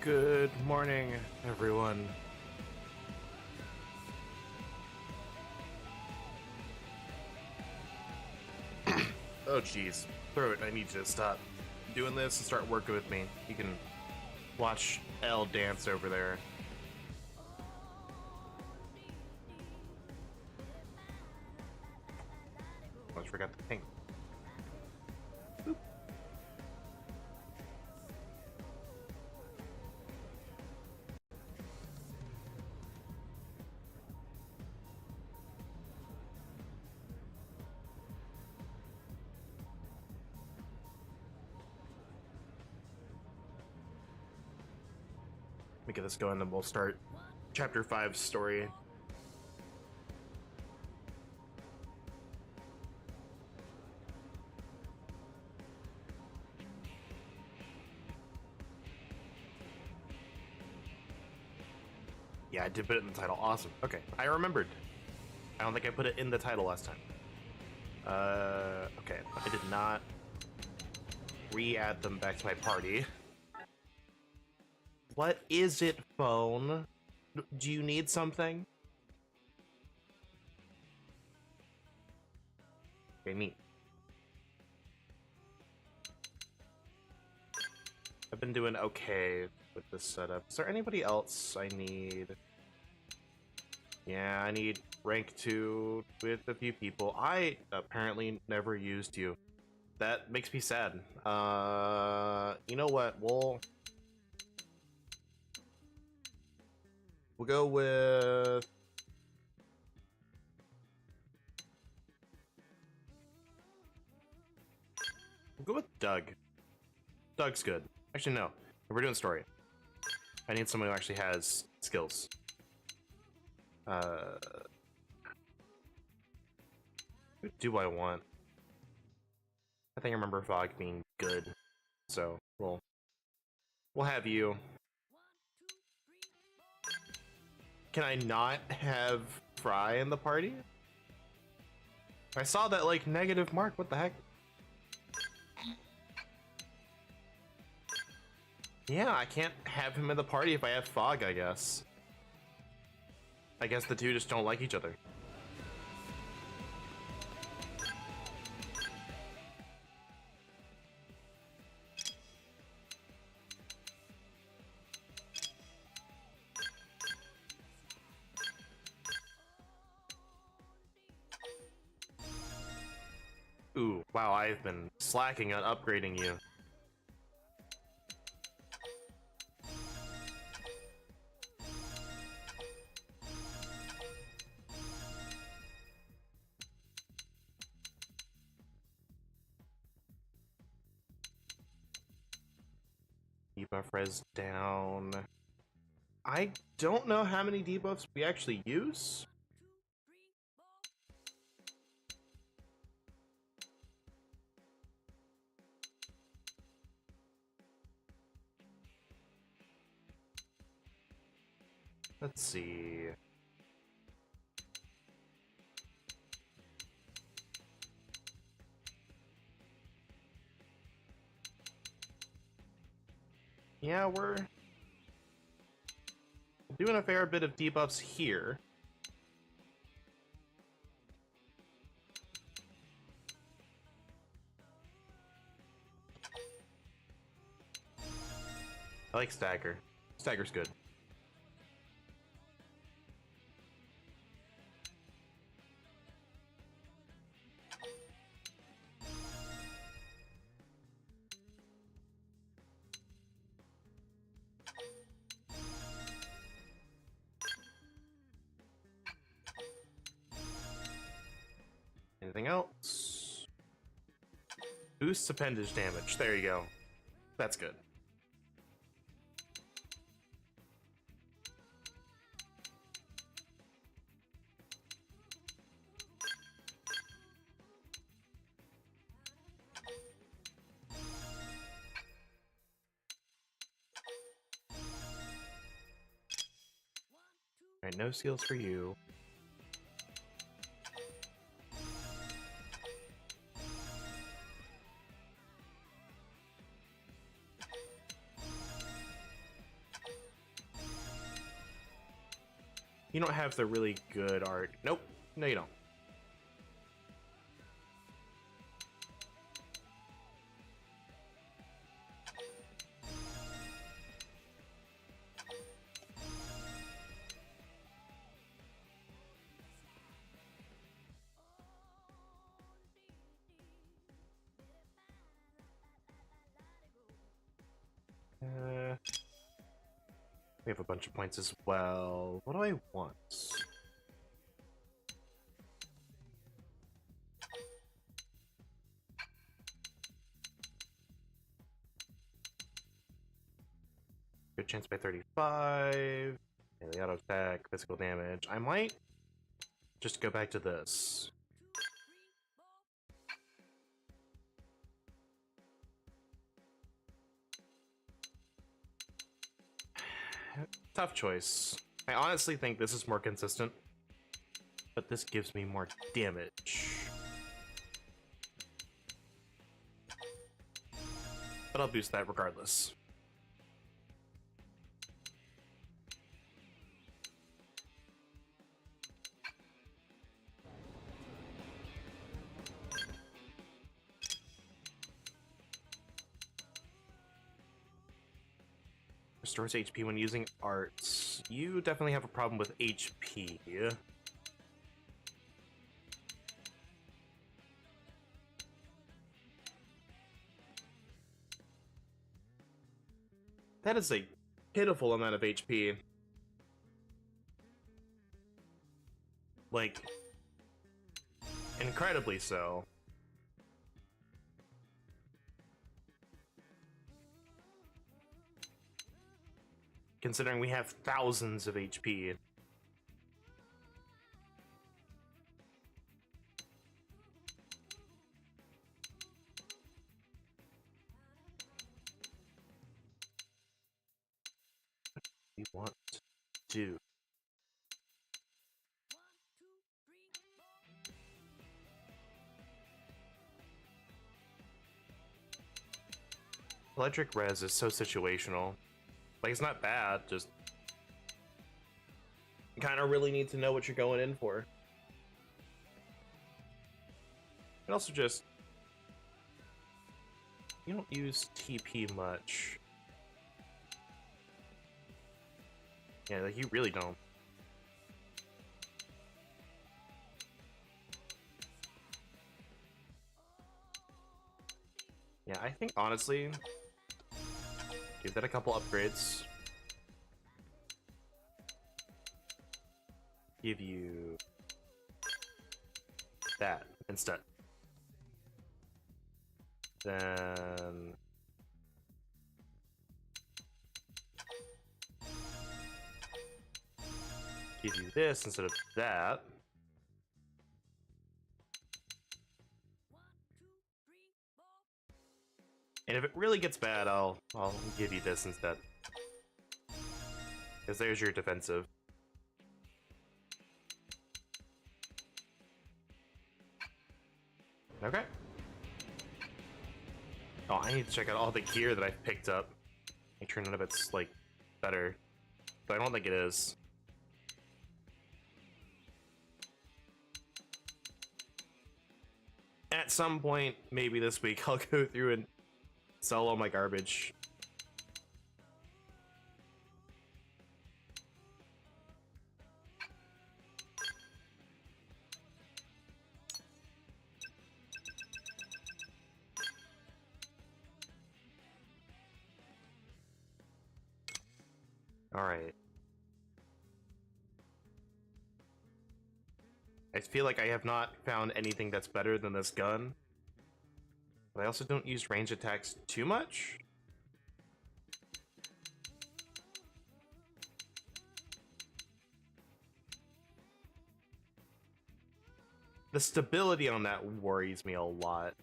Good morning, everyone. Oh jeez, throat, I need you to stop doing this and start working with me. You can watch Elle dance over there. Almost forgot the pink. Boop. Let me get this going, then we'll start Chapter 5 story. Yeah, I did put it in the title. Awesome. Okay, I remembered. I don't think I put it in the title last time. Okay, I did not re-add them back to my party. What is it, phone? Do you need something? Okay, neat. I've been doing okay with this setup. Is there anybody else I need? Yeah, I need rank 2 with a few people. I apparently never used you. That makes me sad. You know what? We'll go with... We'll go with Doug. Doug's good. Actually, no. We're doing story. I need someone who actually has skills. Who do I want? I think I remember Fog being good, so we'll have you. Can I not have Fry in the party? I saw that like negative mark. What the heck? Yeah, I can't have him in the party if I have Fog, I guess. I guess the two just don't like each other. Ooh, wow, I've been slacking on upgrading you. Debuff res down. I don't know how many debuffs we actually use. Let's see. Yeah, we're doing a fair bit of debuffs here. I like Stagger. Stagger's good. Anything else? Boosts appendage damage. There you go. That's good. Alright, no skills for you. You don't have the really good art. Nope. No, you don't. We have a bunch of points as well. What do I want? Good chance by 35. And the auto attack, physical damage. I might just go back to this. Tough choice. I honestly think this is more consistent, but this gives me more damage. But I'll boost that regardless. Restores HP when using arts. You definitely have a problem with HP. That is a pitiful amount of HP. Like, incredibly so. Considering we have thousands of HP. We want to do. Electric res is so situational. Like, it's not bad, just you kind of really need to know what you're going in for. And also just, you don't use TP much. Yeah, like, you really don't. Yeah, I think, honestly, give that a couple upgrades. Give you that instead. Then give you this instead of that. And if it really gets bad, I'll give you this instead. Because there's your defensive. Okay. Oh, I need to check out all the gear that I've picked up. Make sure none of it's, like, better. But I don't think it is. At some point, maybe this week, I'll go through and sell all my garbage. Alright. I feel like I have not found anything that's better than this gun. But I also don't use range attacks too much. The stability on that worries me a lot.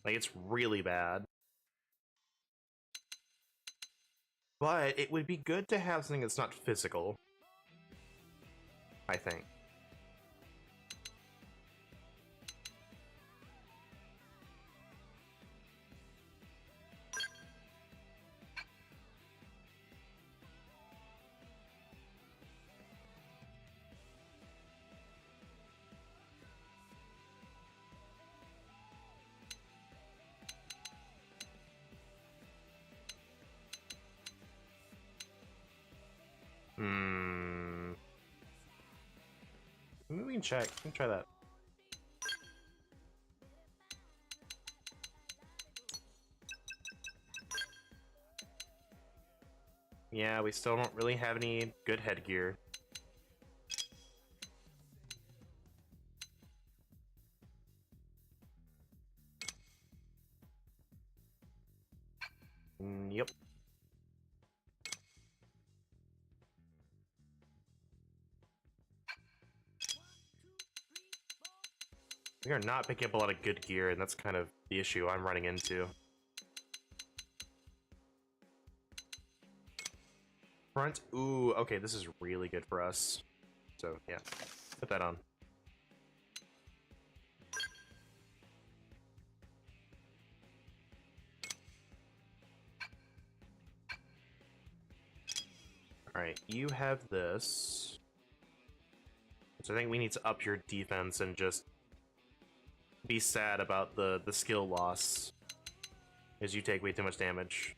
Like, it's really bad. But it would be good to have something that's not physical, I think. can check. We can try that. Yeah, we still don't really have any good headgear. Yep. We are not picking up a lot of good gear, and that's kind of the issue I'm running into. Front, ooh, okay, this is really good for us. So, yeah, put that on. Alright, you have this. So I think we need to up your defense and just be sad about the skill loss, as you take way too much damage.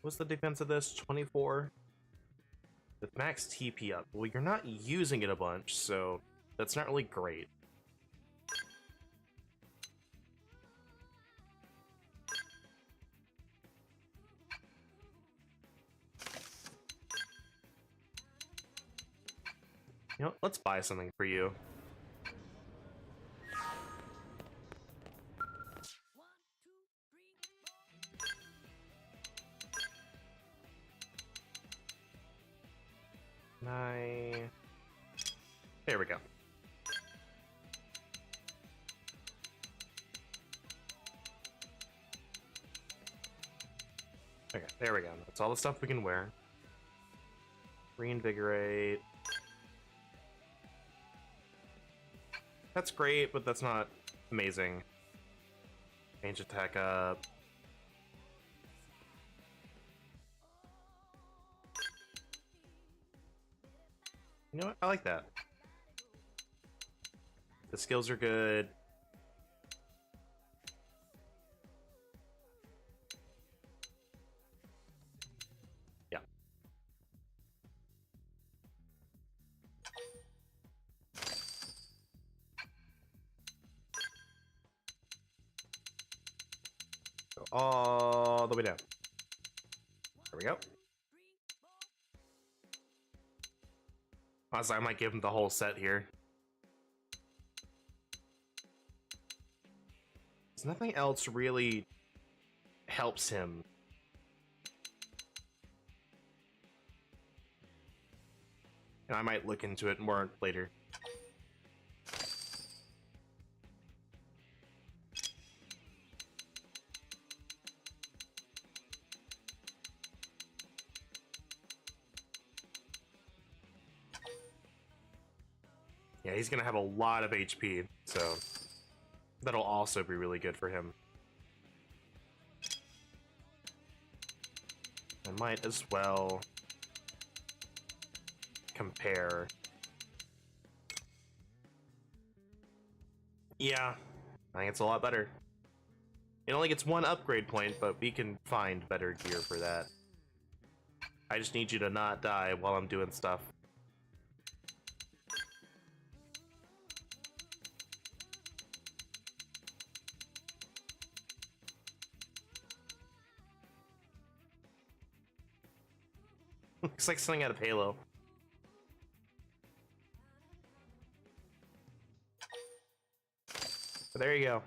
What's the defense of this? 24? With max TP up. Well, you're not using it a bunch, so that's not really great. You know, let's buy something for you. There we go. Okay, there we go. That's all the stuff we can wear. Reinvigorate. That's great, but that's not amazing. Range attack up. You know what? I like that. The skills are good. Yeah. Go all the way down. There we go. Honestly, I might give him the whole set here. Nothing else really helps him. And I might look into it more later. Yeah, he's gonna have a lot of HP, so that'll also be really good for him. I might as well compare. Yeah, I think it's a lot better. It only gets one upgrade point, but we can find better gear for that. I just need you to not die while I'm doing stuff. Looks like something out of Halo. But there you go.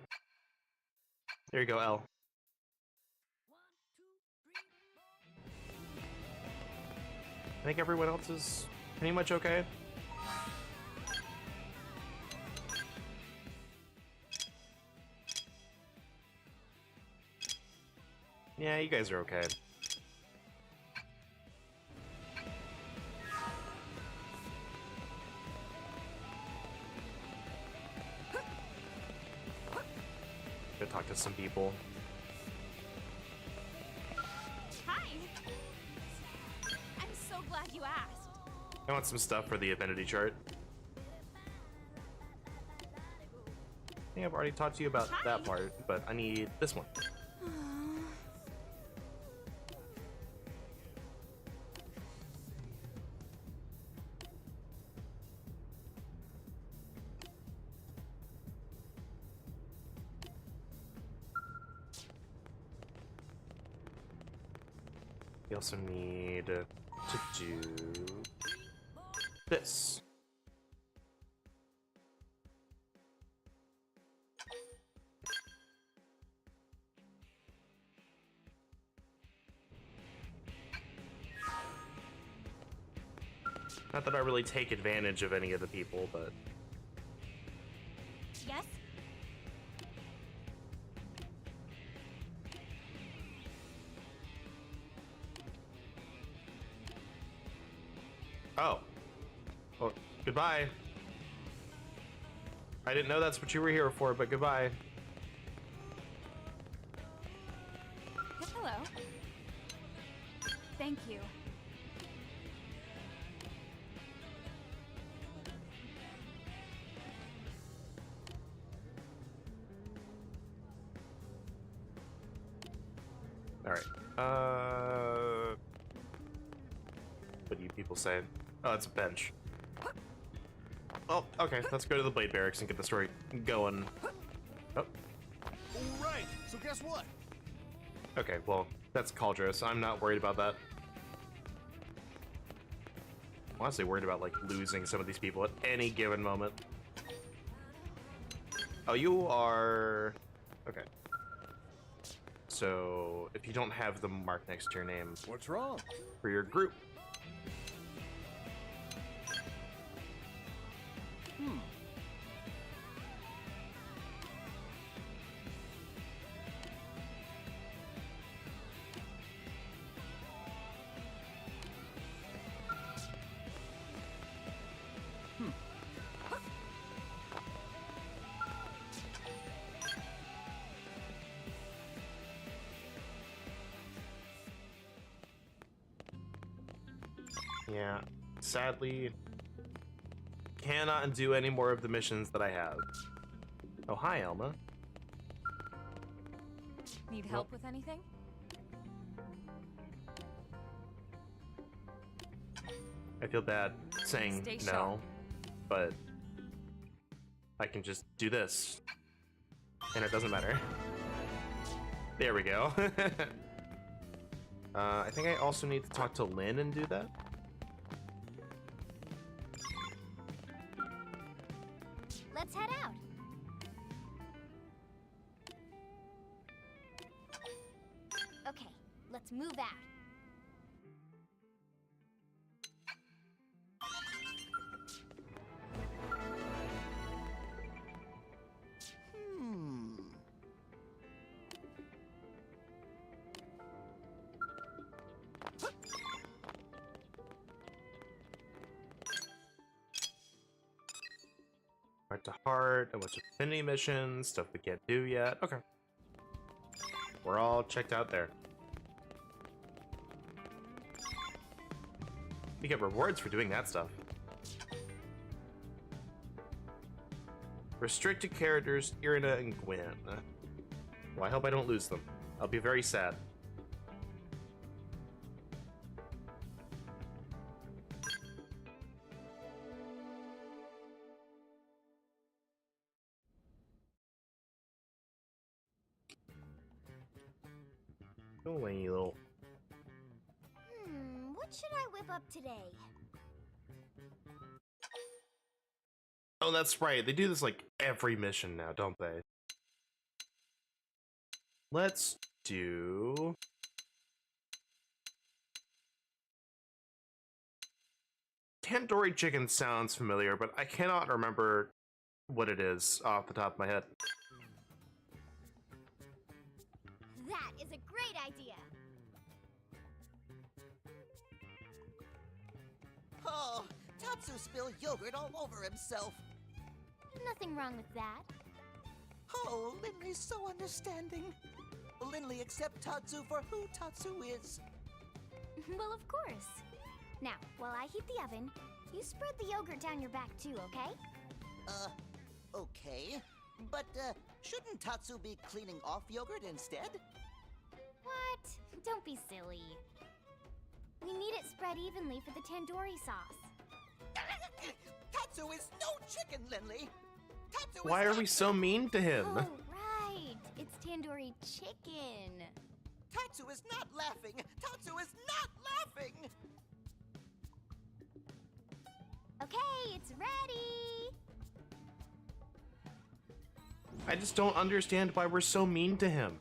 There you go, L. I think everyone else is pretty much okay. Yeah, you guys are okay. Go talk to some people. Hi. I'm so glad you asked. I want some stuff for the affinity chart. I think I've already talked to you about that part, but I need this one. We also need to do this. Not that I really take advantage of any of the people, but... Yes? Oh. Well, goodbye. I didn't know that's what you were here for, but goodbye. Hello. Thank you. Alright. What do you people say? Oh, it's a bench. Oh, okay. Let's go to the Blade Barracks and get the story going. Oh. Alright, so guess what? Okay, well, that's Caldros. I'm not worried about that. I'm honestly worried about, like, losing some of these people at any given moment. Oh, you are... Okay. So, if you don't have the mark next to your name... What's wrong? For your group. Yeah, sadly, cannot undo any more of the missions that I have. Oh, hi, Elma. Need help with anything? I feel bad saying Stay no, sharp. but I can just do this, and it doesn't matter. There we go. I think I also need to talk to Lynn and do that. Let's head out. Okay, let's move out. Heart to heart, a bunch of affinity missions, stuff we can't do yet. Okay. We're all checked out there. We get rewards for doing that stuff. Restricted characters, Irina and Gwen. Well, I hope I don't lose them. I'll be very sad. Go away, you little... What should I whip up today? Oh, that's right. They do this like every mission now, don't they? Let's do... Tandoori chicken sounds familiar, but I cannot remember what it is off the top of my head. That is a great idea. Oh, Tatsu spilled yogurt all over himself. Nothing wrong with that. Oh, Linley's so understanding. Linley accept Tatsu for who Tatsu is. Well, of course. Now, while I heat the oven, you spread the yogurt down your back too, okay? Okay. But, shouldn't Tatsu be cleaning off yogurt instead? What? Don't be silly. We need it spread evenly for the tandoori sauce. Tatsu is no chicken, Linley! Tatsu Why is are we so mean to him? Oh, right. It's tandoori chicken. Tatsu is not laughing! Tatsu is not laughing! Okay, it's ready. I just don't understand why we're so mean to him.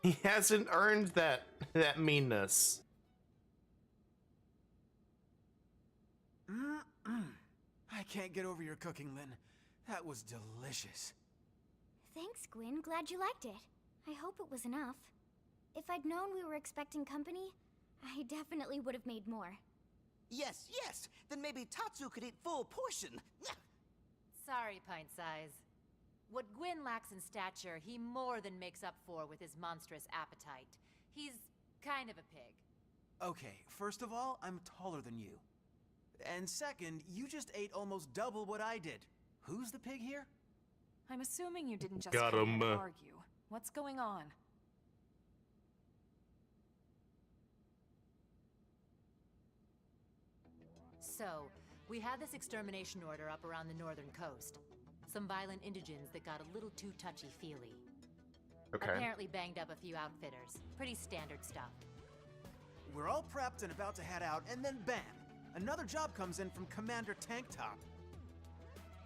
He hasn't earned that meanness. I can't get over your cooking, Lynn. That was delicious. Thanks, Gwyn. Glad you liked it. I hope it was enough. If I'd known we were expecting company, I definitely would have made more. Yes, yes! Then maybe Tatsu could eat full portion! Sorry, Pint Size. What Gwyn lacks in stature, he more than makes up for with his monstrous appetite. He's kind of a pig. Okay, first of all, I'm taller than you. And second, you just ate almost double what I did. Who's the pig here? I'm assuming you didn't just Got come here to 'em. argue. What's going on? So, we had this extermination order up around the northern coast. Some violent indigents that got a little too touchy-feely. Okay. Apparently banged up a few outfitters. Pretty standard stuff. We're all prepped and about to head out, and then bam! Another job comes in from Commander Tank Top.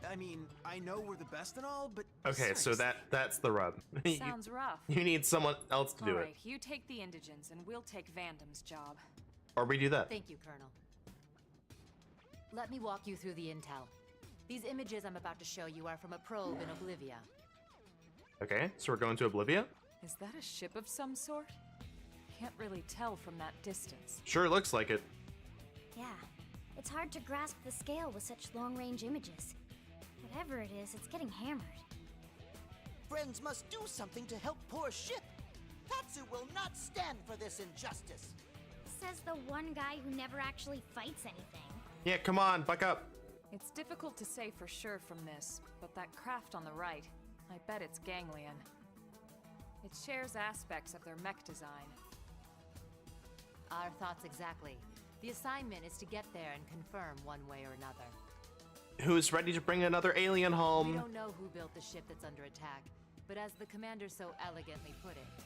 I mean, I know we're the best and all, but Okay, so seriously. that's the rub. You- Sounds rough. you need someone else to do All it. right, you take the indigents, and we'll take Vandam's job. Or we do that. Thank you, Colonel. Let me walk you through the intel. These images I'm about to show you are from a probe in Oblivia. Okay, so we're going to Oblivia? Is that a ship of some sort? Can't really tell from that distance. Sure looks like it. Yeah, it's hard to grasp the scale with such long-range images. Whatever it is, it's getting hammered. Friends must do something to help poor ship! Tatsu will not stand for this injustice! Says the one guy who never actually fights anything. Yeah, come on, buck up. It's difficult to say for sure from this, but that craft on the right, I bet it's ganglion. It shares aspects of their mech design. Our thoughts exactly. The assignment is to get there and confirm one way or another. Who's ready to bring another alien We home? don't know who built the ship that's under attack, but as the commander so elegantly put it,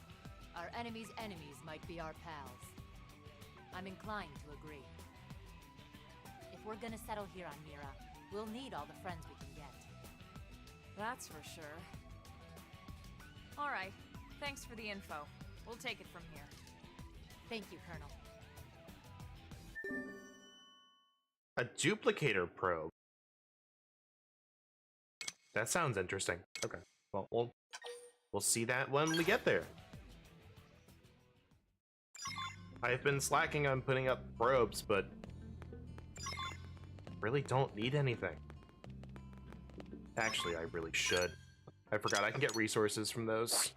our enemies' enemies might be our pals. I'm inclined to agree. If we're gonna settle here on Mira, we'll need all the friends we can get. That's for sure. All right, thanks for the info. We'll take it from here. Thank you, Colonel. A duplicator probe. That sounds interesting. Okay, well, we'll see that when we get there. I've been slacking on putting up probes, but really don't need anything. Actually, I really should. I forgot I can get resources from those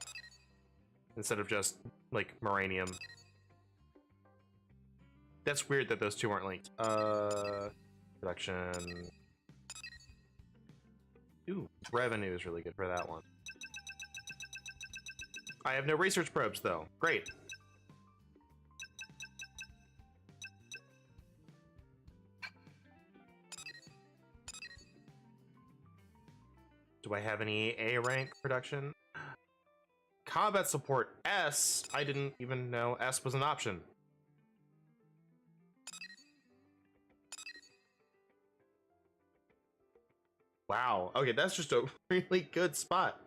instead of just, like, Moranium. That's weird that those two aren't linked. Production. Ooh, revenue is really good for that one. I have no research probes, though. Great. Do I have any A rank production? Combat support S. I didn't even know S was an option. Wow. Okay, that's just a really good spot.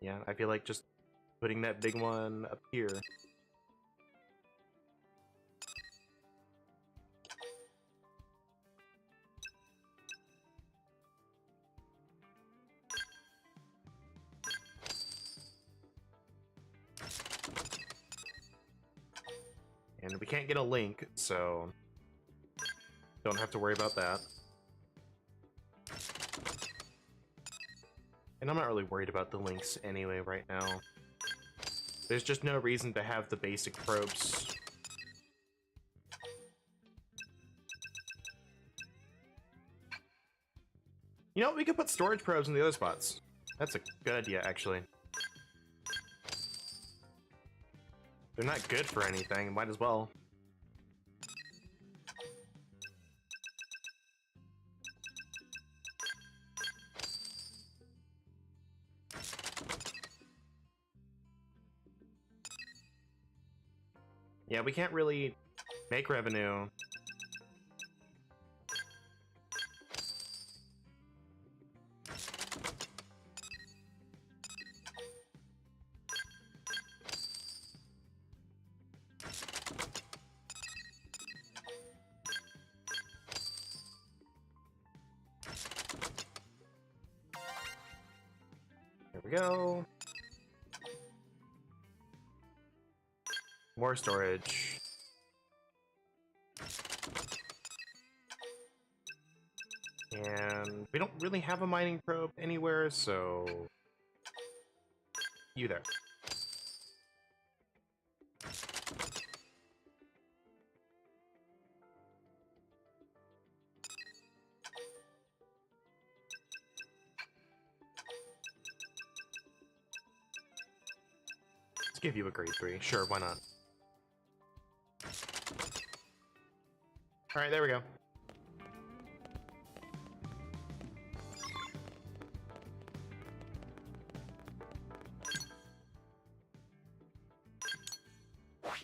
Yeah, I feel like just putting that big one up here. And we can't get a link, so don't have to worry about that. And I'm not really worried about the links anyway right now. There's just no reason to have the basic probes. You know, we could put storage probes in the other spots. That's a good idea, actually. They're not good for anything, might as well. Yeah, we can't really make revenue. There we go. More storage. And we don't really have a mining probe anywhere, so... You there. Let's give you a grade 3. Sure, why not? Alright, there we go.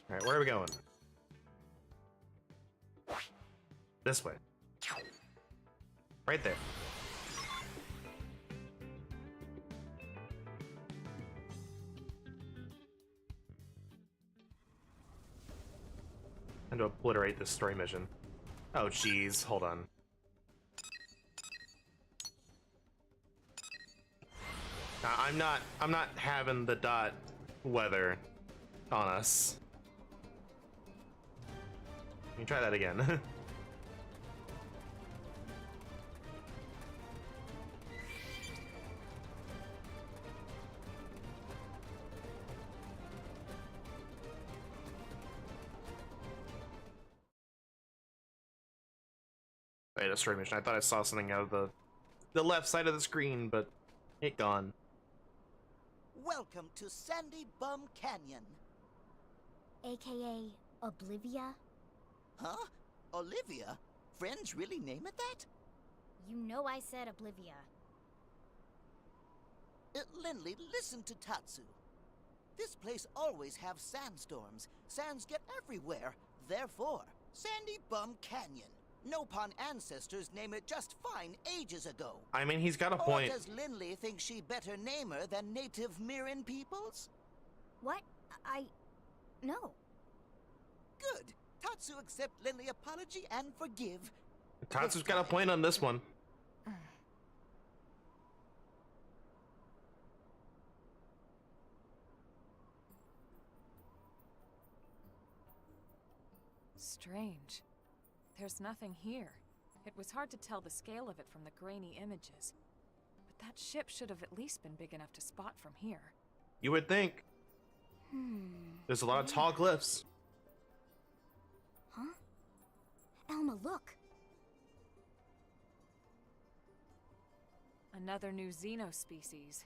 Alright, where are we going? This way. Right there. And to obliterate this story mission. Oh jeez, hold on. I'm not having the dot weather on us. Let me try that again. Wait, a story mission. I thought I saw something out of the left side of the screen, but it gone. Welcome to Sandy Bum Canyon. AKA Oblivia? Huh? Olivia? Friends really name it that? You know I said Oblivia. Lindley, listen to Tatsu. This place always have sandstorms. Sands get everywhere. Therefore, Sandy Bum Canyon. Nopon ancestors name it just fine ages ago. I mean, he's got a Or point. does Lindley think she better name her than native Mirin peoples? What? No. Good. Tatsu accept Lindley apology and forgive. Tatsu's got a point on this one. Strange. There's nothing here. It was hard to tell the scale of it from the grainy images. But that ship should have at least been big enough to spot from here. You would think. There's a lot of tall glyphs. Huh? Elma, look. Another new Xeno species.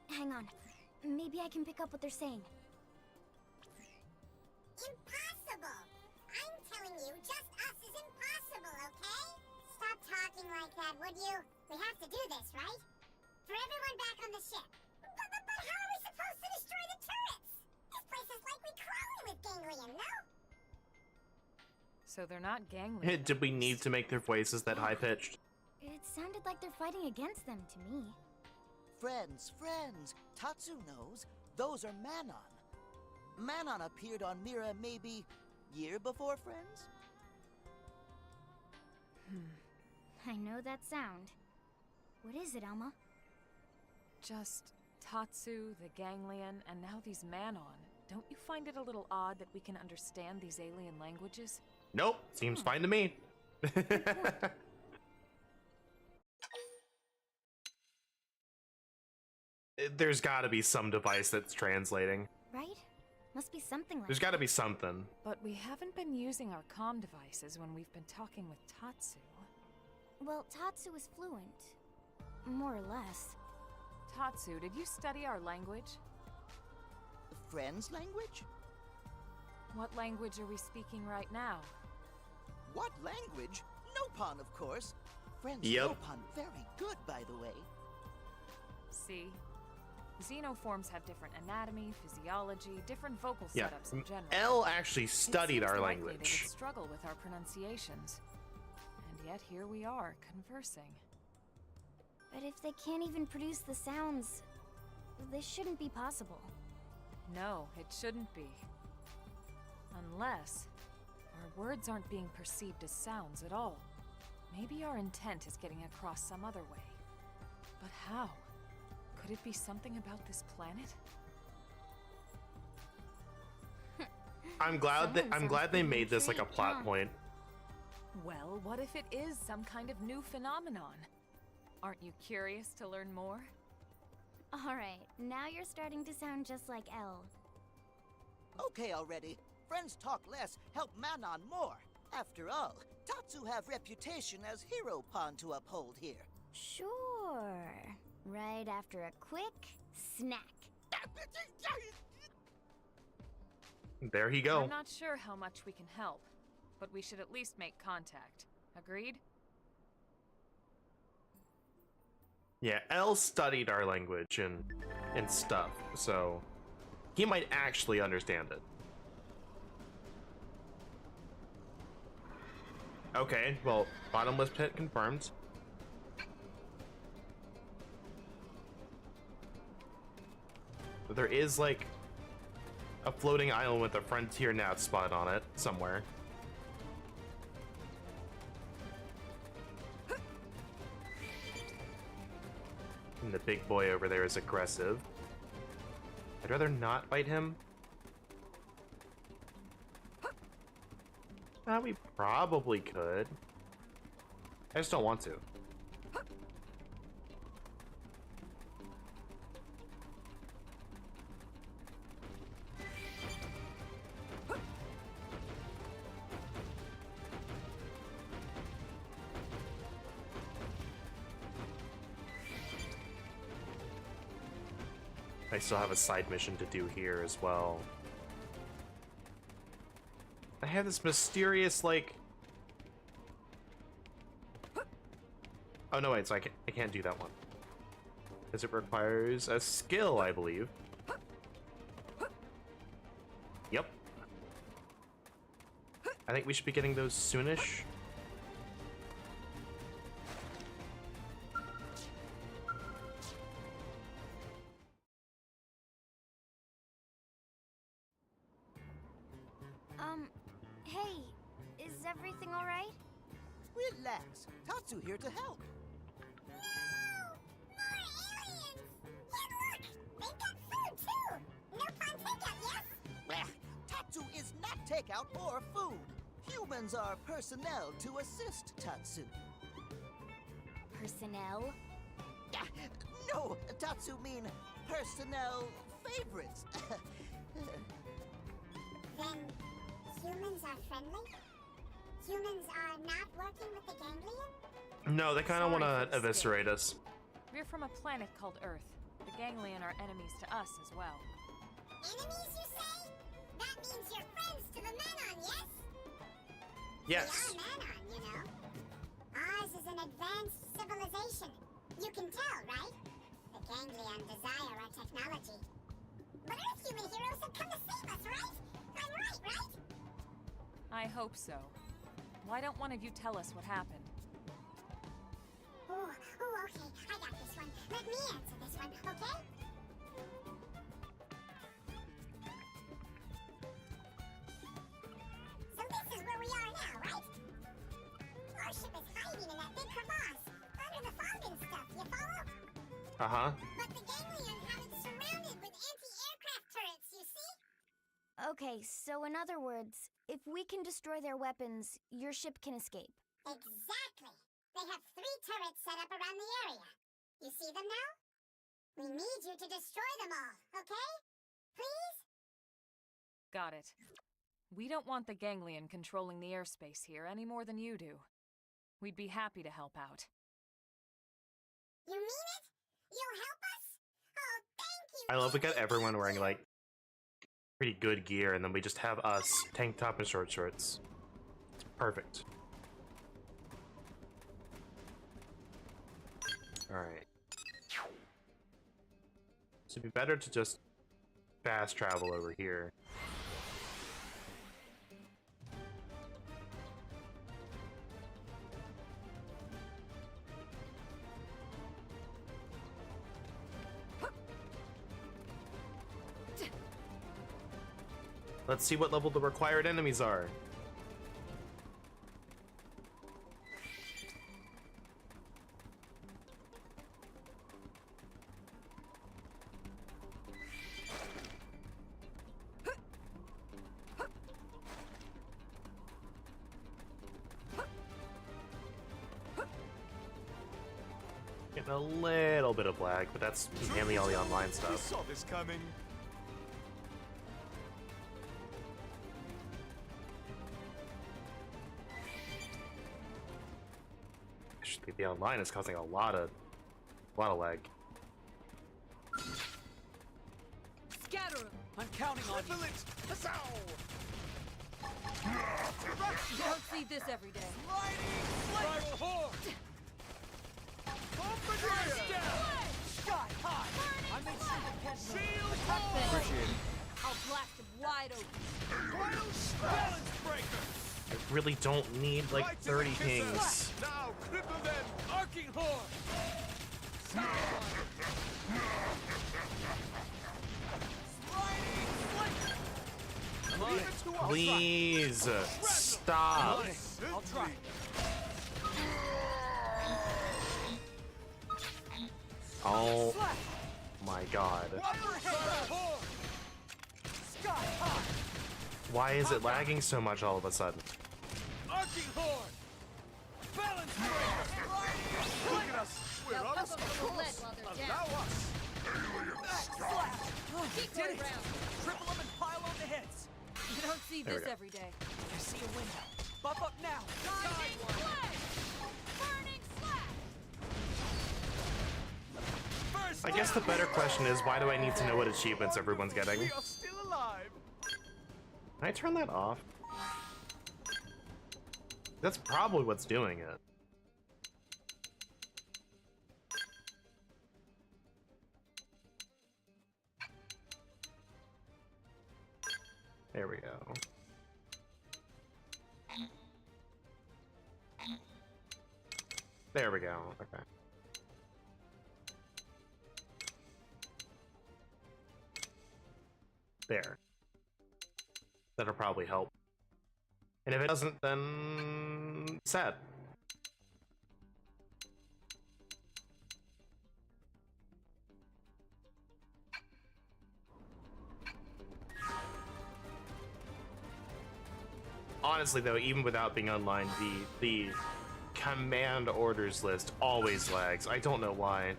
Hang on. Maybe I can pick up what they're saying. Impossible! I'm telling you, just us is impossible, okay? Stop talking like that, would you? We have to do this, right? For everyone back on the ship. But how are we supposed to destroy the turrets? This place is likely crawling with ganglion, no? So they're not ganglion. Did we need to make their voices that high-pitched? It sounded like they're fighting against them to me. Friends. Tatsu knows. Those are Manon. Manon appeared on Mira maybe year before Friends? I know that sound. What is it, Elma? Just Tatsu, the ganglion, and now these Manon. Don't you find it a little odd that we can understand these alien languages? Nope, seems fine to me. There's gotta be some device that's translating. Right? Must be something like There's gotta be something. But we haven't been using our comm devices when we've been talking with Tatsu. Well, Tatsu is fluent. More or less. Tatsu, did you study our language? Friends language? What language are we speaking right now? What language? Nopon, of course. Friends Yep. Nopon very good, by the way. See? Xenoforms have different anatomy, physiology, different vocal Yeah. setups in general. Elle actually It studied seems our likely They language. would struggle with our pronunciations. And yet here we are, conversing. But if they can't even produce the sounds, this shouldn't be possible. No, it shouldn't be. Unless our words aren't being perceived as sounds at all. Maybe our intent is getting across some other way. But how? Could it be something about this planet? I'm glad Someone I'm sounds glad they pretty made this like a intrigued, plot huh? point. Well, what if it is some kind of new phenomenon? Aren't you curious to learn more? Alright, now you're starting to sound just like Elle. Okay already. Friends talk less, help Manon more. After all, Tatsu have reputation as hero pawn to uphold here. Sure. Right after a quick snack. There he go. I'm not sure how much we can help, but we should at least make contact. Agreed? Yeah, Elle studied our language and stuff, so he might actually understand it. Okay, well, bottomless pit confirmed. There is like a floating island with a frontier nav spot on it somewhere. And the big boy over there is aggressive. I'd rather not fight him. We probably could. I just don't want to. I still have a side mission to do here as well. I have this mysterious, like... Oh, no, wait, so I can't do that one. Because it requires a skill, I believe. Yep. I think we should be getting those soonish. Hey, is everything alright? Relax. Tatsu here to help. No! More aliens! Yeah, look! They've got food, too! No fun takeout, yes? Tatsu is not takeout or food. Humans are personnel to assist Tatsu. Personnel? No, Tatsu mean personnel favorites. Then, humans are friendly? Humans are not working with the ganglion? No, they kind of Sorry want for to the eviscerate us. We're from a planet called Earth. The Ganglion are enemies to us as well. Enemies, you say? That means you're friends to the Manon, yes? Yes. We are Manon, you know. Ours is an advanced civilization. You can tell, right? The ganglion desire our technology. But Earth human heroes have come to save us, right? I'm right, right? I hope so. Why don't one of you tell us what happened? Oh, okay. I got this one. Let me answer this one, okay? So this is where we are now, right? Our ship is hiding in that big crevasse, under the fog and stuff, you follow? Uh-huh. But the ganglion have it surrounded with anti-aircraft turrets, you see? Okay, so in other words, if we can destroy their weapons, your ship can escape. Exactly. They have 3 turrets set up around the area. You see them now? We need you to destroy them all, okay? Please? Got it. We don't want the ganglion controlling the airspace here any more than you do. We'd be happy to help out. You mean it? You'll help us? Oh, thank you! I love we got everyone wearing, like, pretty good gear, and then we just have us, tank top and short shorts. It's perfect. Alright. So it'd be better to just fast travel over here. Let's see what level the required enemies are. Getting a little bit of lag, but that's mainly all the online We stuff. saw this coming. Actually, the online is causing a lot of lag. Scatter 'em! I'm counting on you. You don't see this every day. Rival horde! Sky high! I made sure the catch Shield Appreciate it. I'll blast them wide open. Balance breaker! I really don't need like Right to the 30 kisser. pings. Now, cripple them! Arcing horde! Please stop. I'll try. Oh my god. Sky high! Why is it lagging so much all of a sudden? Arcing horde! Balance breaker! Look at us! We're Now on pump the 'em full of lead while they're down. Allow us! Keep Did going it! round. Triple them and pile on the heads! You don't see There we this go. every day. I see a window. Buff up now! Guiding flash! Burning slash! First I guess the better question is, why do I need to know what achievements everyone's getting? We are still alive! Can I turn that off? That's probably what's doing it. There we go. There we go. Okay. There. That'll probably help. And if it doesn't, then sad. Honestly, though, even without being online, the command orders list always lags. I don't know why.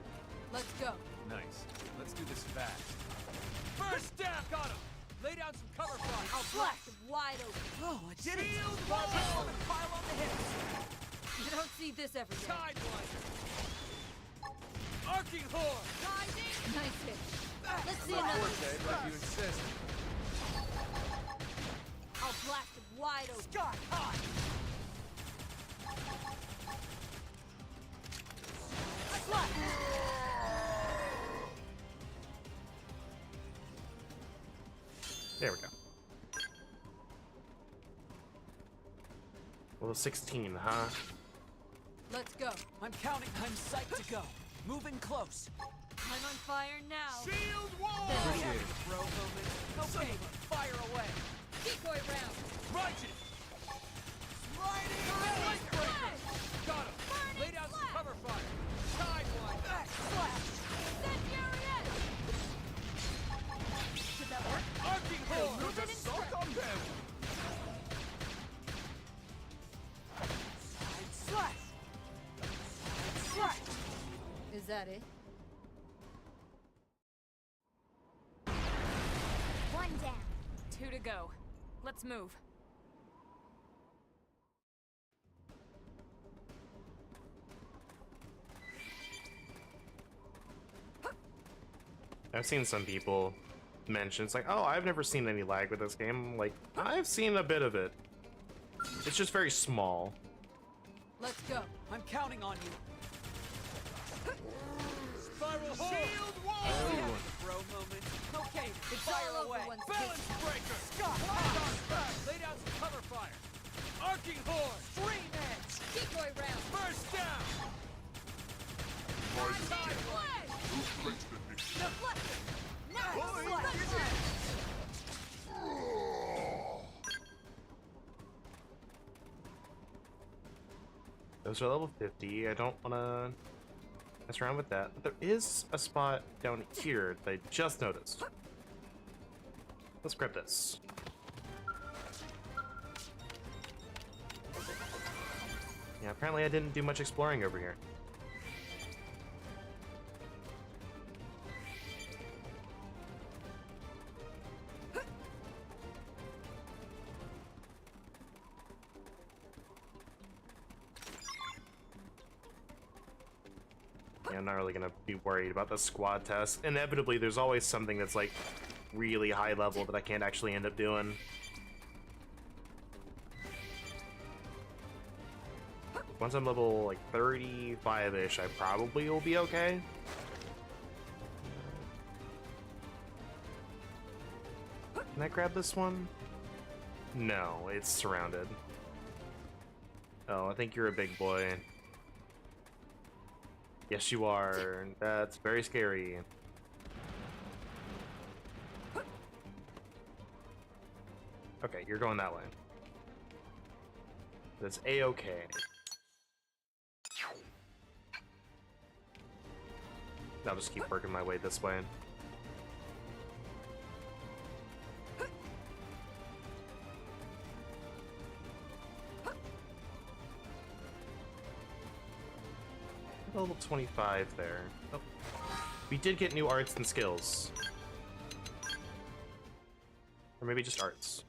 Let's go. Nice. Let's do this fast. First down! Got him! Lay down some cover fire! I'll blast them wide open. Oh, I did it! Shield wall! Pile on the heads! You don't see this every day. Sidewinder! Arcing horde! Nice hit. Let's see another. If you insist. I'll blast them wide open. Sky high! There we go. Well, 16, huh? Let's go. I'm counting. I'm psyched to go. Moving close. I'm on fire now. Shield wall! Appreciate it. Bro moment. Okay, fire away. Decoy round. Righteous! Riding! Got him! Lay down some cover fire. Sidewinder! Slash! Did that work? Arcing horde! move it in Assault on them! Side slash! Slash! Is that it? go. Let's move. I've seen some people mention, it's like, oh, I've never seen any lag with this game. I'm like, I've seen a bit of it. It's just very small. Let's go. I'm counting on you. Spiral hole! Shield wall! Bro moment. Okay, It's fire all over away. once Balance breaker! Scott, Hard on back! Lay down some cover fire! Arcing horn! stream edge. Decoy round. First down! Deflected. Now Boy, deflected. Those are level 50. I don't want to mess around with that. But there is a spot down here that I just noticed. Let's grab this. Yeah, apparently I didn't do much exploring over here. Yeah, I'm not really gonna be worried about the squad test. Inevitably, there's always something that's like really high level that I can't actually end up doing. Once I'm level like 35-ish, I probably will be okay. Can I grab this one? No, it's surrounded. Oh, I think you're a big boy. Yes, you are. That's very scary. Okay, you're going that way. That's A-okay. I'll just keep working my way this way. Level 25 there. Oh. We did get new arts and skills. Or maybe just arts.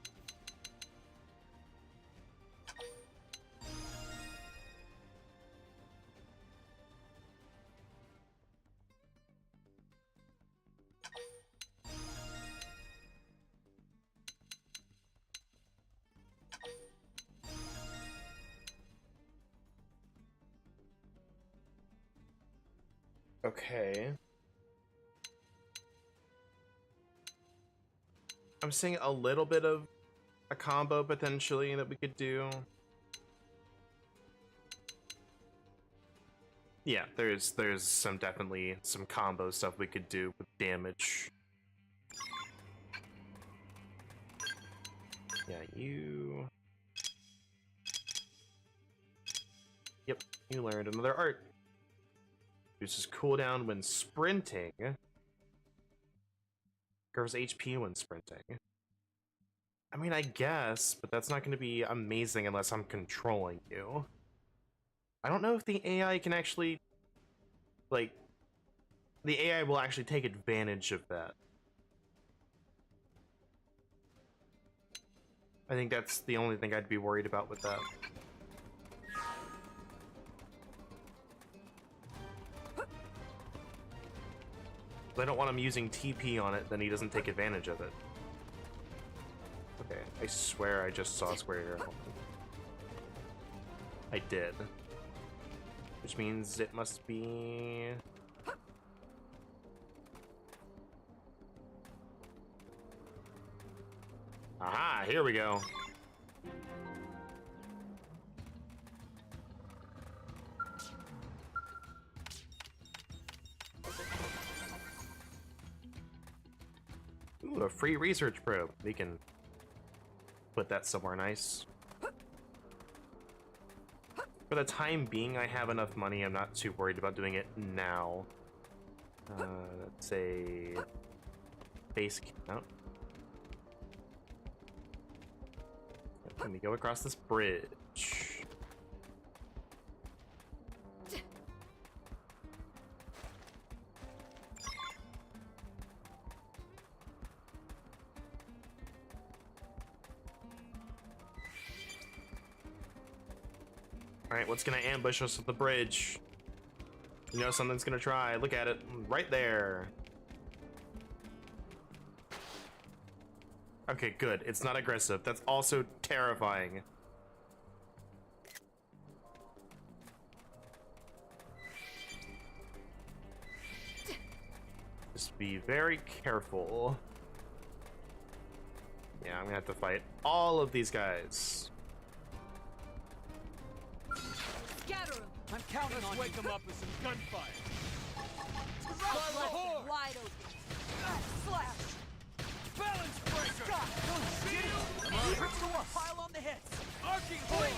Okay. I'm seeing a little bit of a combo potentially that we could do. Yeah, there's definitely some combo stuff we could do with damage. Yeah, you. Yep, you learned another art. Reduces cooldown when sprinting. Covers HP when sprinting. I mean, I guess, but that's not going to be amazing unless I'm controlling you. I don't know if the AI can actually, like, the AI will actually take advantage of that. I think that's the only thing I'd be worried about with that. I don't want him using TP on it, then he doesn't take advantage of it. Okay, I swear I just saw Square here. I did. Which means it must be... Aha, here we go. Ooh, a free research probe. We can put that somewhere nice. For the time being, I have enough money. I'm not too worried about doing it now. Let's say base count. Let me go across this bridge. Alright, what's gonna ambush us at the bridge? You know something's gonna try. Look at it. Right there. Okay, good. It's not aggressive. That's also terrifying. Just be very careful. Yeah, I'm gonna have to fight all of these guys. Scatter him! I'm counting on wake them up with some gunfire. Blast wide open. Slash! Balance breaker! Trip to a pile on the hits. Arcing horn!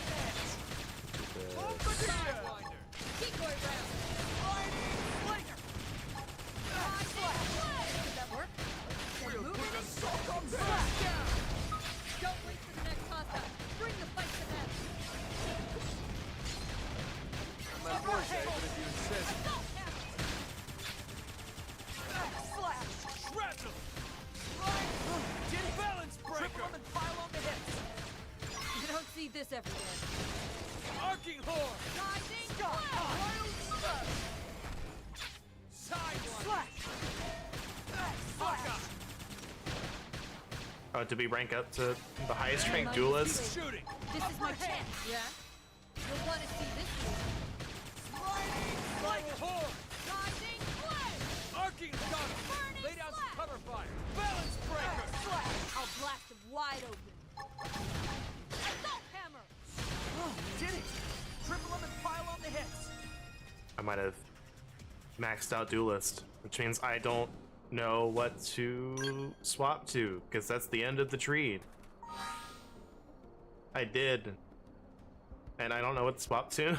Sidewinder. Decoy round. Lightning slinger. Did that work? We'll Move put it. a sock on them. Slash down. Don't wait for the next hostile. Bring the fight to them. I'm not forte, but if you insist. Slash. Shrapnel! Balance breaker! Triple them and pile on the hits. You don't see this every day. Arcing horn! Rising Wild slash. Sidewinder! Slash. Slash. Oh, did we rank up to the highest ranked Nice duelist? Shooting! This is my chance, yeah? You'll want to see this move. Lightning horn! Rising flame! Arcing gunner! Burning Lay down some slash! cover fire! Balance breaker! I'll blast him wide open. Assault hammer! Oh, we did it. Triple them and pile on the hits. I might have maxed out duelist, which means I don't know what to swap to, because that's the end of the tree. I did, and I don't know what to swap to.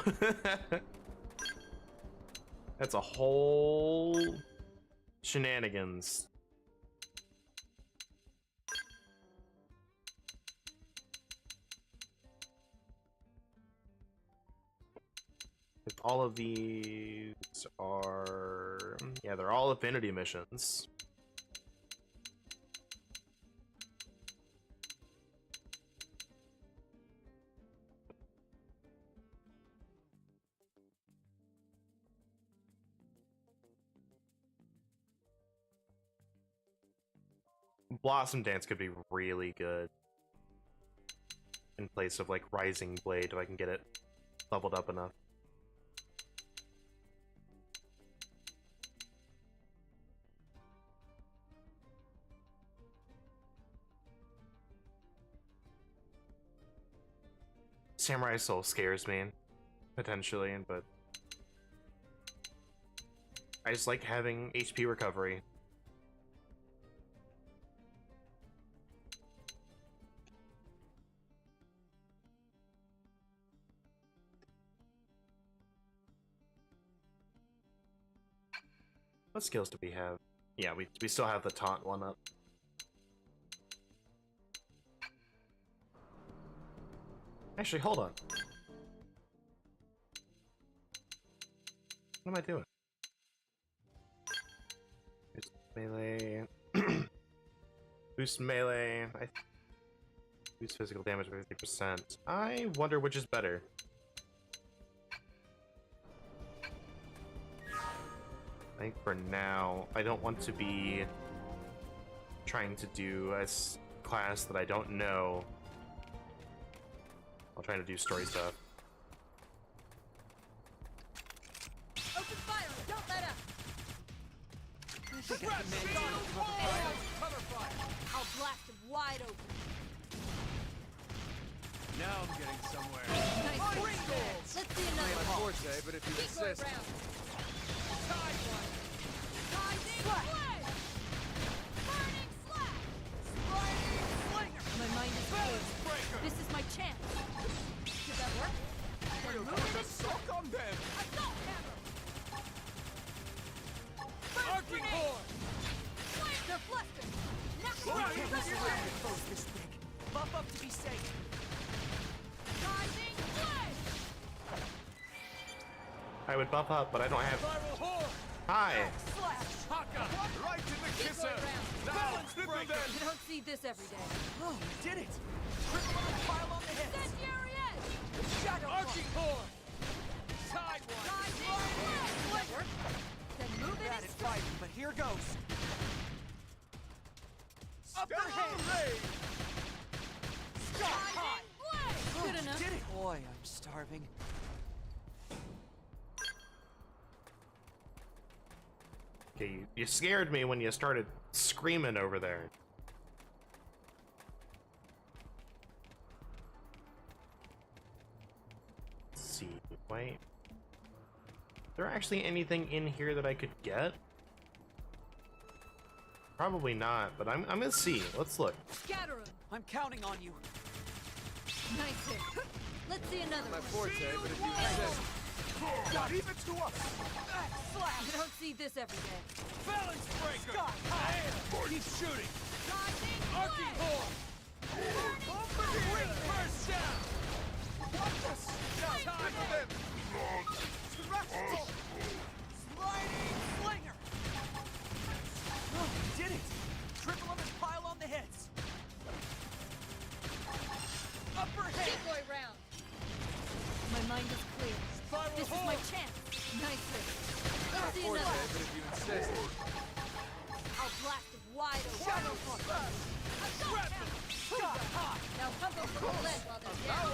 That's a whole shenanigans. If all of these are... yeah, they're all affinity missions. Blossom Dance could be really good in place of like Rising Blade if I can get it leveled up enough. Samurai Soul scares me, potentially, but I just like having HP recovery. What skills do we have? Yeah, we still have the taunt one up. Actually, hold on. What am I doing? Boost melee. Boost melee. Boost physical damage by 50%. I wonder which is better. I think for now, I don't want to be trying to do a class that I don't know. I'll try to do story stuff. Open fire! Don't let up! Cover fire! I'll blast him wide open. Now I'm getting somewhere. Nice goals. Let's see another Not one. forte, but if you Decoy insist. round. Sidewinder. Rising flame! Burning slash! My mind is Balance clear. breaker! This is my chance. Did that work? We'll put a sock on them. Assault hammer! Arcing horn! They're flustered! We can't mess around with foes this big. Buff up to be safe. Rising flame! I would buff up, but I don't have... Viral horn! Hi! Slash. Haka! Right to the kisser. Decoy round. Balance breaker! You don't see this every day. Oh, we did it. Triple them and pile on the hits. Incendiary edge! Shadow Arcing Ball. horn! Then move it Bad and at strike. fighting, but here goes. Upper hand. Sky high. Good enough. Did it? Boy, I'm starving. Okay, you scared me when you started screaming over there. Let's see, wait. Is there actually anything in here that I could get? Probably not, but I'm gonna see. Let's look. Scatter 'em. I'm counting on you. Nice hit. Let's see another My one. forte, but if you insist. Leave it to us. Slash. You don't see this every day. Balance breaker! Sky high. Keep shooting! Rising Arcing horn! First down! Watch us. Time for them! Thrust. Sliding slinger. Oh, we did it. Triple on this pile on the heads. Upper head. Decoy round. My mind is clear. Spiral This is horn! my chance. Nice hit. Let's see Forte, another. but if you insist. I'll blast it wide open. Shadow punch. Grab them! Sky high. Now pump them from the lead while they're down.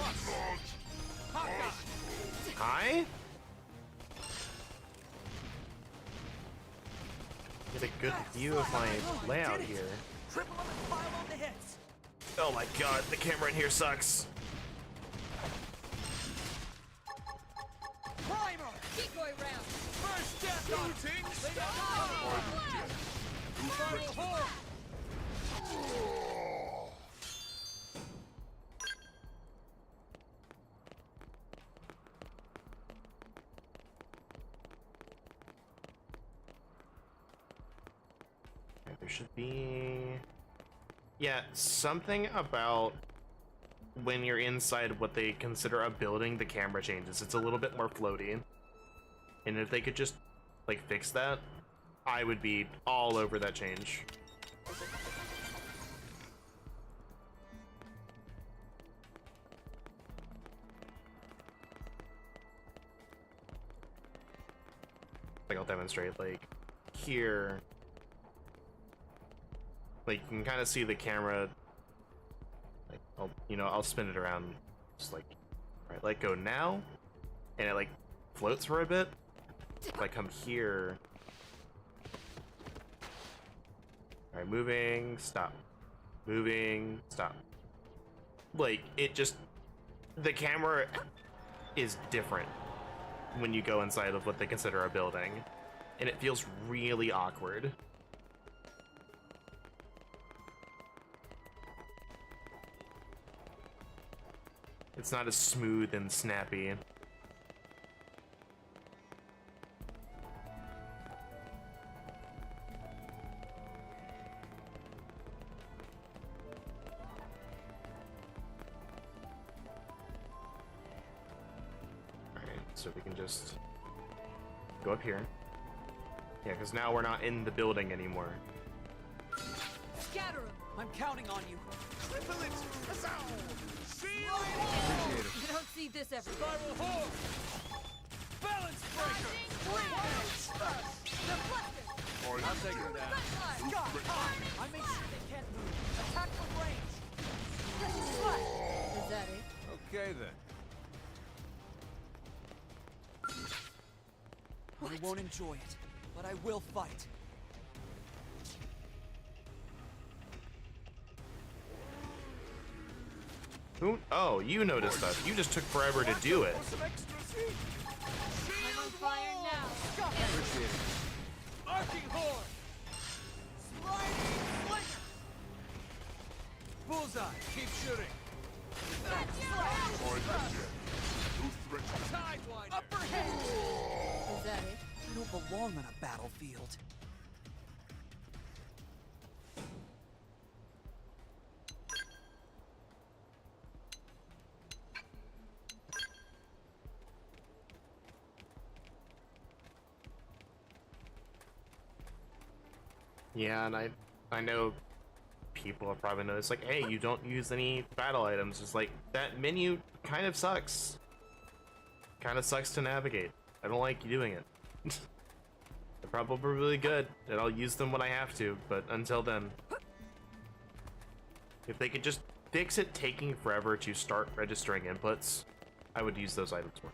Hawkeye! Hi? Get a good view of my layout here. Triple on this pile on the heads. Oh my god, the camera in here sucks. Primer. Decoy round. First step! Shooting star! Spiral horn! There should be... Yeah, something about when you're inside what they consider a building, the camera changes. It's a little bit more floaty. And if they could just, like, fix that, I would be all over that change. Like, I'll demonstrate, like, here... Like, you can kind of see the camera, like, I'll spin it around, just like, alright, let go now, and it, like, floats for a bit. If I come here, alright, moving, stop, moving, stop. Like, it just, the camera is different when you go inside of what they consider a building, and it feels really awkward. It's not as smooth and snappy. Alright, so we can just go up here. Yeah, because now we're not in the building anymore. Scatter 'em. I'm counting on you. Triple it. Appreciate it. You don't see this every day. Spiral horn! Balance breaker! Deflector. I'll take him down. Sky high. I make sure they can't move. Attack from range. Is that it? Okay then. I won't enjoy it, but I will fight. Who? Oh, you noticed us. You just took forever to do it. I'm on fire now. Appreciate it. Arcing horn! Sliding slinger. Bullseye! Keep shooting! Sidewinder! Upper head. Is that it? I don't belong on a battlefield. Yeah, and I know people have probably noticed, like, hey, you don't use any battle items. It's like, that menu kind of sucks. kind of sucks to navigate. I don't like doing it. They're probably really good, and I'll use them when I have to, but until then. If they could just fix it taking forever to start registering inputs, I would use those items more.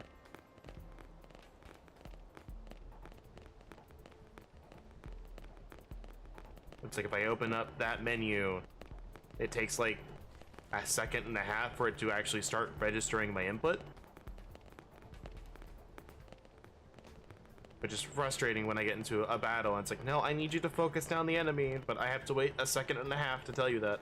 Looks like if I open up that menu, it takes like a second and a half for it to actually start registering my input. Which is frustrating when I get into a battle and it's like, no, I need you to focus down the enemy, but I have to wait a second and a half to tell you that.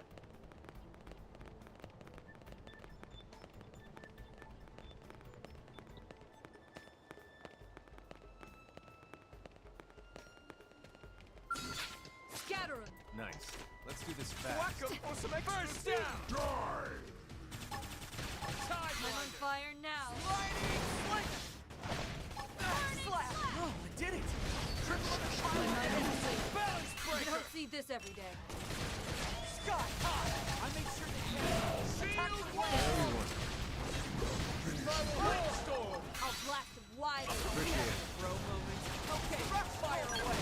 Scatter 'em. Nice. Let's do this fast. Whack 'em for some extra. First down. Die. I'm on fire now. Oh, I did it! Balance You breaker. don't see this every day. Sky high! I made sure they Shield wall. Windstorm. I'll blast them wide open. Appreciate it. Bro moments. Okay, rock fire away!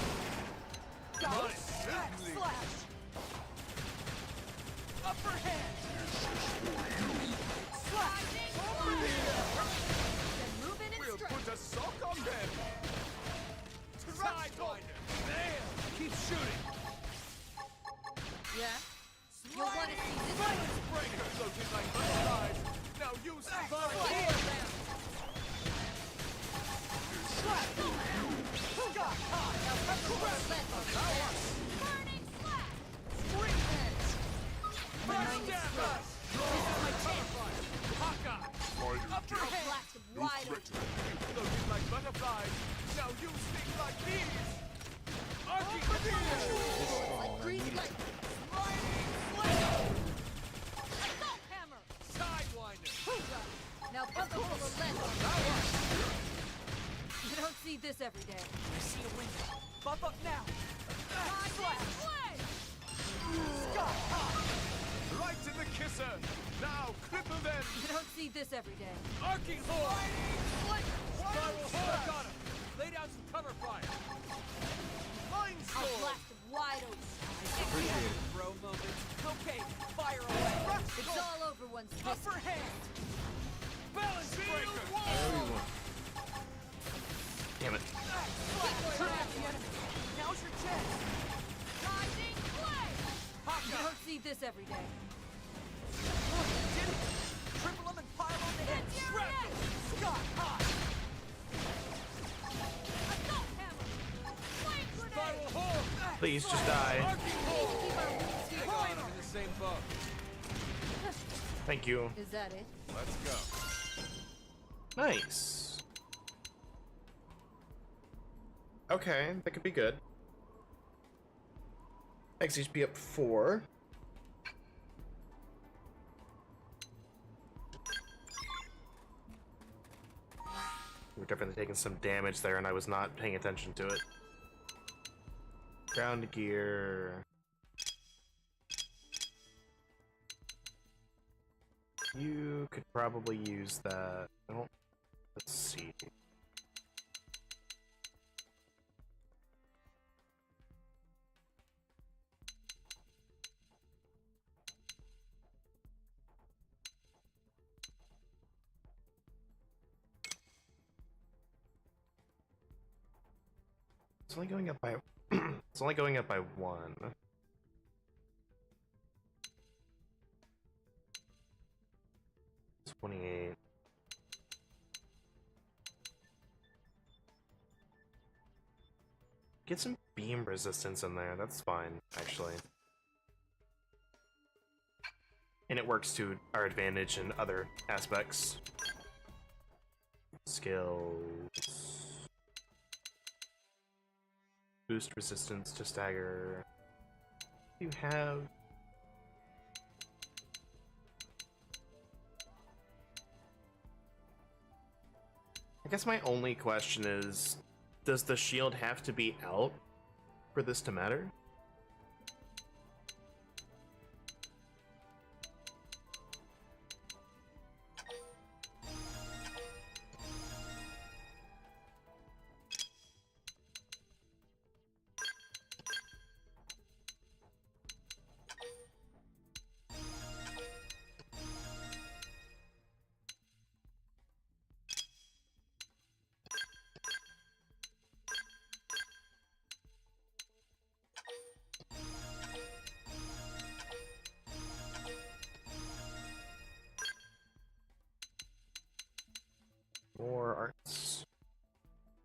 Got it! Certainly. Slash! Upper hand! Slash! Then move in and We'll strike. put a sock on them. Sidewinder. There. Keep shooting. Yeah? You'll want to see this. Balance breaker. Floating like butterflies. Now use the Fire fire. round. Sky high! Now press the left. Burning slash! Spring edge! First down. This is my chance. Hawkeye. Upper I'll hand. blast them wide open. Floating like butterflies. Now you sting like bees. Arcing spear. Like grease light. Assault hammer! Sidewinder. Now pump them full of lead. You don't see this every day. I see a window. Buff up now! Slash! Sky high! Right to the kisser. Now clipper them. You don't see this every day. Arcing horn. Spiral horn. Got him. Lay down some cover fire. Mind I'll storm. blast them wide open. Appreciate it. Bro moments. Okay, fire away! It's all over once this. Upper hand! Balance breaker. Damn it. Now's your chance! Rising flame! You don't see this every day. Look, you did it! Triple them and pile on the head! Shrek! Sky high! Assault hammer! Flame grenade! Spiral horn. Please just die. Arcing horn. Keep our wings here. Hang on, I'm in the same boat. Thank you. Is that it? Let's go. Nice. Okay, that could be good. XHP up 4. We're definitely taking some damage there, and I was not paying attention to it. Ground gear. You could probably use that. I don't. Let's see. It's only going up by it's only going up by 1. It's 28. Get some beam resistance in there. That's fine, actually. And it works to our advantage in other aspects. Skills. Boost resistance to stagger. You have. I guess my only question is, does the shield have to be out for this to matter?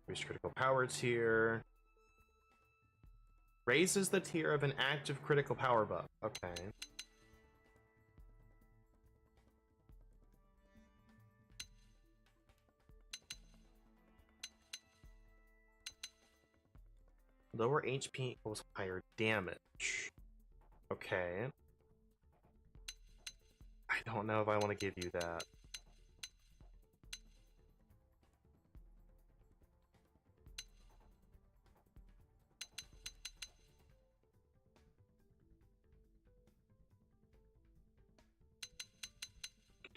Increase critical power tier. Raises the tier of an active critical power buff. Okay. Lower HP equals higher damage. Okay. I don't know if I want to give you that.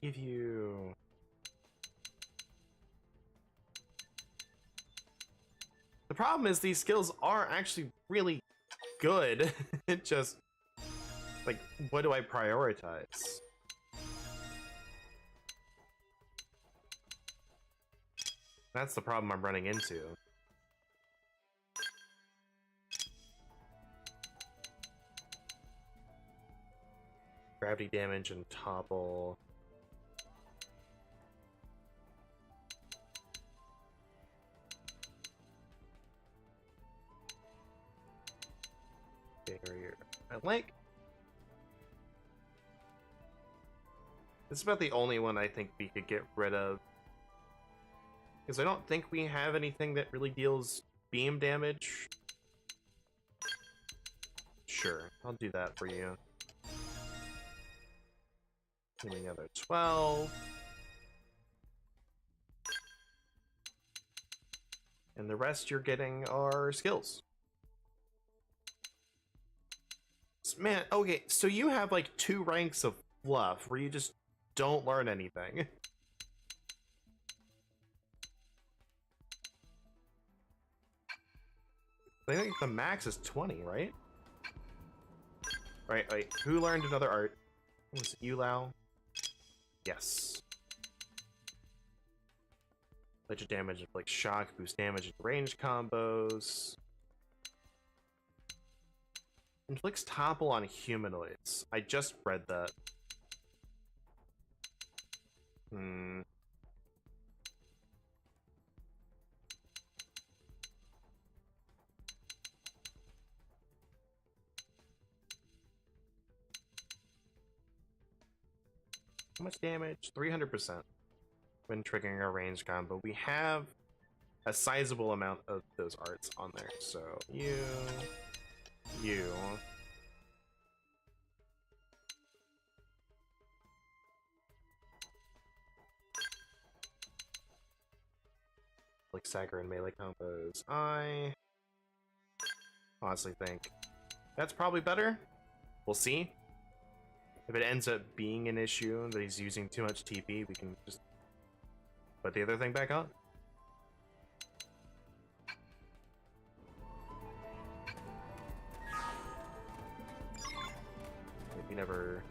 Give you... The problem is these skills are actually really good. It just... Like, what do I prioritize? That's the problem I'm running into. Gravity damage and topple. Barrier. I like. This is about the only one I think we could get rid of. Because I don't think we have anything that really deals beam damage. Sure, I'll do that for you. Give me another 12. And the rest you're getting are skills. Man, okay, so you have like 2 ranks of fluff where you just don't learn anything. I think the max is 20, right? Right, wait, who learned another art? Was it you, Lau? Yes. Legend damage, like shock, boost damage, and range combos. Inflicts topple on humanoids. I just read that. How much damage? 300% when triggering a range combo. We have a sizable amount of those arts on there. So you. Like Sagar and melee combos. I honestly think that's probably better. We'll see. If it ends up being an issue that he's using too much TP, we can just put the other thing back on. Maybe never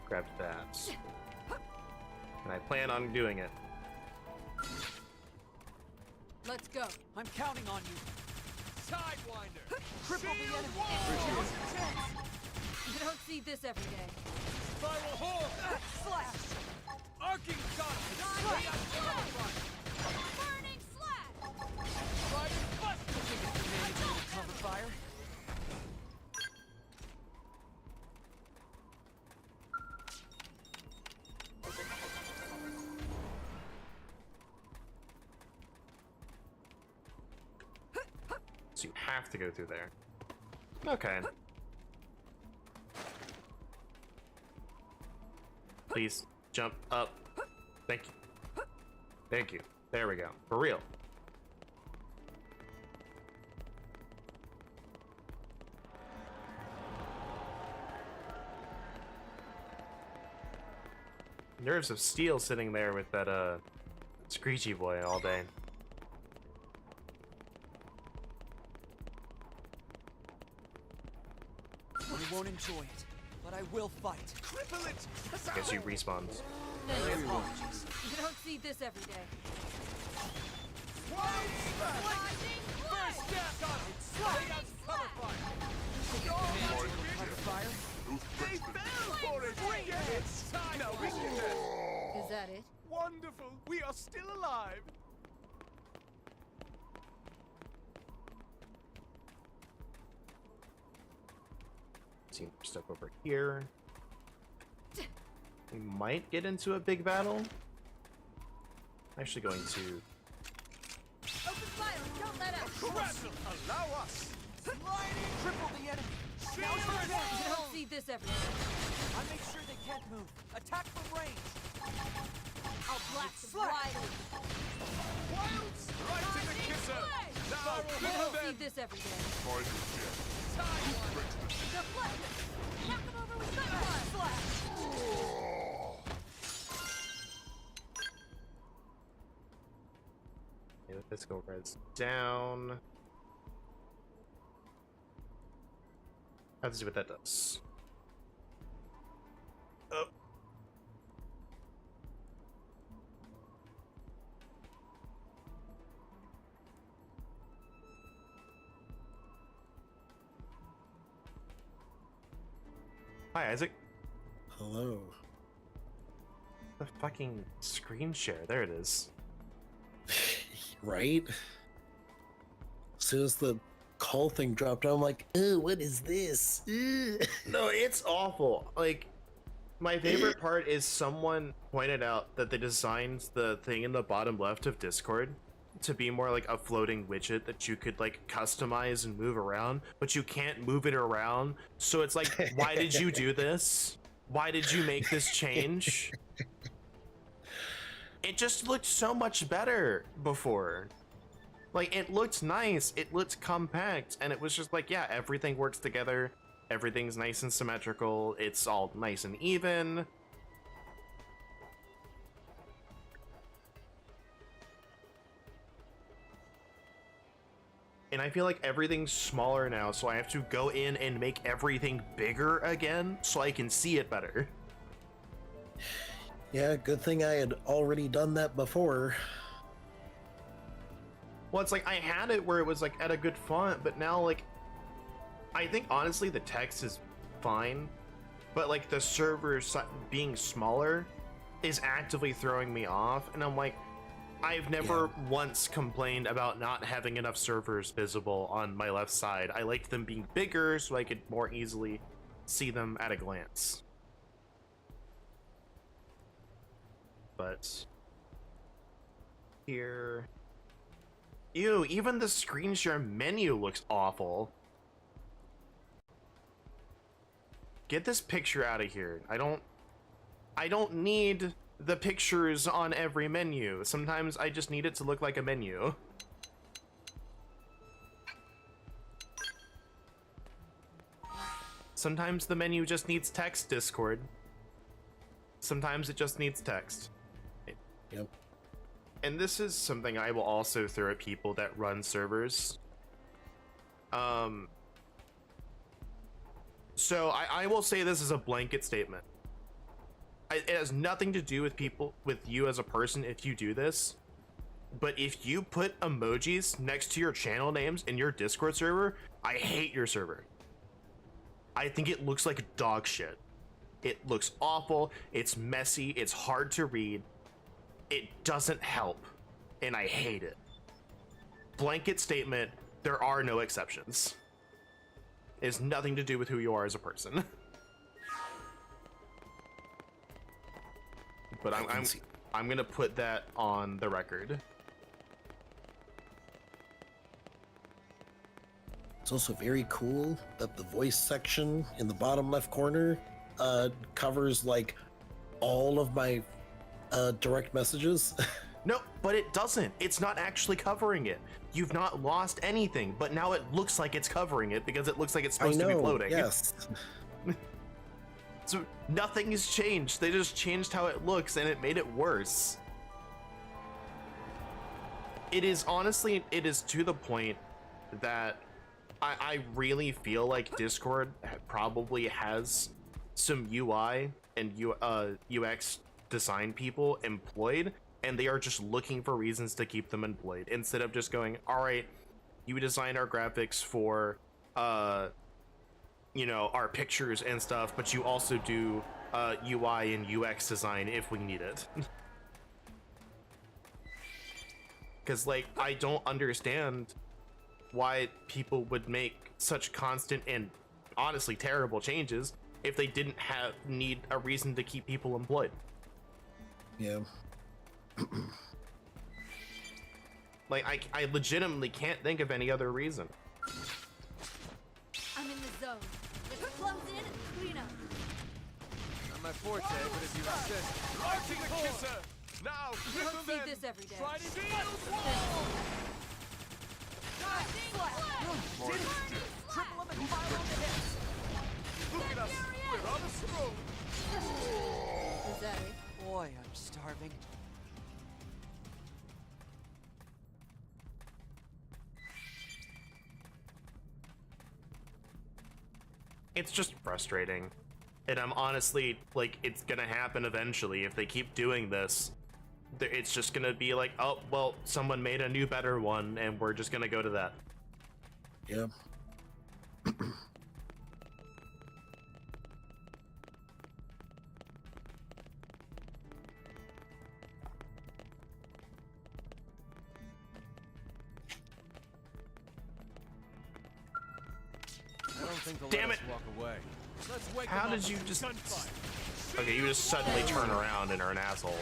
grabbed that. And I plan on doing it. Let's go. I'm counting on you. Sidewinder! Cripple the enemy. Wall! You don't see this every day. Spiral horn! Slash! Arcing shot! Lay out cover fire! Burning slash! Right, bust! Think it's the management of cover fire? So you have to go through there. Okay. Please jump up. Thank you. Thank you. There we go. For real. Nerves of steel sitting there with that Screechy boy all day. I won't enjoy it, but I will fight. Cripple it! Guess you respawns. My apologies. You don't see this every day. First step! Got it! Lay out cover fire! Cover fire? They fell for it! We get it! Now we get it! Is that it? Wonderful! We are still alive. See more stuff over here. We might get into a big battle. I'm actually going to. Open fire! Don't let up! Allow us. Sliding! Triple the enemy! Now's your You chance. don't see this everywhere. I make sure they can't move. Attack from range! I'll blast them Slash. wide. Wild strike to the kisser. Now You kill don't see them. this everywhere. Time one. Deflect! Knock them over with gunfire! Yeah, let's go res down. Let's see what that does. Oh. Hi, Isaac. Hello. The fucking screen share. There it is. Right? As soon as the call thing dropped out, I'm like, ew, what is this? Ew. No, it's awful. Like, my favorite part is someone pointed out that they designed the thing in the bottom left of Discord to be more like a floating widget that you could like customize and move around, but you can't move it around. So it's like, why did you do this? Why did you make this change? It just looked so much better before. Like, it looked nice, it looked compact, and it was just like, yeah, everything works together, everything's nice and symmetrical, it's all nice and even. And I feel like everything's smaller now, so I have to go in and make everything bigger again so I can see it better. Yeah, good thing I had already done that before. Well, it's like I had it where it was like at a good font, but now like I think honestly the text is fine, but like the server being smaller is actively throwing me off, and I'm like, I've never once complained about not having enough servers visible on my left side. I liked them being bigger so I could more easily see them at a glance. But here, ew, even the screen share menu looks awful. Get this picture out of here. I don't need the pictures on every menu. Sometimes I just need it to look like a menu. Sometimes the menu just needs text, Discord. Sometimes it just needs text. Yep. And this is something I will also throw at people that run servers. So I will say this as a blanket statement. It has nothing to do with people, with you as a person if you do this. But if you put emojis next to your channel names in your Discord server, I hate your server. I think it looks like dog shit. It looks awful, it's messy, it's hard to read. It doesn't help, and I hate it. Blanket statement, there are no exceptions. It has nothing to do with who you are as a person. But I'm gonna put that on the record. It's also very cool that the voice section in the bottom left corner covers like all of my direct messages. No, but it doesn't. It's not actually covering it. You've not lost anything, but now it looks like it's covering it because it looks like it's supposed to be floating. Yes. So nothing has changed. They just changed how it looks and it made it worse. It is honestly, it is to the point that I really feel like Discord probably has some UI and UX design people employed, and they are just looking for reasons to keep them employed instead of just going, all right, you design our graphics for you know, our pictures and stuff, but you also do UI and UX design if we need it. Because, like, I don't understand why people would make such constant and honestly terrible changes if they didn't need a reason to keep people employed. Yeah. Like, I legitimately can't think of any other reason. I'm in the zone. Let's close in and clean up. Not my forte, but if you insist. Arching the kisser! Now, You don't see this every day. Try to shield wall! Triple them and fire on the hits. Look at us! We're on a roll! Is that it? Boy, I'm starving. It's just frustrating. And I'm honestly, like, it's gonna happen eventually. If they keep doing this, it's just gonna be like, oh, well, someone made a new, better one, and we're just gonna go to that. Yeah. I don't think they'll Damn let it. us walk away. Let's wake How them did up you with just... gunfire. Okay, you just suddenly turn around and are an asshole.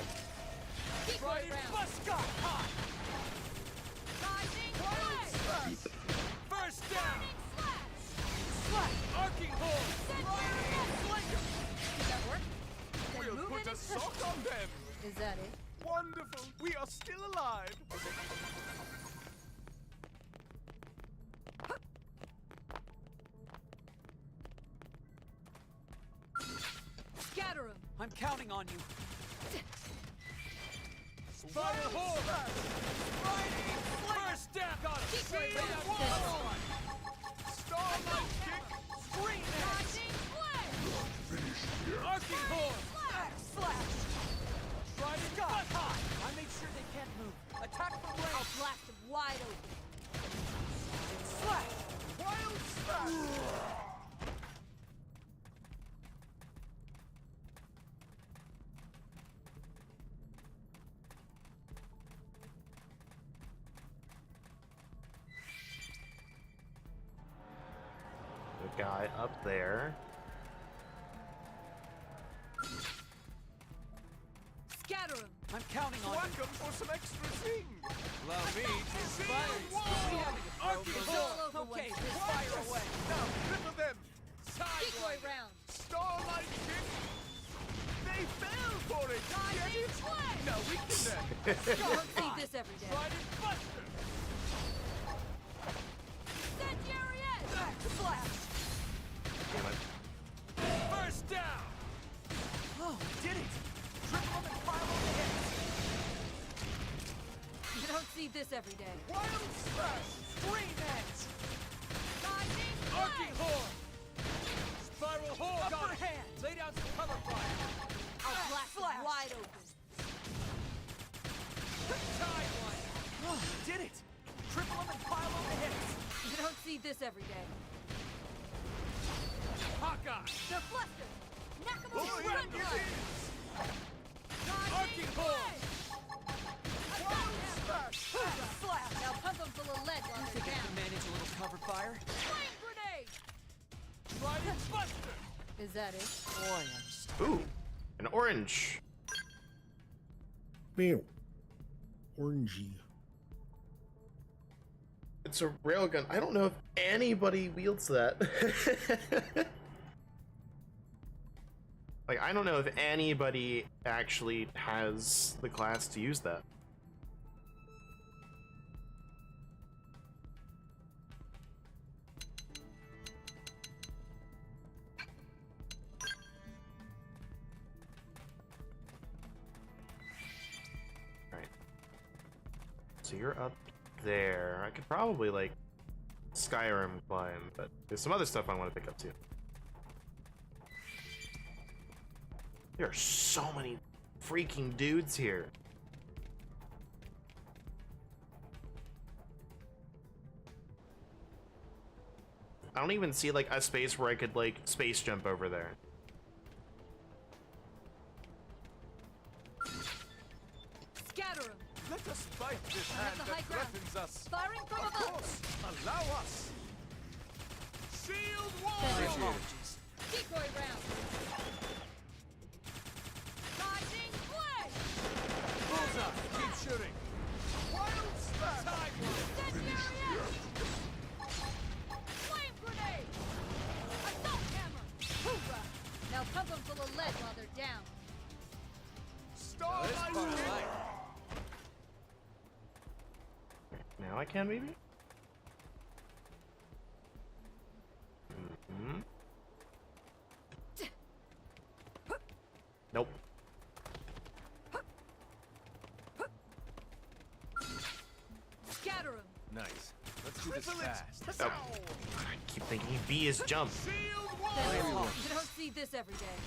Try to bust gun hot! First down! Arcing horn! Did that work? We'll move put in a sock on them! Is that it? Wonderful! We are still alive! Scatter 'em. I'm counting on you. Fire horn! First down! Got him! Shield wall! Starlight kick! Screen edge! Arcing horn! Try to gun hot! I made sure they can't move. Attack from range. I'll blast them wide open. Slash. Wild smash! The guy up there. Scatter 'em. I'm counting on Whack you. 'em for some extra zing! Allow me to inspire you. Arcing It's horn! all over Okay, once. just fire away. Now, cripple them! Decoy Sideline! round. Starlight kick! They fell for it! Get it? Now we can then! You don't see this every day. Try to buster! Incendiary edge. Flash. Damn it. First down! Oh, we did it. Triple them and fire on the hits. You don't see this every day. Wild smash! Screen edge. Arcing horn! Spiral horn! Upper Got it. hand. Lay down some cover fire! I'll blast them Flash. wide open. Tideline! Oh, we did it. Triple them and fire on the hits. You don't see this every day. Hawkeye! They're flustered. Knock 'em Oh, over here run it blood. is! Arcing horn! Wild smash! Slap. Now pump them full of lead while they're down. Manage a little cover fire. Flame grenade. Try to buster! Is that it? Boy, I'm starving. Ooh, an orange. Meow. Orangey. It's a railgun. I don't know if anybody wields that. Like, I don't know if anybody actually has the class to use that. Alright. So you're up there. I could probably, like, Skyrim climb, but there's some other stuff I want to pick up too. There are so many freaking dudes here. I don't even see, like, a space where I could, like, space jump over there. Scatter 'em. Let us fight fight this I have hand the high that ground. threatens us. Firing from Of above! course, allow us. Shield wall! Appreciate Decoy round! Rising blade! Bullseye, keep shooting. Wild smash! Incendiary axe! Flame grenade! Assault hammer! Hoorah! Now pump them full of lead while they're down. Starlight! Now I can, maybe? Mm-hmm. Nope. Scatter 'em! Nice. Let's do this fast. Oh. I keep thinking B is jump. Shield wall! You don't see this every day.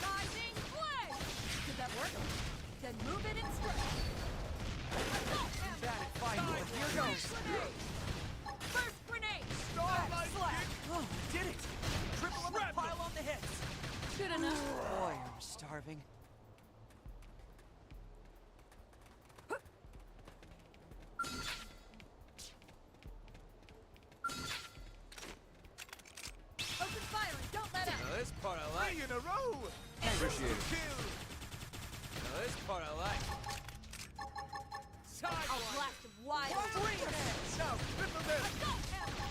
Rising blade! Did that work? Then move it and strike. Assault hammer! Bad at fighting. Here goes. Grenade! First grenade! Starlight Oh, did it! Triple up the pile on the hits! Good enough. Boy, I'm starving. Open fire and don't let out. Now this part I like. 3 in a row! Appreciate it. Kill! Now this part I like. A blast of wild. Now, triple this! Assault hammer!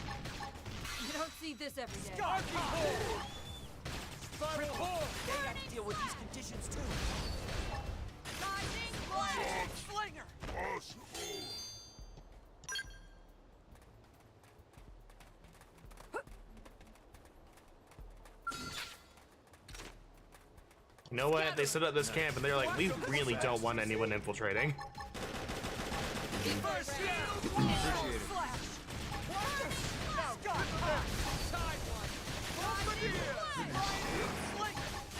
You don't see this every day. Arcing hold! Spiral hold! They got to deal with these conditions too. Rising blade! Slinger! You know what? They set up this camp and they're like, we really don't want anyone infiltrating. First shield wall! Appreciate it.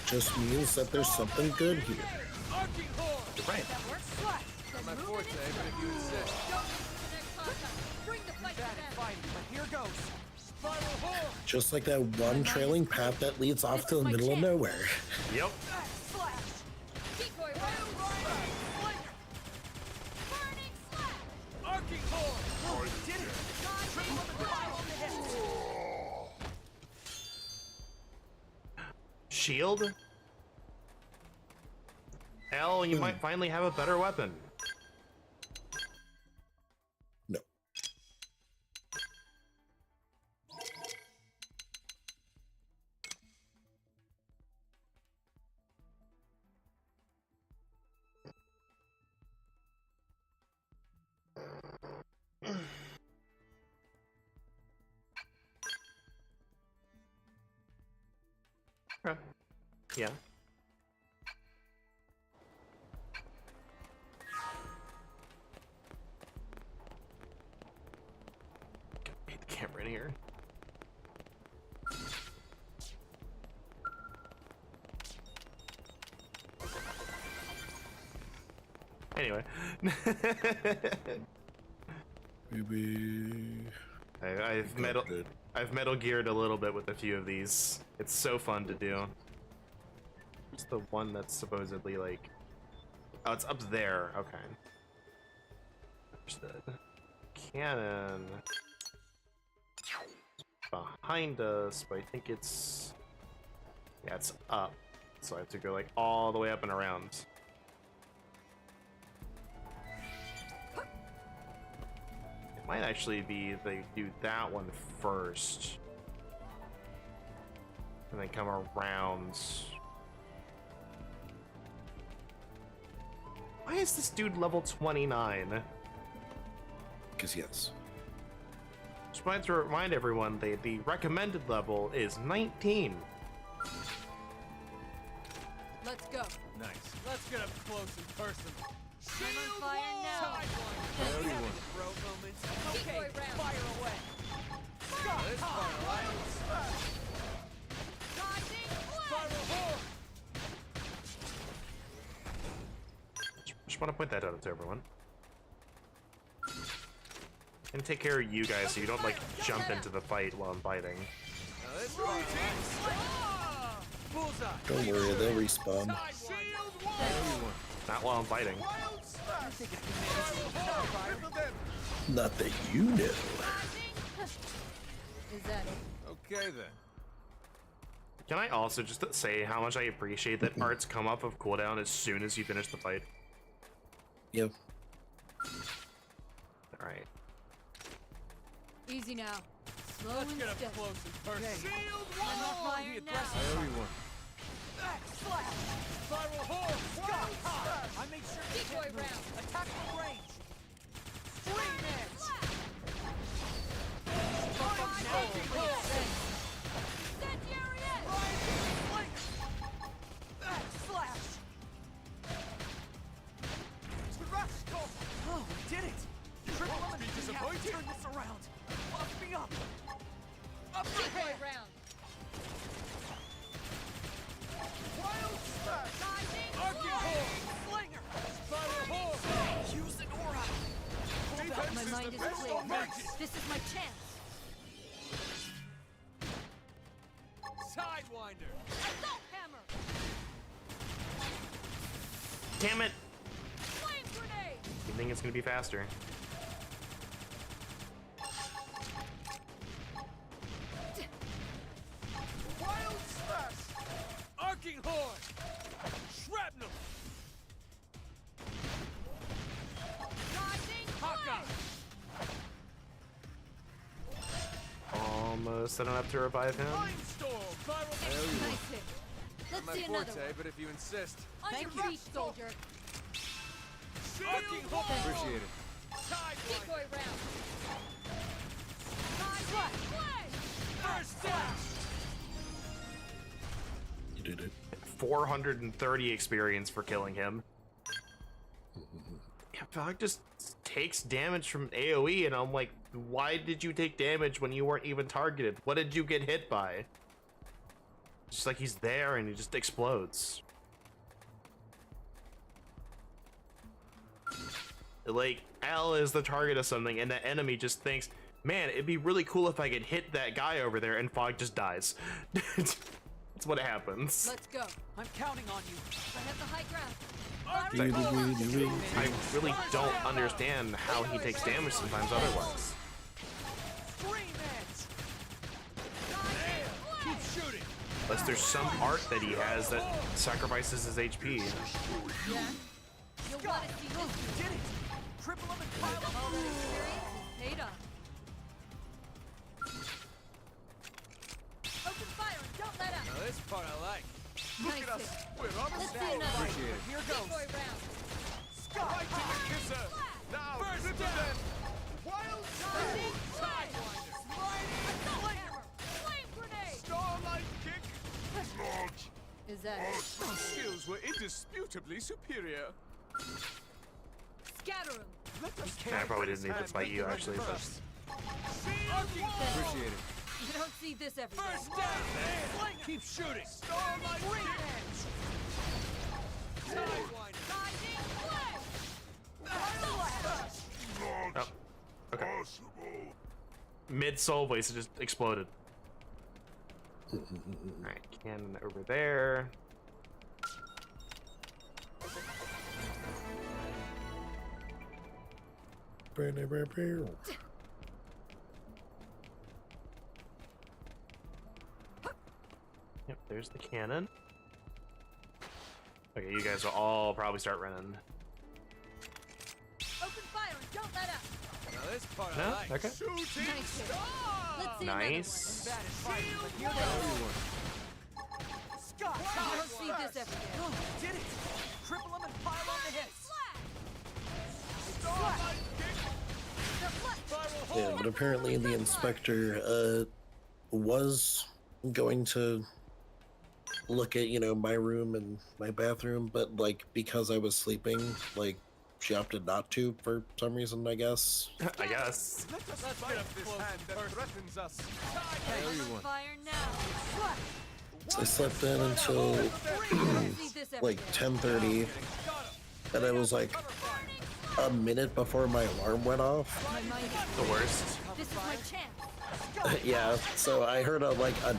Just means that there's something good here. Arcing hold! You're right. That works. Slash. Then My move forte, it and but if you insist. don't miss the next contact. Bring the fight to Bad at them. fighting, but here goes. Spiral hold! Just like that one trailing path that leads off to the middle of nowhere. Yep. Slash. Decoy round. Burning slash. Arcing hold! Oh, did it! Triple up the pile on the hits. Shield? Hell, you might finally have a better weapon. No. Okay. Yeah. Get the camera in here. Anyway. Maybe. I've metal geared a little bit with a few of these. It's so fun to do. Where's the one that's supposedly like... Oh, it's up there. Okay. Understood. Cannon. It's behind us, but I think it's... Yeah, it's up. So I have to go like all the way up and around. It might actually be they do that one first. And then come around. Why is this dude level 29? Because yes. Just wanted to remind everyone that the recommended level is 19. Let's go. Nice. Let's get up close and personal. I'm on fire now. Priority one. Bro moments. Decoy Okay, round. fire away. This part I like. Rising Spiral hold! Just want to point that out to everyone. And take care of you guys so you don't like jump into the fight while I'm fighting. Now this part I like. Bullseye! Don't worry, they'll respawn. Shield wall! Not while I'm fighting. Wild smash! I think I can manage it. Triple them! Not that you know. Is that it? Okay then. Can I also just say how much I appreciate that arts come off of cooldown as soon as you finish the fight? Yep. Alright. Easy now. Slow Let's and get up steady. close and personal. Shield I'm on wall! fire now. I owe you one. Spiral horn! Wild smash! I made sure Decoy round. attack from range. Stream edge. Oh, we did it! Triple Won't Lemon be we have to disappointed. turn this around. Buff me up. Decoy round. Wild smash! Arcing horn! Slinger. Spiral horn! Use an aura. Defense My is mind the is best clear. on magic! This is my chance. Sidewinder! Assault hammer. Damn it! Flame grenade. You think it's gonna be faster? Wild smash! Arcing horn! Shrapnel! Rising Hawkeye! Almost enough to revive him. Flamestorm! Viral Nice hit. Let's my see another forte, one. but if you insist. On your feet, soldier. Arcing horn! Appreciate it. Sidewinder! Decoy round. Rising flame. First dash! You did it. 430 experience for killing him. Yeah, Fog just takes damage from AoE, and I'm like, why did you take damage when you weren't even targeted? What did you get hit by? Just like he's there and he just explodes. Like, Al is the target of something, and the enemy just thinks, man, it'd be really cool if I could hit that guy over there, and Fog just dies. That's what happens. Let's go. I'm counting on you. I have the high ground. I really don't understand how he takes damage sometimes otherwise. Stream edge. Keep shooting! Unless there's some art that he has that sacrifices his HP. Yeah. You'll want to see Oh, this. you did it. Triple Lemon pile All that experience is paid off. Open fire and don't let up. Now this part I like. Nice Look at us! hit. We're on a Let's see roll! another. Appreciate it. Here goes. Decoy round. Right to the kisser! Now, first down! Wild Rising smash! flame. Sidewinder! Assault hammer. Flame grenade. Starlight kick! Is that it? Those skills were indisputably superior. Scatter him. Let us I probably didn't need to fight you, actually, but Appreciate it. You don't see this every day. First down! Keep shooting! Starlight kick! Sidewinder! Rising flame. oh, okay. Mid soul voice just exploded. Alright, cannon over there. Yep, there's the cannon. Okay, you guys will all probably start running. Open fire and don't let up. Now this part No? I like. Okay. Shooting Nice hit. star! Let's see Nice. Bad at fighting, but here goes. Scott. You don't see this every day. Oh, you did it. Triple Lemon pile on the hits. Starlight kick! Spiral Yeah, horn! but apparently the inspector was going to look at, you know, my room and my bathroom, but like because I was sleeping, like she opted not to for some reason, I guess. I guess. Let us fight up this hand that threatens us. I'm on fire now. I slept in until You don't see this every like day. 10:30, and I was like a minute before my alarm went off. My mind is The worst. This is my chance. Yeah, so I heard a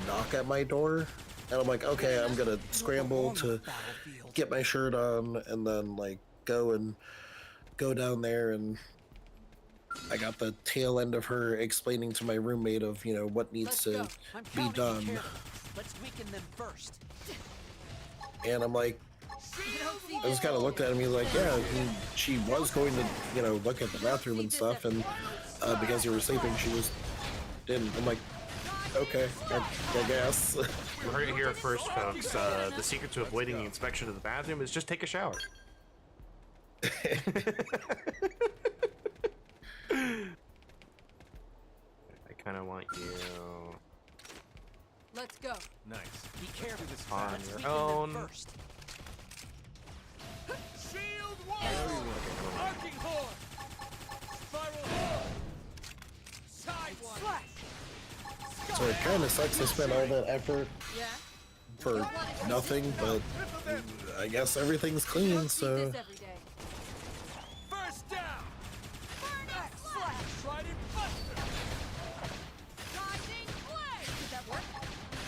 knock at my door, And I'm like, okay, I'm gonna scramble to get my shirt on and then like go down there, and I got the tail end of her explaining to my roommate of, you know, what needs to be done. Let's weaken them first. And I'm like, I just kind of looked at me like, yeah, she was going to, you know, look at the bathroom and stuff, and because you were sleeping, she just didn't. I'm like, okay, I guess. You heard it here first, folks. The secret to avoiding the inspection of the bathroom is just take a shower. I kind of want you Let's go. Nice. Be careful this on Let's your weaken own. them first. Shield wall! Arcing horn! Spiral horn! Sidewise! So it kind of sucks to spend all that effort Yeah? for nothing, but I guess everything's clean, so. This every day. First down! Back slash! Trident buster! Dodging play! Did that work?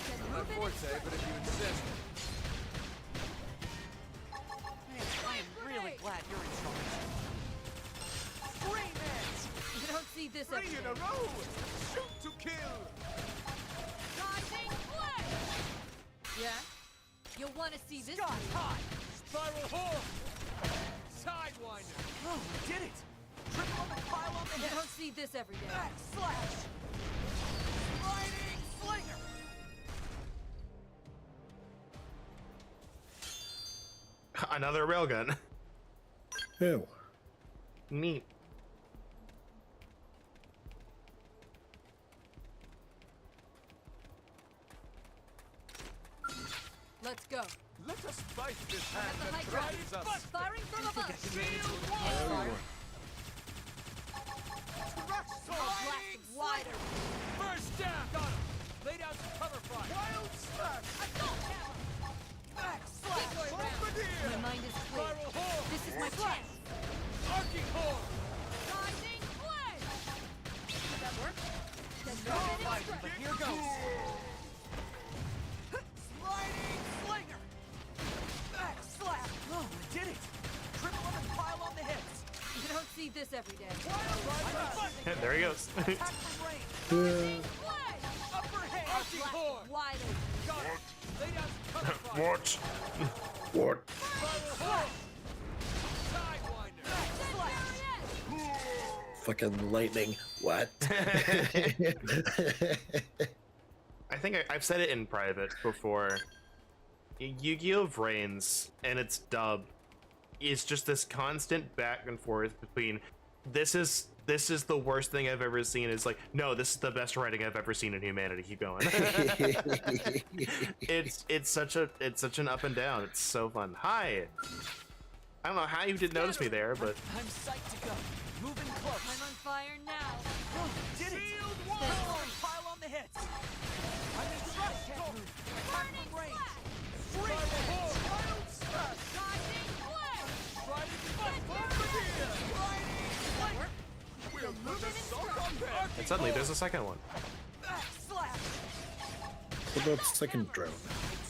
Then Not move it forte, and but if you insist. I am really glad you're in charge. Scream it! You don't see this every Three day. in a row! Shoot to kill! Dodging play! Yeah? You'll want to see this. Sky high! Spiral horn! Sidewinder! Oh, we did it! Triple on the pile on the You head! don't see this every day. Back slash! Sliding slinger! another railgun. Ew. Neat. Let's go. Let us fight this hand At the that high ground. drives us! Firing from above. Shield wall! Thrust Blast wider. First down! Got him! Lay down some cover fire! Wild slash! Back slash! Decoy round. Bombardier! My mind is clear. Spiral horn! This is my Slash! chance. Arcing horn! Dodging play. Did that work? Then No move it fighting, and but strike. here goes! Sliding slinger! Back slap! Oh, we did it! Triple up and pile on the hits! You don't see this every day. Yeah, there he goes. Attack from range! Dodging play. Upper hand! Arcing Blast horn! wide open. Got it! Lay down some cover fire! What? What? Spiral horn! Sidewinder! Back slash! Fucking lightning. What? I think I've said it in private before. Yu-Gi-Oh! Vrains and its dub is just this constant back and forth between this is the worst thing I've ever seen. It's like, no, this is the best writing I've ever seen in humanity. Keep going. it's such an up and down. It's so fun. Hi. I don't know how you didn't notice me there, but I'm psyched to go. Moving close. I'm on fire now. Oh, did it! Shield wall! Pile on the hits. I'm in thrust storm. Attack from range. Free hit. Wild slash. Dodging play. Riding butt. Bombardier. Riding slinger. We'll move it on there. and suddenly there's a second one. Back slash. What about second drone?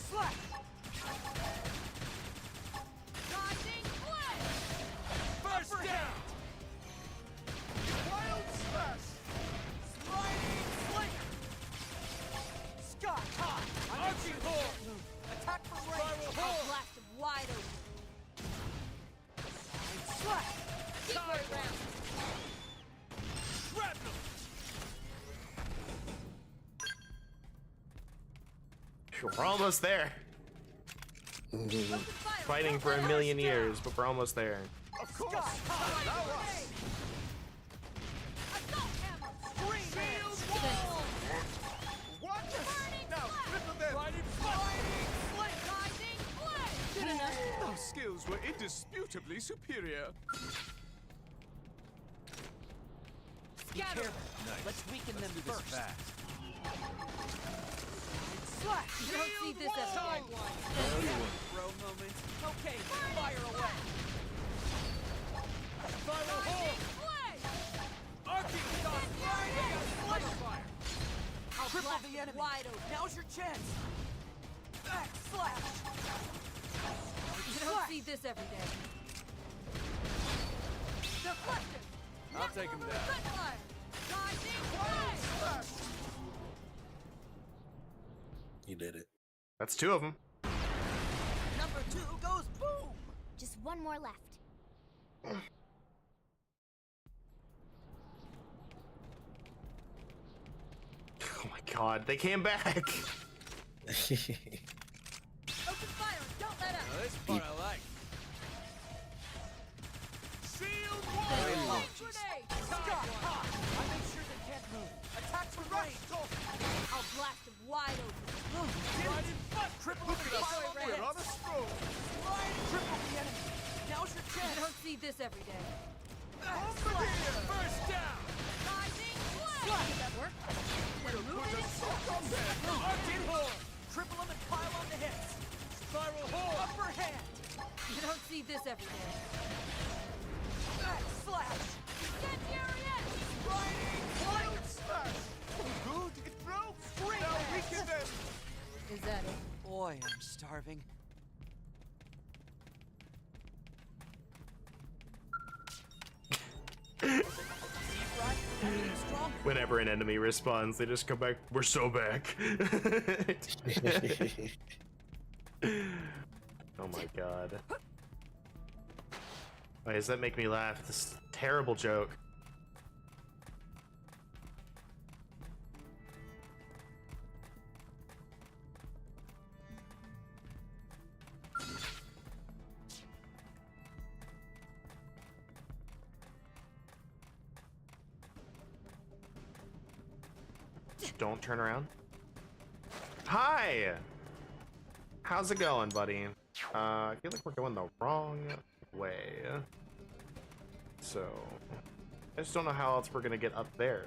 Slash. Dodging play. First down. Wild slash. Sliding slinger. Sky high. Arcing horn. Attack from range. Spiral I'll horn. blast him wide open. Slash. Decoy round. Shrapnel. We're almost there. Open fire. Fighting for a million years, but we're almost there. Of course. Now us. Assault hammer. Shield wall. Watch us. Now triple them. Riding flying sling. Dodging play. Good enough. Those skills were indisputably superior. Scatter. Nice. Let's weaken them first. Slash. You don't see this as a Bro moment. Okay, fire away. Spiral hole. Play. Arcing shot. Fire. I'll Triple blast the him enemy. wide open. Now's your chance. Backslash! You don't see this every day. Deflected! I'll take him down. Fire! You did it. That's 2 of them. Number 2 goes boom! Just one more left. Oh my god, they came back! Open fire! Don't let up! Now this part I like. Shield wall! Grenade! Stop! I make sure they can't move. Attack from range! I'll blast them wide open. Right in front! Triple the fire on the hits! On the stroke! Right! Triple the enemy! Now's your You chance! don't see this every day. Over here! First down! Rising flame! Did that work? We're moving. Arcade horn! Triple them and pile on the hits! Spiral horn! Upper hand! You don't see this every day. Backslash! Incendiary edge! Riding wild smash! Good, it broke! Spring now weaken them! Is that it? Boy, I'm starving. Whenever an enemy respawns, they just come back. We're so back. Oh my god. Why does that make me laugh? This is a terrible joke. Don't turn around. Hi! How's it going, buddy? I feel like we're going the wrong way. So, I just don't know how else we're gonna get up there.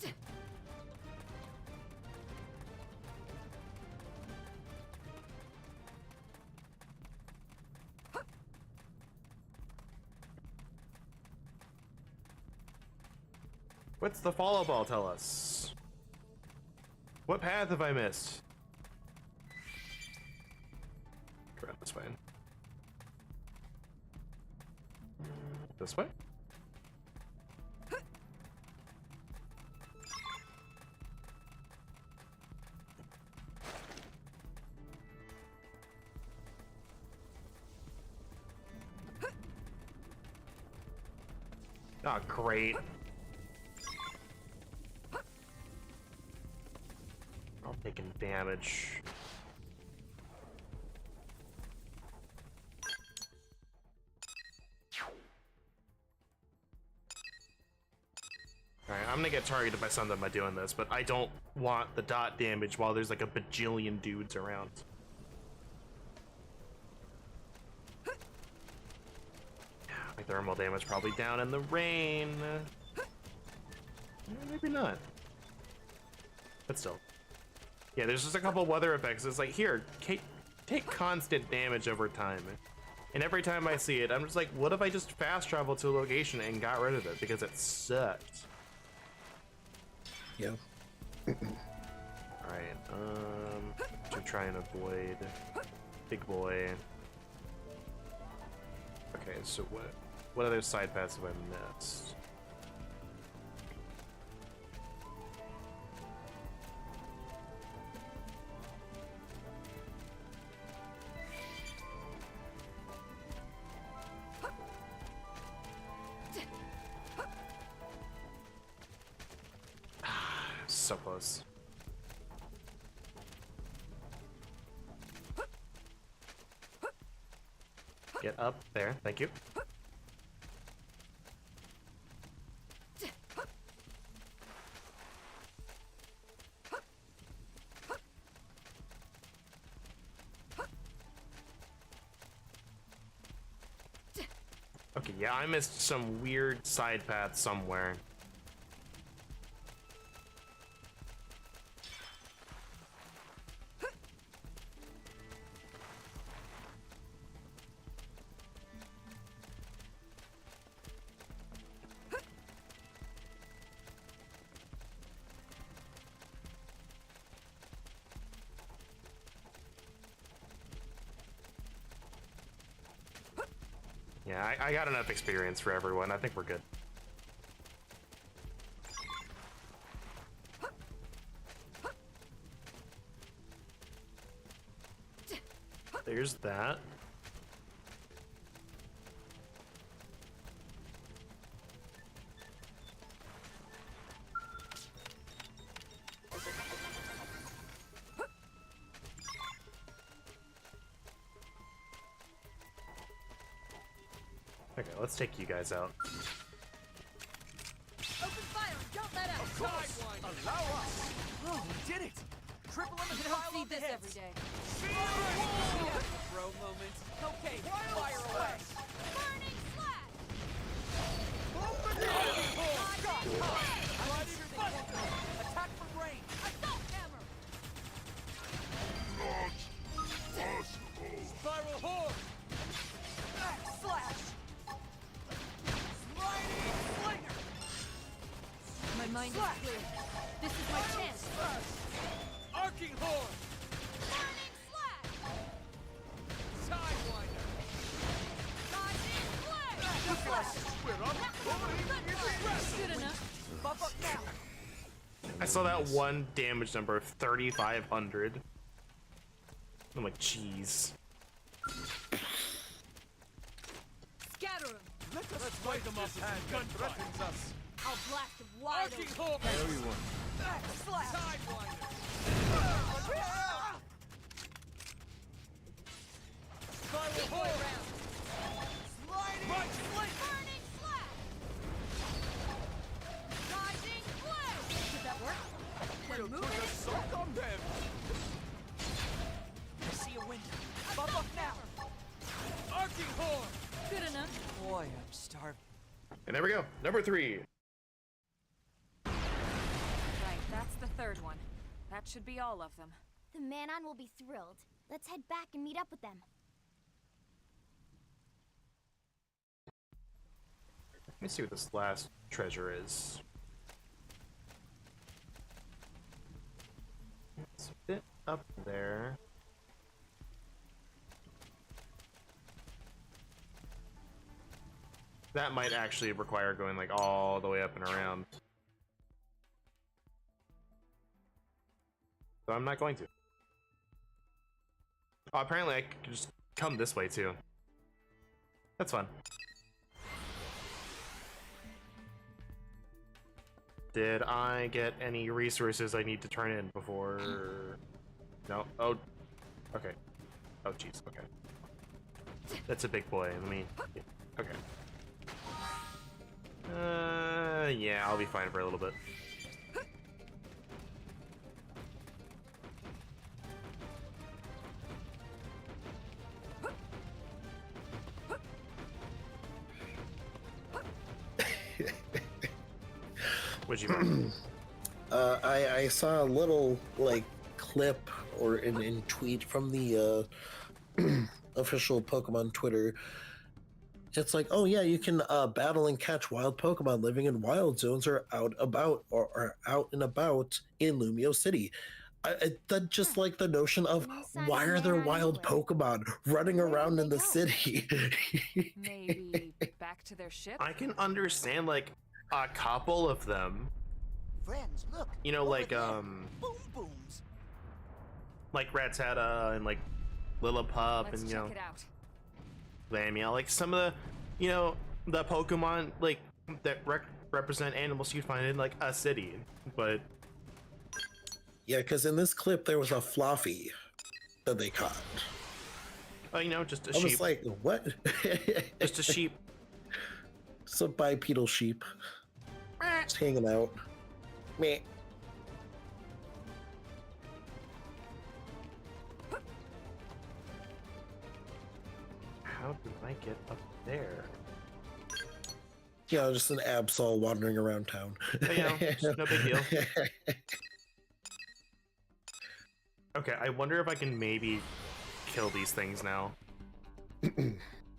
What's the follow ball tell us? What path have I missed? Go around this way. This way? Oh, great. I'm taking damage. Alright, I'm gonna get targeted by something by doing this, but I don't want the dot damage while there's like a bajillion dudes around. My thermal damage probably down in the rain. Maybe not. But still. Yeah, there's just a couple weather effects. It's like, here, take constant damage over time. And every time I see it, I'm just like, what if I just fast traveled to a location and got rid of it? Because it sucked. Yeah. Alright, to try and avoid Big Boy. Okay, so what other side paths have I missed? So close. Get up there, thank you. Okay, yeah, I missed some weird side path somewhere. Yeah, I got enough experience for everyone. I think we're good. There's that. Okay, let's take you guys out. Open fire and don't let up! Sidewinder! Allow us! Oh, we did it! Triple on the You pile don't see of the this hits. every day. Bro moment. Okay, fire away! Burning slash! Open the attack from range! Assault hammer! Spiral horn! Axe slash! Sliding slinger! My mind is Slash! clear. This is my chance. Arcing horn! Burning slash! Sidewinder! Dodging blade! Good enough. Buff up now! I saw that one damage number of 3,500. I'm like, jeez. Scatter him. Let's wake them up as this gun threatens us! I'll blast him wide Arcing open. horn! Everyone! Axe slash! Sidewinder! Spiral horn! Sliding slinger! Burning slash! Dodging blade! Did that work? Then We'll move put a it. soak on them! I see a window. Buff up now! Arcing horn! Good enough. Boy, I'm starving. And there we go. Number 3. Right, that's the third one. That should be all of them. The Manon will be thrilled. Let's head back and meet up with them. Let me see what this last treasure is. It's a bit up there. That might actually require going like all the way up and around. So I'm not going to. Oh, apparently I can just come this way too. That's fun. Did I get any resources I need to turn in before? No. Oh. Okay. Oh, jeez. Okay. That's a big boy. Let me. Okay. Yeah, I'll be fine for a little bit. What'd you find? I saw a little like clip or in tweet from the official Pokemon Twitter. It's like, oh yeah, you can battle and catch wild Pokemon living in wild zones or out out and about in Lumio City. That just like the notion of No sign why of are there Manon wild anywhere. Pokemon running Where did around they in the go? city? Maybe back to their ship? I can understand like a couple of them. Friends, look. You know, over like there. Boom booms. like Rattata and like Lillipup Let's and check you know it out. Lamia, like some of the, you know, the Pokemon like that represent animals you'd find in like a city, but Yeah, because in this clip there was a Fluffy that they caught. you know, just a I was sheep, like, what? just a sheep. It's a bipedal sheep. Just hanging out. Meh. How did I get up there? Yeah, just an Absol wandering around town. You know, it's no big deal. Okay, I wonder if I can maybe kill these things now.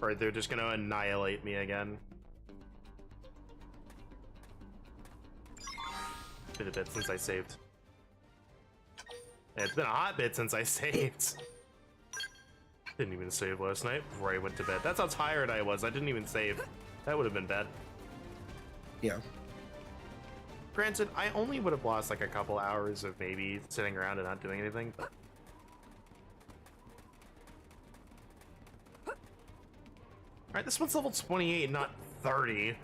Or they're just gonna annihilate me again. It's been a bit since I saved. Yeah, it's been a hot bit since I saved. Didn't even save last night before I went to bed. That's how tired I was. I didn't even save. That would have been bad. Yeah. Granted, I only would have lost like a couple hours of maybe sitting around and not doing anything, but... Alright, this one's level 28, not 30.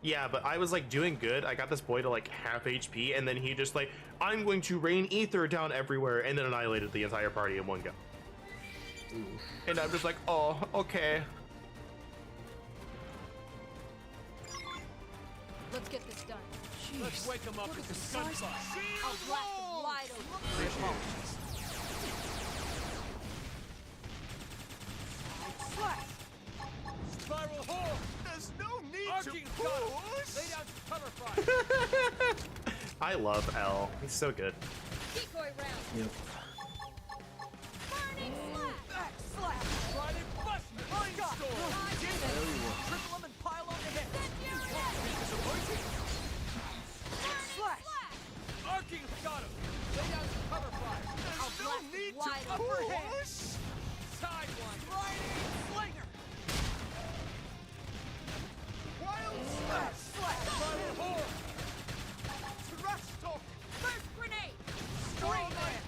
Yeah, but I was like doing good. I got this boy to like half HP, and then he just like, I'm going to rain ether down everywhere, and then annihilated the entire party in one go. Ooh. And I'm just like, oh, okay. Let's get this done. Jeez. Let's wake him up with the gunfire. I'll blast him wide open. My apologies. Spiral horn! There's no need Arcing to push! Lay down some cover fire! I love L. He's so good. Decoy round. Yep. Burning slap. Back slap! Right and bust me! Mindstorm! Triple him and pile on the head! Slash! Arcing got him! Lay down some cover fire! I'll blast him wide to open. push! Sidewinder! Riding slinger! Wild Back slash! slap! Spiral horn! Trash talk! First grenade. String man!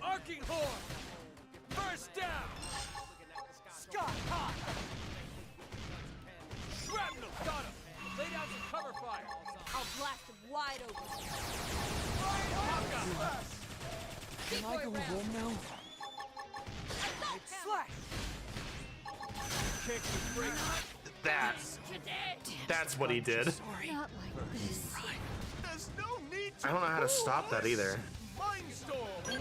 Arcing horn! First down! Sky high! Shrapnel got him! Lay down some cover fire! I'll blast him wide open. Can I go home now? Slash! Kick the break. That's what he did. Not like this. There's no need to I don't know how to stop that either. Mindstorm!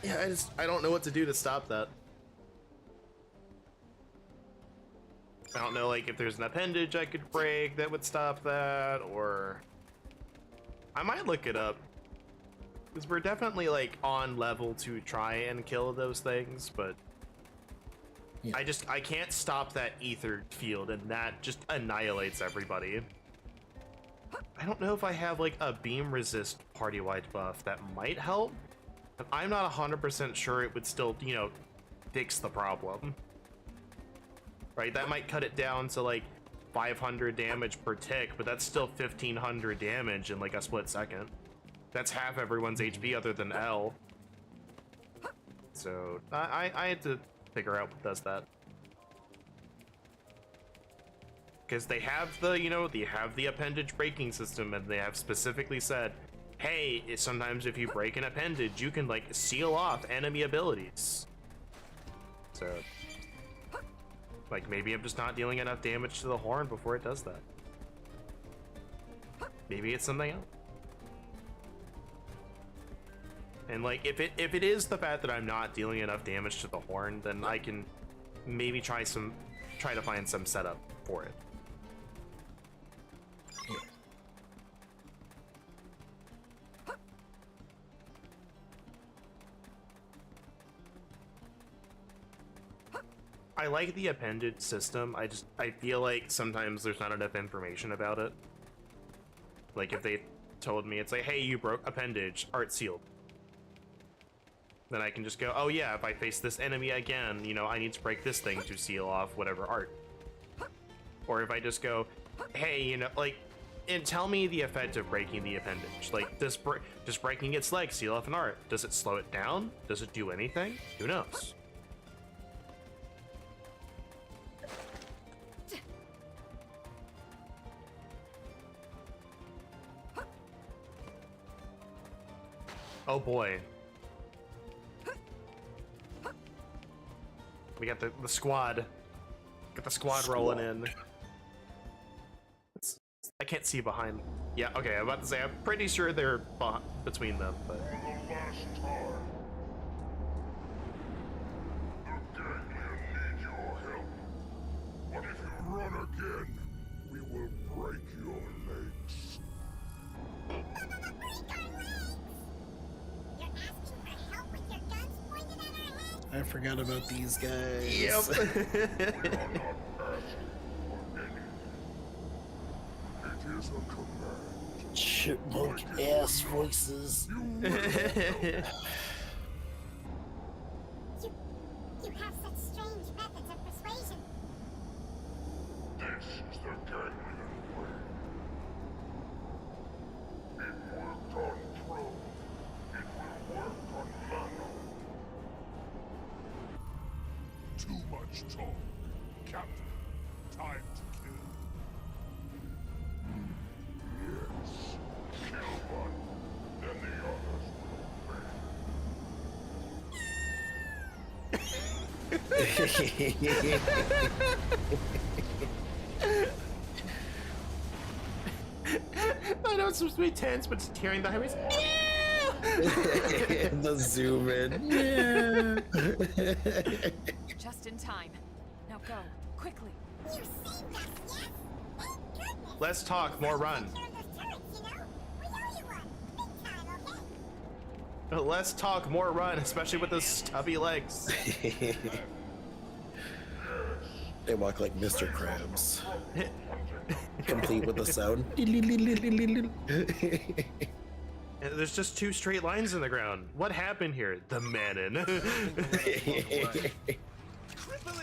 Yeah, I don't know what to do to stop that. I don't know, like, if there's an appendage I could break that would stop that, or... I might look it up. Because we're definitely, like, on level to try and kill those things, but... Yeah. I can't stop that ether field, and that just annihilates everybody. I don't know if I have, like, a beam resist party-wide buff that might help, but I'm not 100% sure it would still, you know, fix the problem. Right, that might cut it down to like 500 damage per tick, but that's still 1500 damage in like a split second. That's half everyone's HP other than L. So I had to figure out what does that. Because they have the, you know, they have the appendage breaking system, and they have specifically said, hey, sometimes if you break an appendage, you can like seal off enemy abilities. So... like, maybe I'm just not dealing enough damage to the horn before it does that. Maybe it's something else. And like, if it is the fact that I'm not dealing enough damage to the horn, then I can maybe try to find some setup for it. I like the appendage system. I feel like sometimes there's not enough information about it. Like if they told me, it's like, hey, you broke appendage, art sealed. Then I can just go, oh yeah, if I face this enemy again, you know, I need to break this thing to seal off whatever art. Or if I just go, hey, you know, like, and tell me the effect of breaking the appendage. Like, does breaking its leg seal off an art? Does it slow it down? Does it do anything? Who knows? Oh boy. We got the squad. Got the squad rolling in. I can't see behind. Yeah, okay, I'm about to say, I'm pretty sure they're between them, but... But if you run again, we will break your legs. I forgot about these guys. Yep. It is is a command. Chipmunk ass voices. You have such strange methods of persuasion. This is the ganglion way. It worked on Pro. It will work on Lano. Too much talk. Captain, time to kill. Yes. Kill one, then the others I know it's supposed to be tense, but just hearing the highways. The zoom in. Yeah. Just in time. Now go, quickly. You saved us, yes? Thank goodness. Less talk, more run. Turn those turrets, you know? We owe you one. Big time, okay? Less talk, more run, especially with those stubby legs. They walk like Mr. Krabs. Complete with the sound. And there's just 2 straight lines in the ground. What happened here? The Manon. Cripple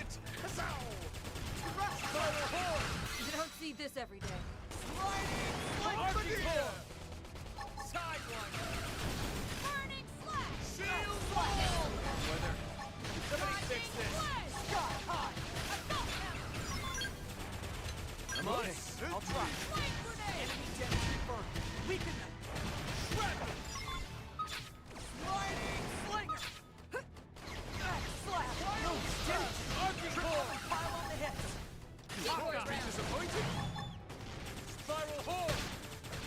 it! Kazow! You don't see this every day. Archie-core! Side one! Burning slash! Shield wall! Weather. Somebody fix this! Sky high! I'm on it. I'll try. Flame grenade! Enemy damage confirmed. Weaken them. Trap them. Sliding slinger. Slash! No, steady. Archie-core! Pile on the hits. Hawkeye. Be disappointed. Spiral horn.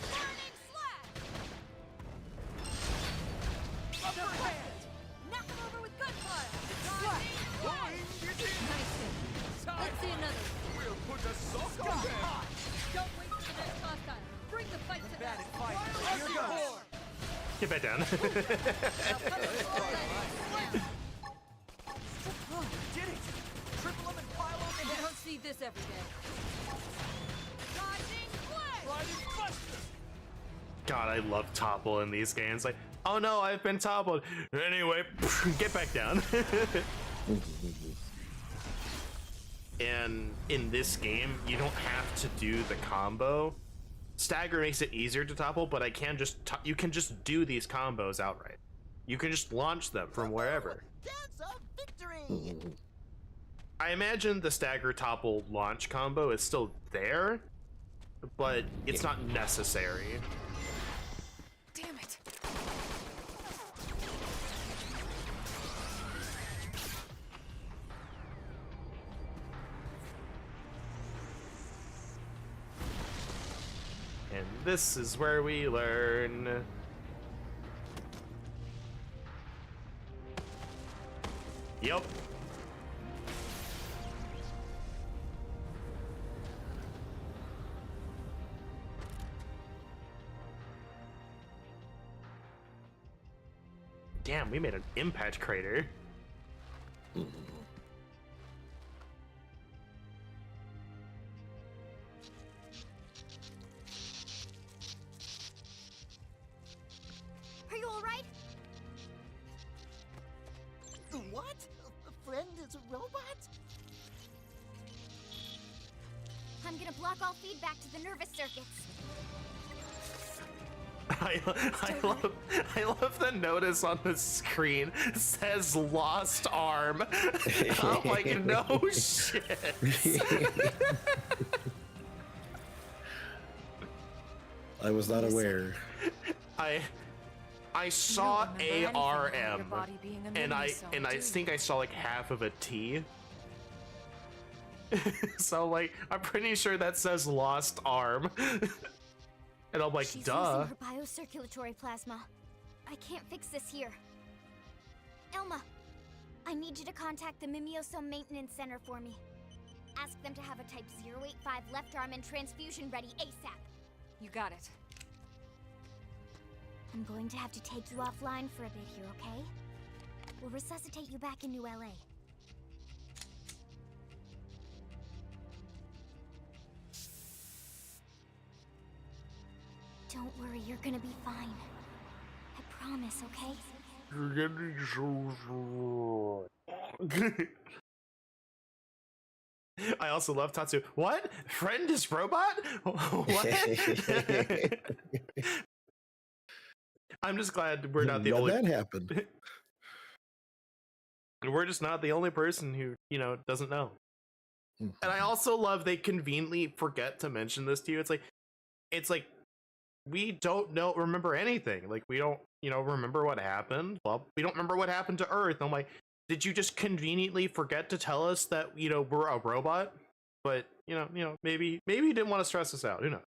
Burning slash! Upper hand. Knock him over with gunfire! Slap. Lightning Boing, get in. Nice hit. Side Let's see another. We'll put a soft Sky on them. high! Don't wait for the next hostile. Bring the fight to Bad them. at fight. Archie-core! Get back down. Now put the sword down. Did it! Triple them and pile on the You hits. don't see this every day. Dodging blade! Riding buster. God, I love topple in these games. Like, oh no, I've been toppled. Anyway, get back down. And in this game, you don't have to do the combo. Stagger makes it easier to topple, but I can just you can just do these combos outright. You can just launch them from wherever. Dance of victory! I imagine the stagger topple launch combo is still there, but it's not necessary. Damn it. And this is where we learn. Yep. Damn, we made an impact crater. Are you all right? What? A friend is a robot? I'm gonna block all feedback to the nervous circuits. I love the notice on the screen. It says lost arm. I'm like, no shit. I was not aware. I saw remember anything about ARM your body being a and mini-so, I do you? think I saw like half of a T. So like I'm pretty sure that says lost arm. And I'm like, She's duh. losing her biocirculatory plasma. I can't fix this here. Elma, I need you to contact the Mimioso Maintenance Center for me. Ask them to have a Type 085 left arm and transfusion ready ASAP. You got it. I'm going to have to take you offline for a bit here, okay? We'll resuscitate you back in New LA. Don't worry, you're gonna be fine. I promise, okay? You're getting so. I also love Tatsu. What? Friend is robot? What? I'm just glad we're not the only. That happened. We're just not the only person who, doesn't know. And I also love they conveniently forget to mention this to you. It's like we don't remember anything. Like we don't, remember what happened. Well, we don't remember what happened to Earth. I'm like, did you just conveniently forget to tell us that, we're a robot? But, maybe you didn't want to stress us out. Who knows?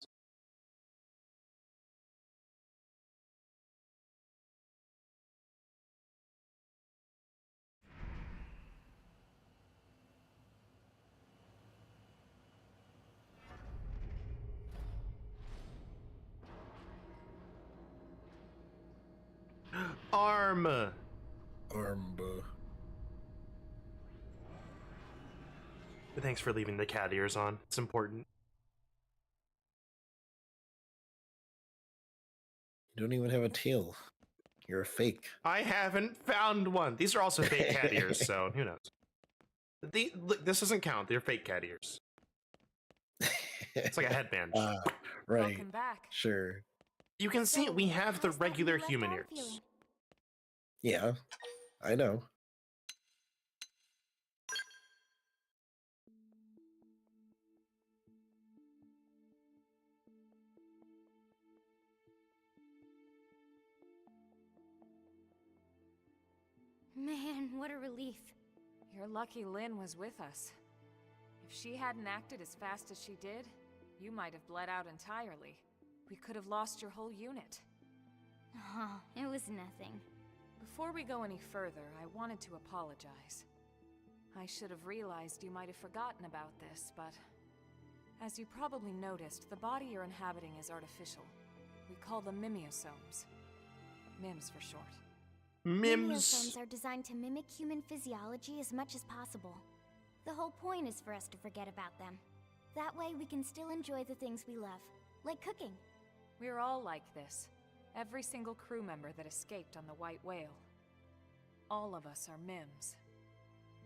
Arm. Thanks for leaving the cat ears on. It's important. You don't even have a tail. You're a fake. I haven't found one. These are also fake cat ears, so who knows? Look, this doesn't count. They're fake cat ears. It's like a headband. Right. Welcome back. Sure. You can see we have the regular human ears. Yeah, I know. Man, what a relief. You're lucky Lynn was with us. If she hadn't acted as fast as she did, you might have bled out entirely. We could have lost your whole unit. Oh, it was nothing. Before we go any further, I wanted to apologize. I should have realized you might have forgotten about this, but... as you probably noticed, the body you're inhabiting is artificial. We call them mimeosomes. MIMS for short. Mimeosomes are designed to mimic human physiology as much as possible. The whole point is for us to forget about them. That way we can still enjoy the things we love, like cooking. We're all like this. Every single crew member that escaped on the White Whale. All of us are MIMS.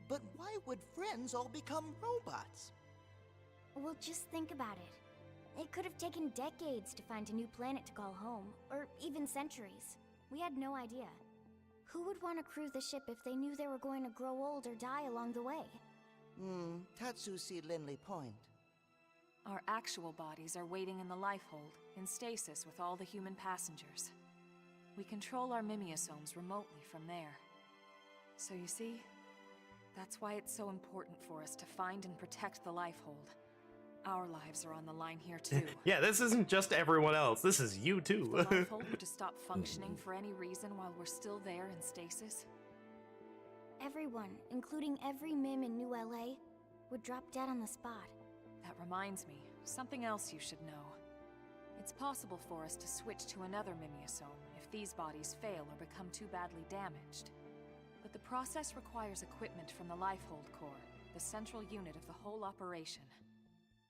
But why would friends all become robots? Well, just think about it. It could have taken decades to find a new planet to call home, or even centuries. We had no idea. Who would want to crew the ship if they knew they were going to grow old or die along the way? Tatsu see Linley point. Our actual bodies are waiting in the lifehold, in stasis with all the human passengers. We control our mimeosomes remotely from there. So you see, that's why it's so important for us to find and protect the lifehold. Our lives are on the line here too. Yeah, this isn't just everyone else. This is you too. If the lifehold were to stop functioning for any reason while we're still there in stasis, everyone, including every MIM in New LA, would drop dead on the spot. That reminds me, something else you should know. It's possible for us to switch to another mimeosome if these bodies fail or become too badly damaged. But the process requires equipment from the Lifehold Core, the central unit of the whole operation.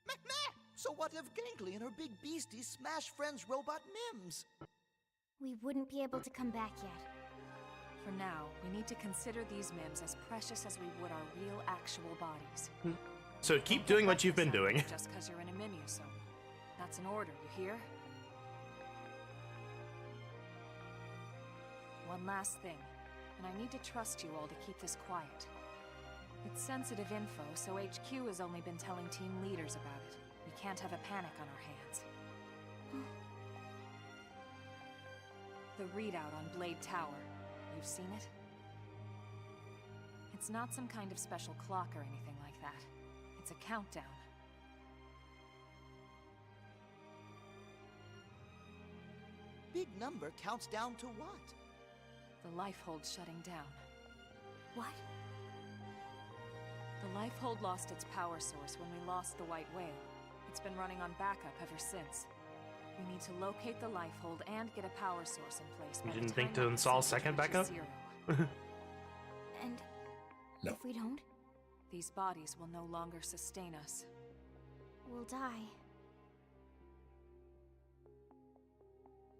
Meh! So what if Gankley and her big beasties smash friends' robot MIMS? We wouldn't be able to come back yet. For now, we need to consider these MIMS as precious as we would our real, actual bodies. So keep doing what you've been doing. Just because you're in a mimeosome. That's an order, you hear? One last thing, and I need to trust you all to keep this quiet. It's sensitive info, so HQ has only been telling team leaders about it. We can't have a panic on our hands. The readout on Blade Tower. You've seen it? It's not some kind of special clock or anything like that. It's a countdown. Big number counts down to what? The Lifehold shutting down. What? The Lifehold lost its power source when we lost the White Whale. It's been running on backup ever since. We need to locate the Lifehold and get a power source in place. You didn't think to install second backup? And No. if we don't, these bodies will no longer sustain us. we'll die.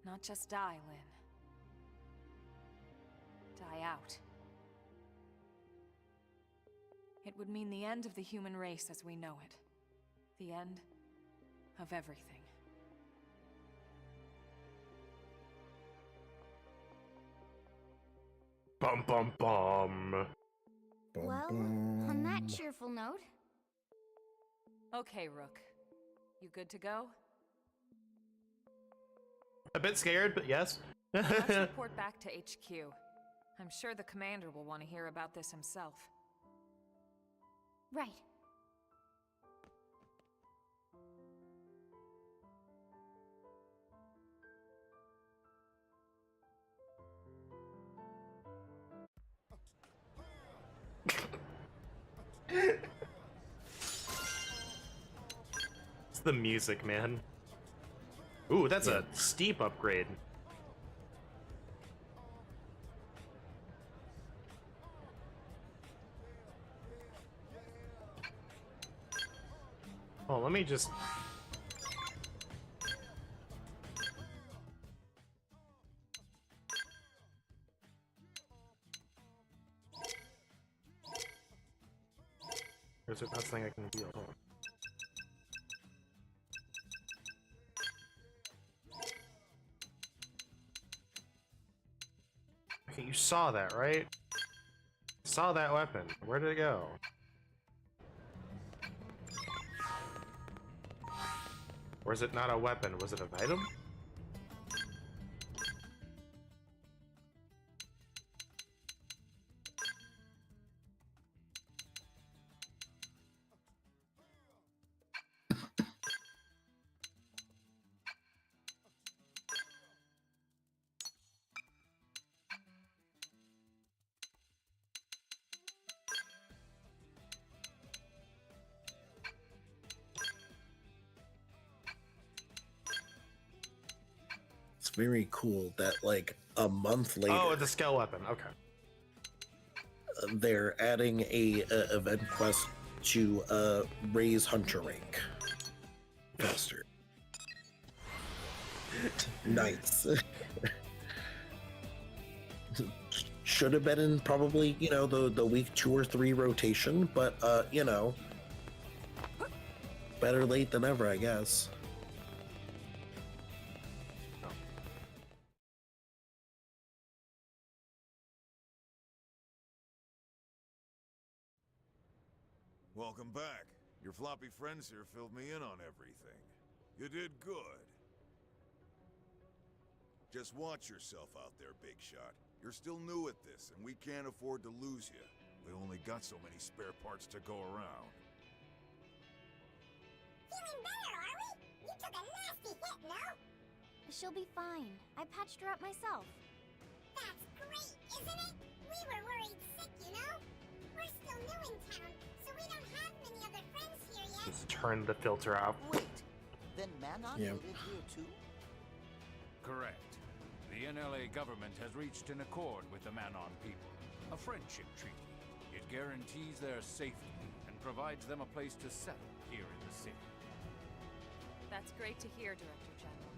Not just die, Lynn. Die out. It would mean the end of the human race as we know it. The end of everything. Bum bum bum. Well, on that cheerful note, Okay, Rook. You good to go? A bit scared, but yes. Let's report back to HQ. I'm sure the commander will want to hear about this himself. right. It's the music, man. Ooh, that's a steep upgrade. Oh, let me just... There's a best thing I can deal. Hold on. Okay, you saw that, right? Saw that weapon. Where did it go? Or is it not a weapon? Was it an item? It's very cool that like a month later. Oh, it's a scale weapon. Okay. They're adding a event quest to raise hunter rank faster. Nice. Should have been in probably, you know, the week 2 or 3 rotation, but you know, better late than ever, I guess. Welcome back. Your floppy friends here filled me in on everything. You did good. Just watch yourself out there, Big Shot. You're still new at this, and we can't afford to lose you. We only got so many spare parts to go around. Feeling better, are we? You took a nasty hit, no? She'll be fine. I patched her up myself. That's great, isn't it? We were worried sick, you know? We're still new in town, so we don't have many other friends here yet. Just turn the filter off. Wait, then Manon Yeah. made it here too? Correct. The NLA government has reached an accord with the Manon people. A friendship treaty. It guarantees their safety and provides them a place to settle here in the city. That's great to hear, Director General.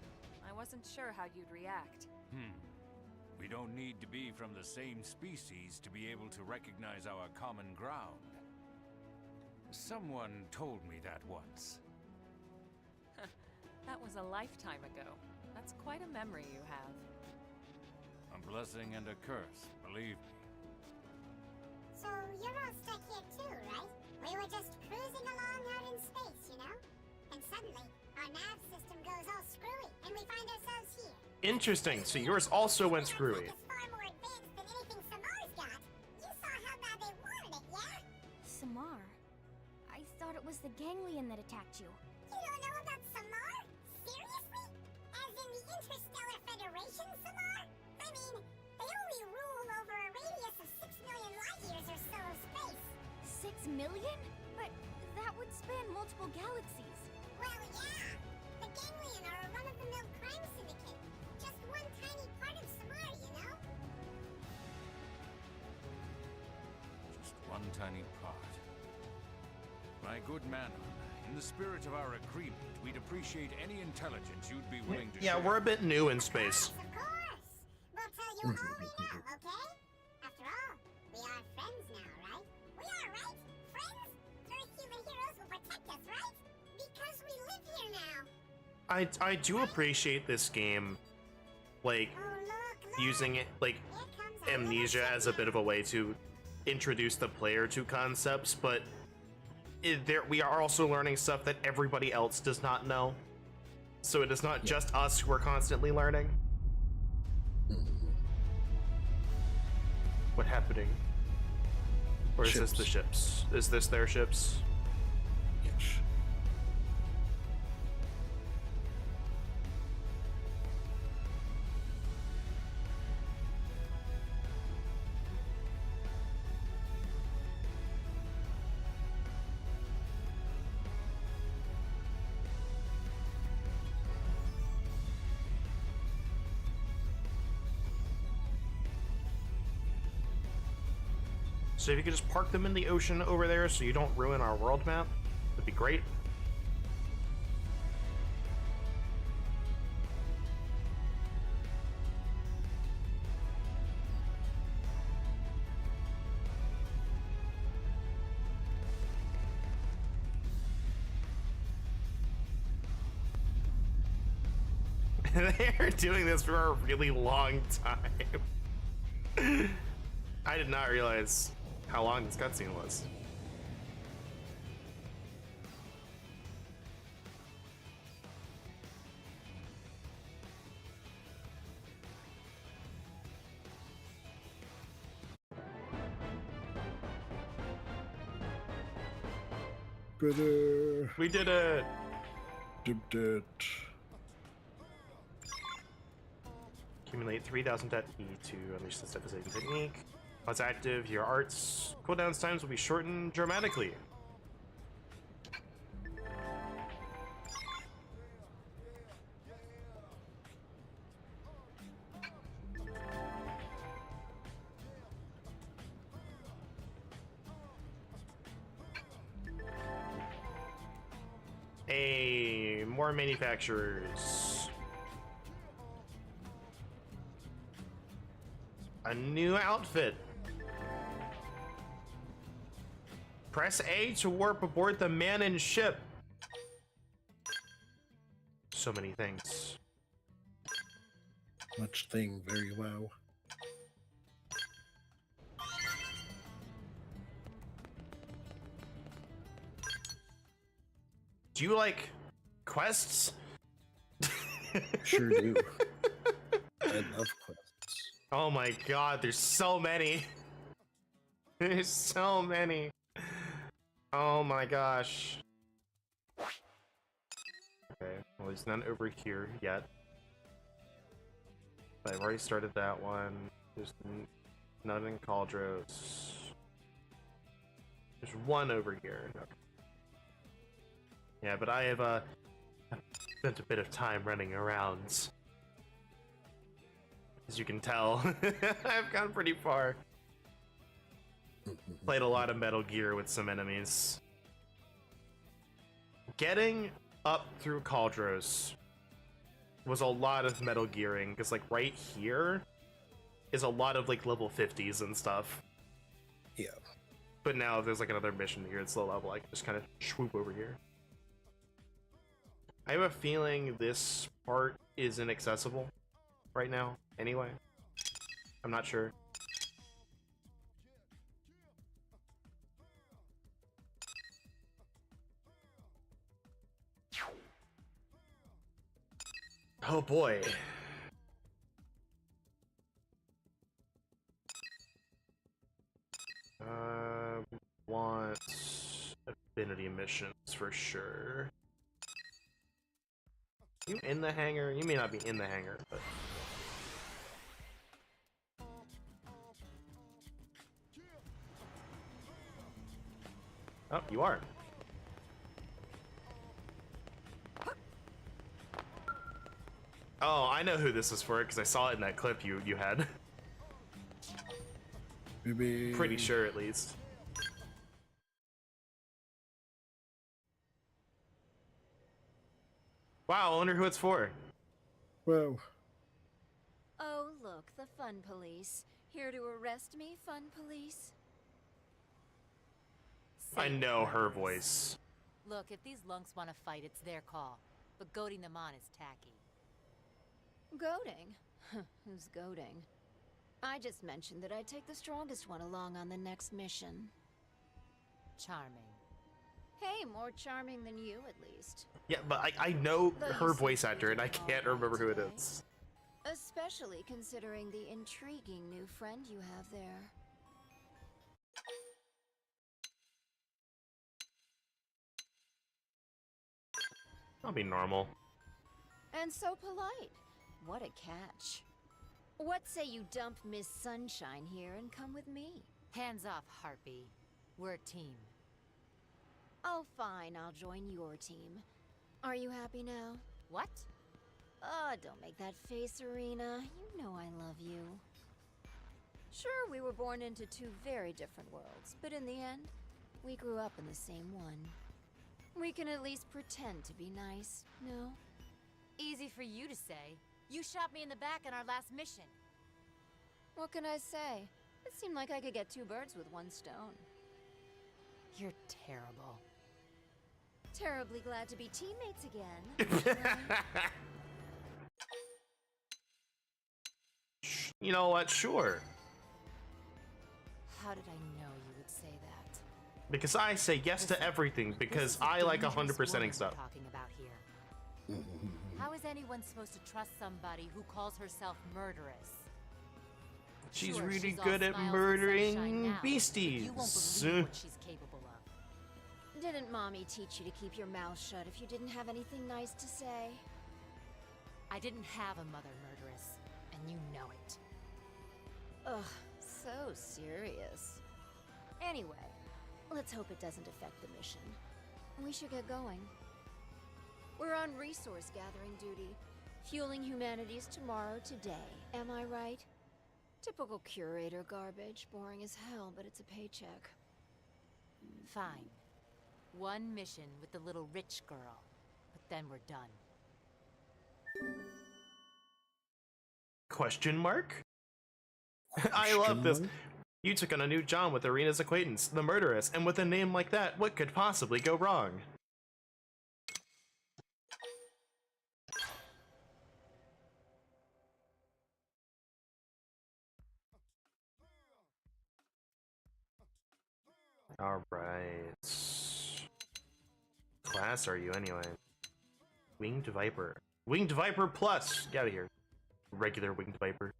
I wasn't sure how you'd react. We don't need to be from the same species to be able to recognize our common ground. Someone told me that once. That was a lifetime ago. That's quite a memory you have. A blessing and a curse, believe me. So you're all stuck here too, right? We were just cruising along out in space, you know? And suddenly, our nav system goes all screwy, and we find ourselves here. Interesting. So yours also went screwy. It's far more advanced than anything Samar's got. You saw how bad they wanted it, yeah? Samar? I thought it was the ganglion that attacked you. You don't know about Samar? Seriously? As in the Interstellar Federation, Samar? I mean, they only rule over a radius of 6 million light years or so of space. 6 million? But that would span multiple galaxies. Well, yeah. The Ganglion are a run-of-the-mill crime syndicate. Just one tiny part of Samar, you know? Just one tiny part. My good Manon, In the spirit of our agreement, we'd appreciate any intelligence you'd be willing to Yeah, share. we're a bit new in space. Of course! We'll tell you all we know, okay? After all, we are friends now, right? We are, right? Friends? Earth human heroes will protect us, right? Because we live here now. I do appreciate this game, like, Oh, look, using it, like, Here comes our amnesia little as a bit of a way to introduce the player to concepts, but we are also learning stuff that everybody else does not know. So it is not just us who are constantly learning. What happening? Or is this the ships? Is this their ships? Yes. So if you could just park them in the ocean over there so you don't ruin our world map, that'd be great. They're doing this for a really long time. I did not realize how long this cutscene was. Brother. We did it! Did it. Accumulate 3,000 debt E to unleash this devastating technique. Once active, your art's cooldowns times will be shortened dramatically. More manufacturers. A new outfit. Press A to warp aboard the man-in ship. So many things. Much thing, very wow. Do you like quests? Sure do. I love quests. Oh my god, there's so many. There's so many. Oh my gosh. Okay, well there's none over here yet. But I've already started that one. There's none in Caldros. There's one over here. Okay. Yeah, but I have spent a bit of time running around. As you can tell, I've gone pretty far. Played a lot of Metal Gear with some enemies. Getting up through Caldros was a lot of Metal Gearing, because like right here is a lot of like level 50s and stuff. Yeah. But now there's like another mission here, it's low level, I can just kind of swoop over here. I have a feeling this part is inaccessible right now, anyway. I'm not sure. Oh boy. Want affinity missions for sure. You in the hangar? You may not be in the hangar, but oh, you are. Oh, I know who this is for because I saw it in that clip you had. Maybe. Pretty sure, at least. Wow, I wonder who it's for. Whoa. Oh, look, the fun police. Here to arrest me, fun police? I Say it, know her murderers. voice. Look, if these lunks want to fight, it's their call. But goading them on is tacky. Goading? Who's goading? I just mentioned that I'd take the strongest one along on the next mission. Charming. Hey, more charming than you, at least. Yeah, but I know Though you her seem voice to be actor, and I doing all can't right remember who it today. is. Especially considering the intriguing new friend you have there. I'll be normal. And so polite. What a catch. What say you dump Miss Sunshine here and come with me? Hands off, Harpy. We're a team. Oh, fine, I'll join your team. Are you happy now? What? Oh, don't make that face, Arena. You know I love you. Sure, we were born into two very different worlds, but in the end, we grew up in the same one. We can at least pretend to be nice, no? Easy for you to say. You shot me in the back on our last mission. What can I say? It seemed like I could get two birds with one stone. You're terrible. Terribly glad to be teammates again. You know what? Sure. How did I know you would say that? Because I say yes to everything, because This is a I like dangerous 100%ing woman stuff. we're talking about here. How is anyone supposed to trust somebody who calls herself murderous? She's Sure, really she's all good at smiles and sunshine murdering now, but beasties. you won't believe what she's capable of. Didn't Mommy teach you to keep your mouth shut if you didn't have anything nice to say? I didn't have a mother murderess, and you know it. Ugh, so serious. Anyway, let's hope it doesn't affect the mission. We should get going. We're on resource gathering duty, fueling humanity's tomorrow today. Am I right? Typical curator garbage, boring as hell, but it's a paycheck. Fine. One mission with the little rich girl, but then we're done. Question mark? I love this. mark? You took on a new John with Arena's acquaintance, the murderess, and with a name like that, what could possibly go wrong? Alright. Class are you anyway? Winged Viper. Winged Viper Plus! Get out of here. Regular Winged Viper.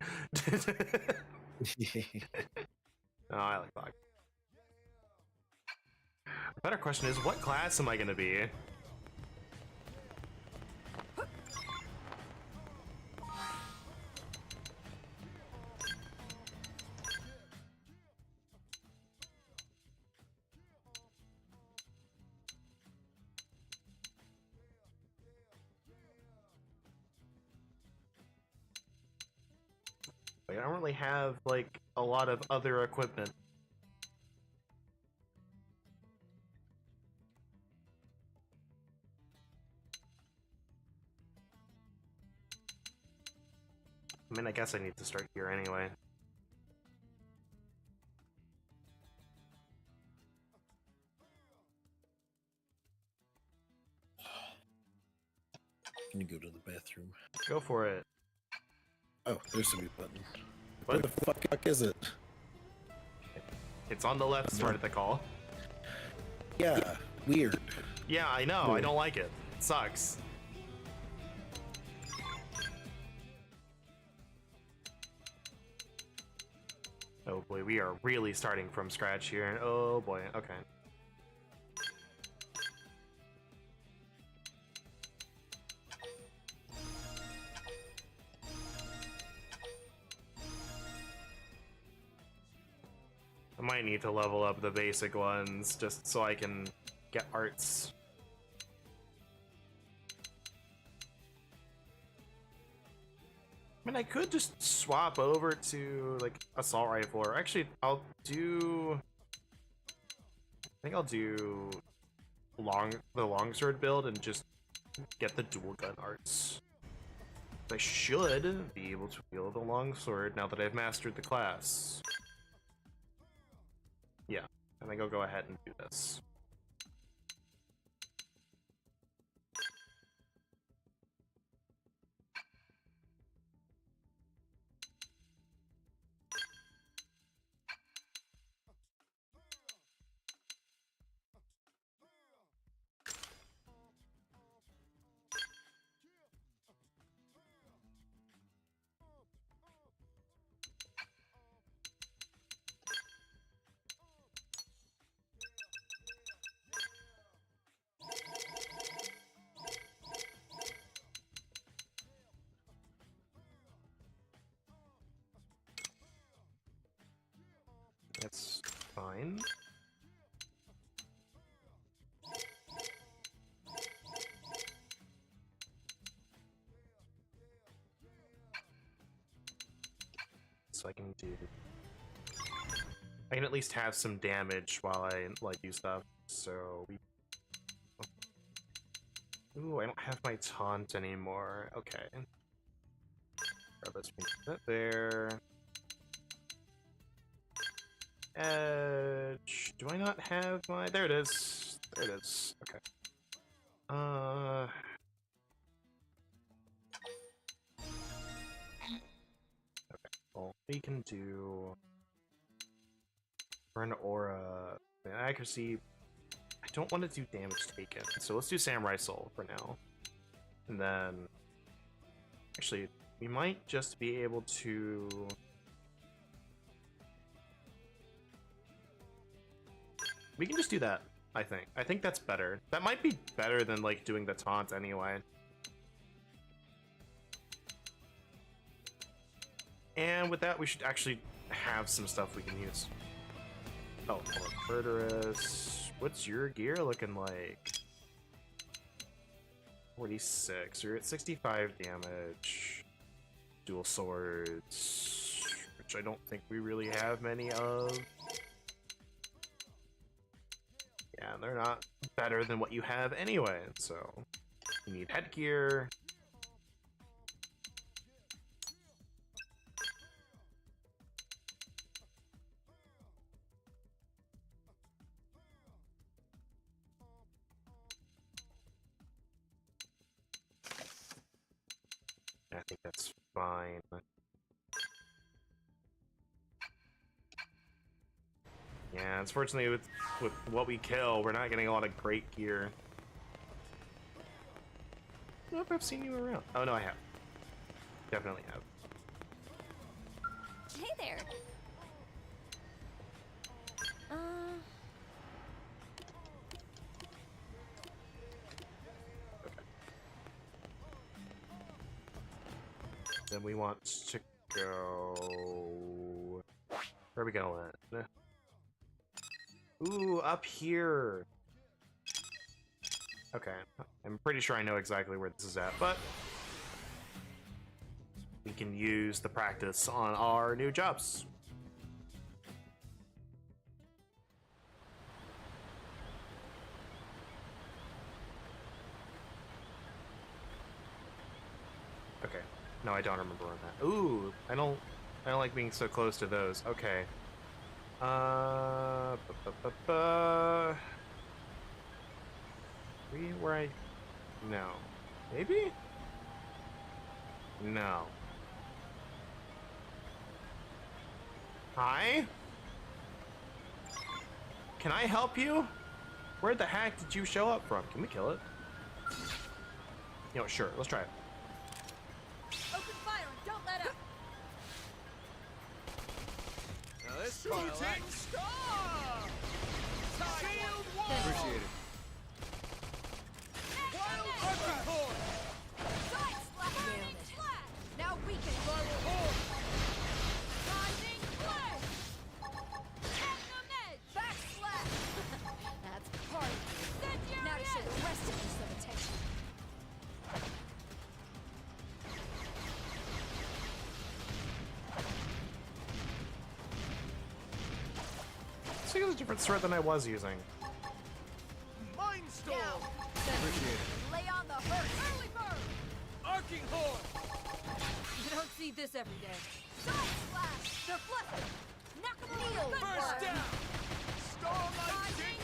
Oh, I like Bog. The better question is, what class am I gonna be? I don't really have, like, a lot of other equipment. I mean, I guess I need to start here anyway. Can you go to the bathroom? Go for it. Oh, there's the mute button. What? Where the fuck is it? It's on the left, start at the call. Yeah, weird. Yeah, I know, I don't like it. It sucks. Oh boy, we are really starting from scratch here. Oh boy, okay. I might need to level up the basic ones just so I can get arts. I mean, I could just swap over to, like, assault rifle, or actually, I think I'll do the longsword build and just get the dual gun arts. I should be able to wield a longsword now that I've mastered the class. Yeah, I think I'll go ahead and do this. That's fine. So I can at least have some damage while I like do stuff. So we. Ooh, I don't have my taunt anymore. Okay. Let's put that there. Edge. Do I not have my? There it is. There it is. Okay. Okay. Well, we can do burn aura, accuracy. I don't want to do damage taken, so let's do Samurai Soul for now. And then, actually, we might just be able to. We can just do that, I think. I think that's better. That might be better than, like, doing the taunt anyway. And with that, we should actually have some stuff we can use. Oh, hold on. Murderous. What's your gear looking like? 46. You're at 65 damage. Dual swords, which I don't think we really have many of. Yeah, they're not better than what you have anyway, so you need headgear. I think that's fine. Yeah, unfortunately with what we kill, we're not getting a lot of great gear. I don't know if I've seen you around. Oh no, I have. Definitely have. Hey there. Then we want to go. Where are we going? Ooh, up here. Okay, I'm pretty sure I know exactly where this is at, but we can use the practice on our new jobs. Okay, no, I don't remember on that. Ooh, I don't like being so close to those. Okay. Where I... No. Maybe? No. Hi? Can I help you? Where the heck did you show up from? Can we kill it? You know, sure. Let's try it. Open fire and don't let up. Now this shooting star. Shield wall. Appreciate it. Wild Archer Core. Nailed it. Now we can Viral Horde. Rising Flash. Magnum Edge. Backslash. That's part of it. Now to show the rest of you some attention. So it's a different sword than I was using. Mighty Brainstorm! Appreciate it. Lay on the hurt. Early bird. Arcing Horn! You don't see this every day. Side slash. Deflect. Knock him kneel. First down! Starlight King!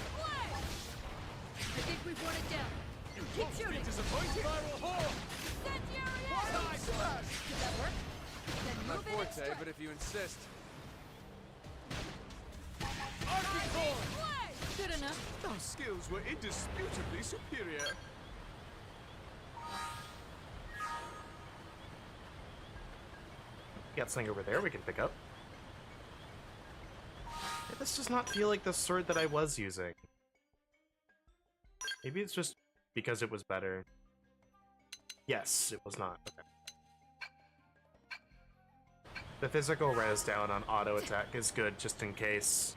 I think we've won it down. Keep shooting. Disappointed! Spiral Horn! Incendiary. Side slash! Did that work? Then Not move it and forte, strike. but if you insist. Arcing Horn! Good enough. Our skills were indisputably superior. Got something over there we can pick up. This does not feel like the sword that I was using. Maybe it's just because it was better. Yes, it was not. Okay. The physical res down on auto attack is good just in case.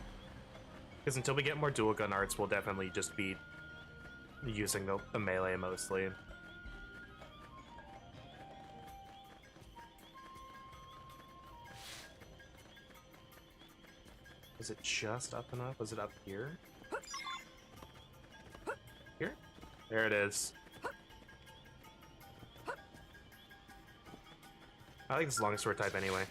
Because until we get more dual gun arts, we'll definitely just be using the melee mostly. Is it just up enough? Was it up here? Here? There it is. I like this longsword type anyway.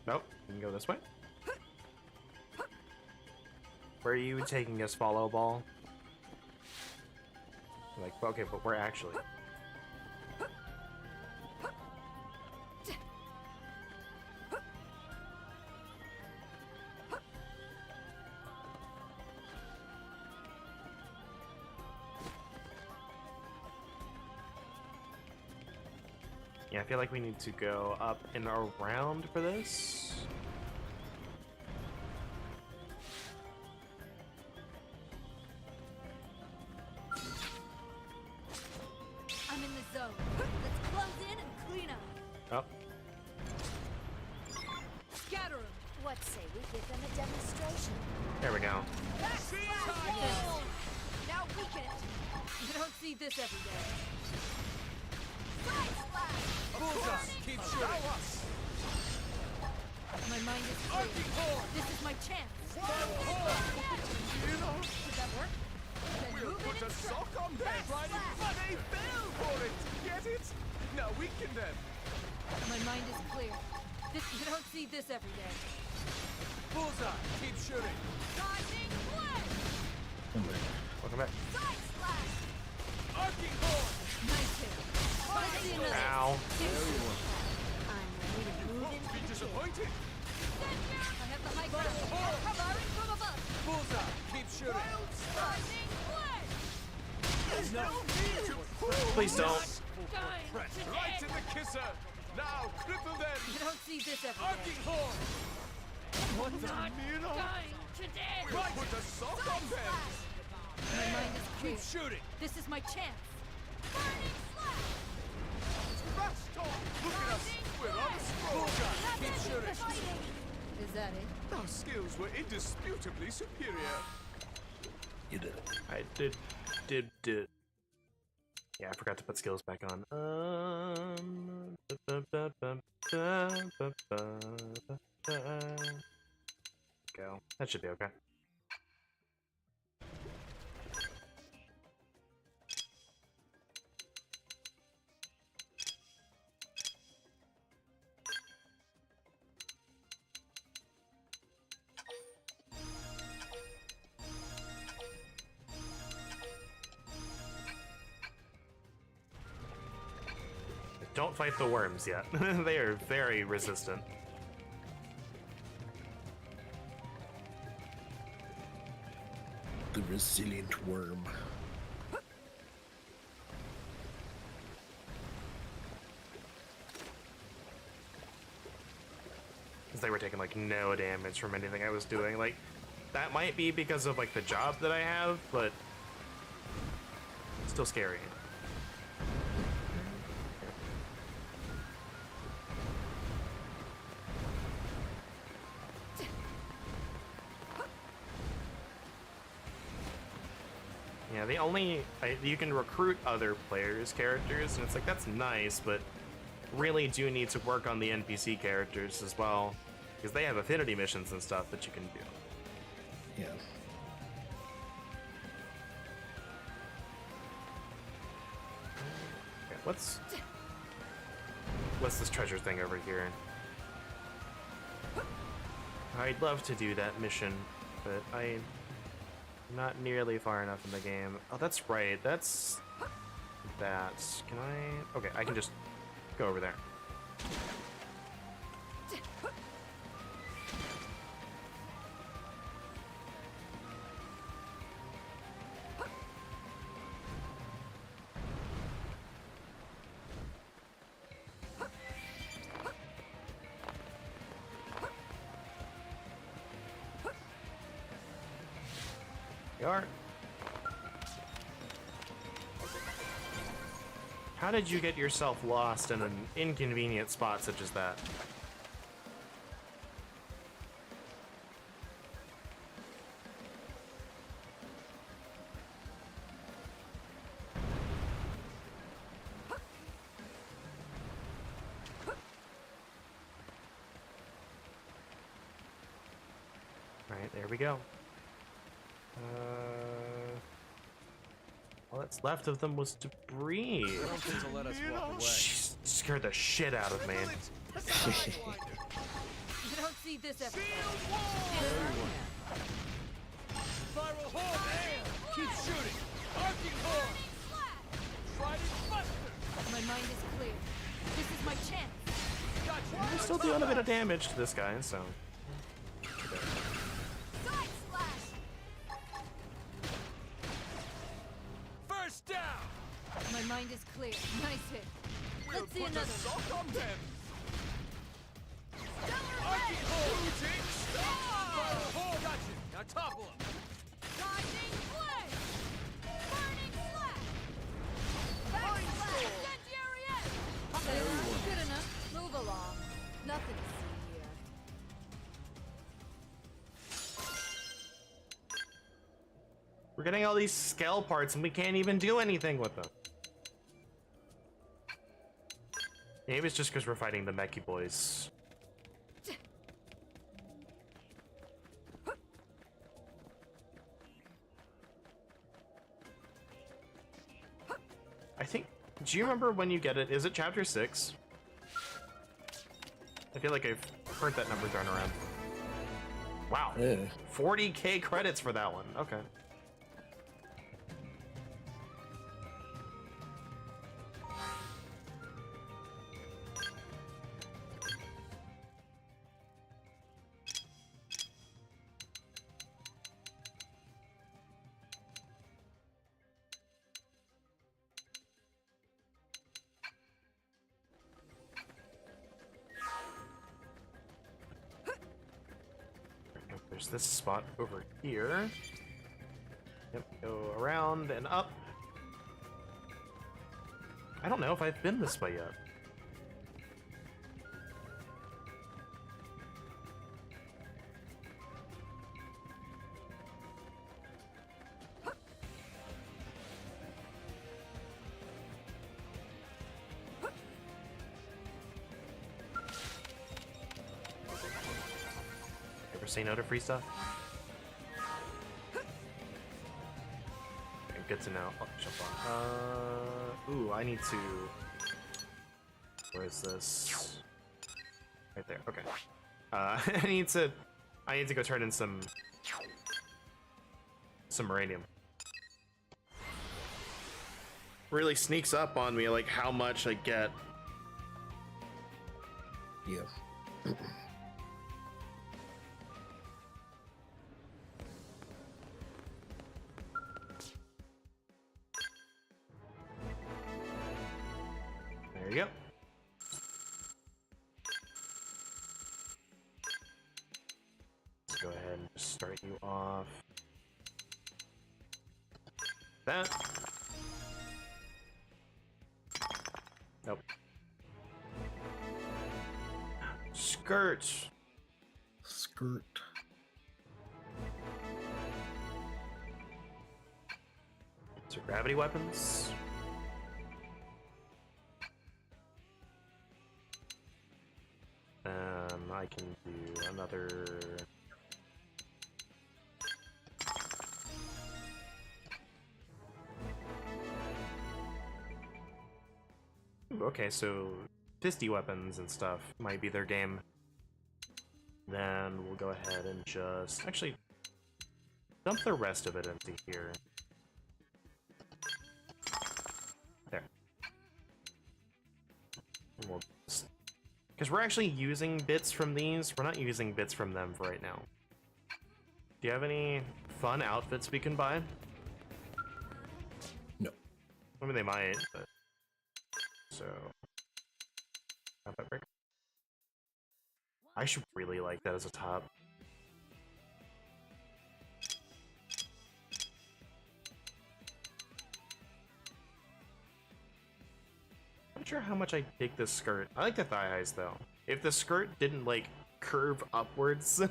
Nope, we can go this way. Where are you taking us, follow ball? Like, okay, but we're actually. Yeah, I feel like we need to go up and around for this. I'm in the zone. Let's close in and clean up. Oh, Scatter them. What say we give them a demonstration? there we go. Now weaken it. You don't see this every day. Side splash. Bullseye! Keep shooting! My mind is clear. Arcing Horn! This is my chance. Spiral Horn! Did that work? Then We'll move put it a and sock on them! Right in but they fell for it! Get it? Now weaken them! My mind is clear. You don't see this every day. Bullseye! Keep shooting! Dodging play. Welcome back. Side slash. Arcing Horn! Nice hit. Let's see another. Ow. I'm ready to move Won't into be the disappointed! I have the high ground. Firing from above. Bullseye! Keep shooting! Dodging play. There's no need to pull! Please don't. Dying Press today. right in the kisser! Now cripple them! You don't see this every day. Arcing Horn! What the Mira? Dying today. We'll put a sock on them! My mind is clear. Keep shooting! This is my chance. Burning slash. Trash talk! Look at us! We're on the scroll! Bullseye! Keep shooting! Is that it? Our skills were indisputably superior. You did it. I did. Yeah, I forgot to put skills back on. Go. That should be okay. Don't fight the worms yet. They are very resistant. The resilient worm. Because they were taking like no damage from anything I was doing. Like, that might be because of like the job that I have, but it's still scary. Yeah, the only you can recruit other players' characters, and it's like that's nice, but really do need to work on the NPC characters as well, because they have affinity missions and stuff that you can do. Yeah. Okay, what's this treasure thing over here? I'd love to do that mission, but I'm not nearly far enough in the game. Oh, that's right. That's that. Can I? Okay, I can just go over there. How did you get yourself lost in an inconvenient spot such as that? Alright, there we go. All that's left of them was debris. To let us walk away. She scared the shit out of me. You don't see this every Spiral hole, man! Keep shooting! Arcing hole! Trident buster! My mind is clear. This is my chance. Gotcha! I'm still doing a bit of damage to this guy, so. Side slash! First down! My mind is clear. Nice hit. Let's see another. Arcing hole! Spiral hole! Gotcha! Now topple him! Rising flame! Burning slash! Back slash! Incendiary edge! Good enough. Move along. Nothing to see here. We're getting all these scale parts and we can't even do anything with them. Maybe it's just because we're fighting the Mechie boys. I think, do you remember when you get it? Is it chapter 6? I feel like I've heard that number thrown around. Wow. Yeah. 40k credits for that one. Okay. There's this spot over here. Yep, go around and up. I don't know if I've been this way yet. Say no to free stuff. Okay, good to know. Oh, jump on. Ooh, I need to. Where is this? Right there. Okay. I need to go turn in some uranium. Really sneaks up on me, like how much I get. Yeah. There you go. Let's go ahead and just start you off. That. Nope. Skirt. Skirt. So gravity weapons. I can do another... Ooh, okay, so fisty weapons and stuff might be their game. Then we'll go ahead and just... Actually, dump the rest of it into here. There. We'll because we're actually using bits from these. We're not using bits from them for right now. Do you have any fun outfits we can buy? No. I mean, they might, but... So... Combat break. I should really like that as a top. I'm not sure how much I dig this skirt. I like the thigh highs though. If the skirt didn't like curve upwards, I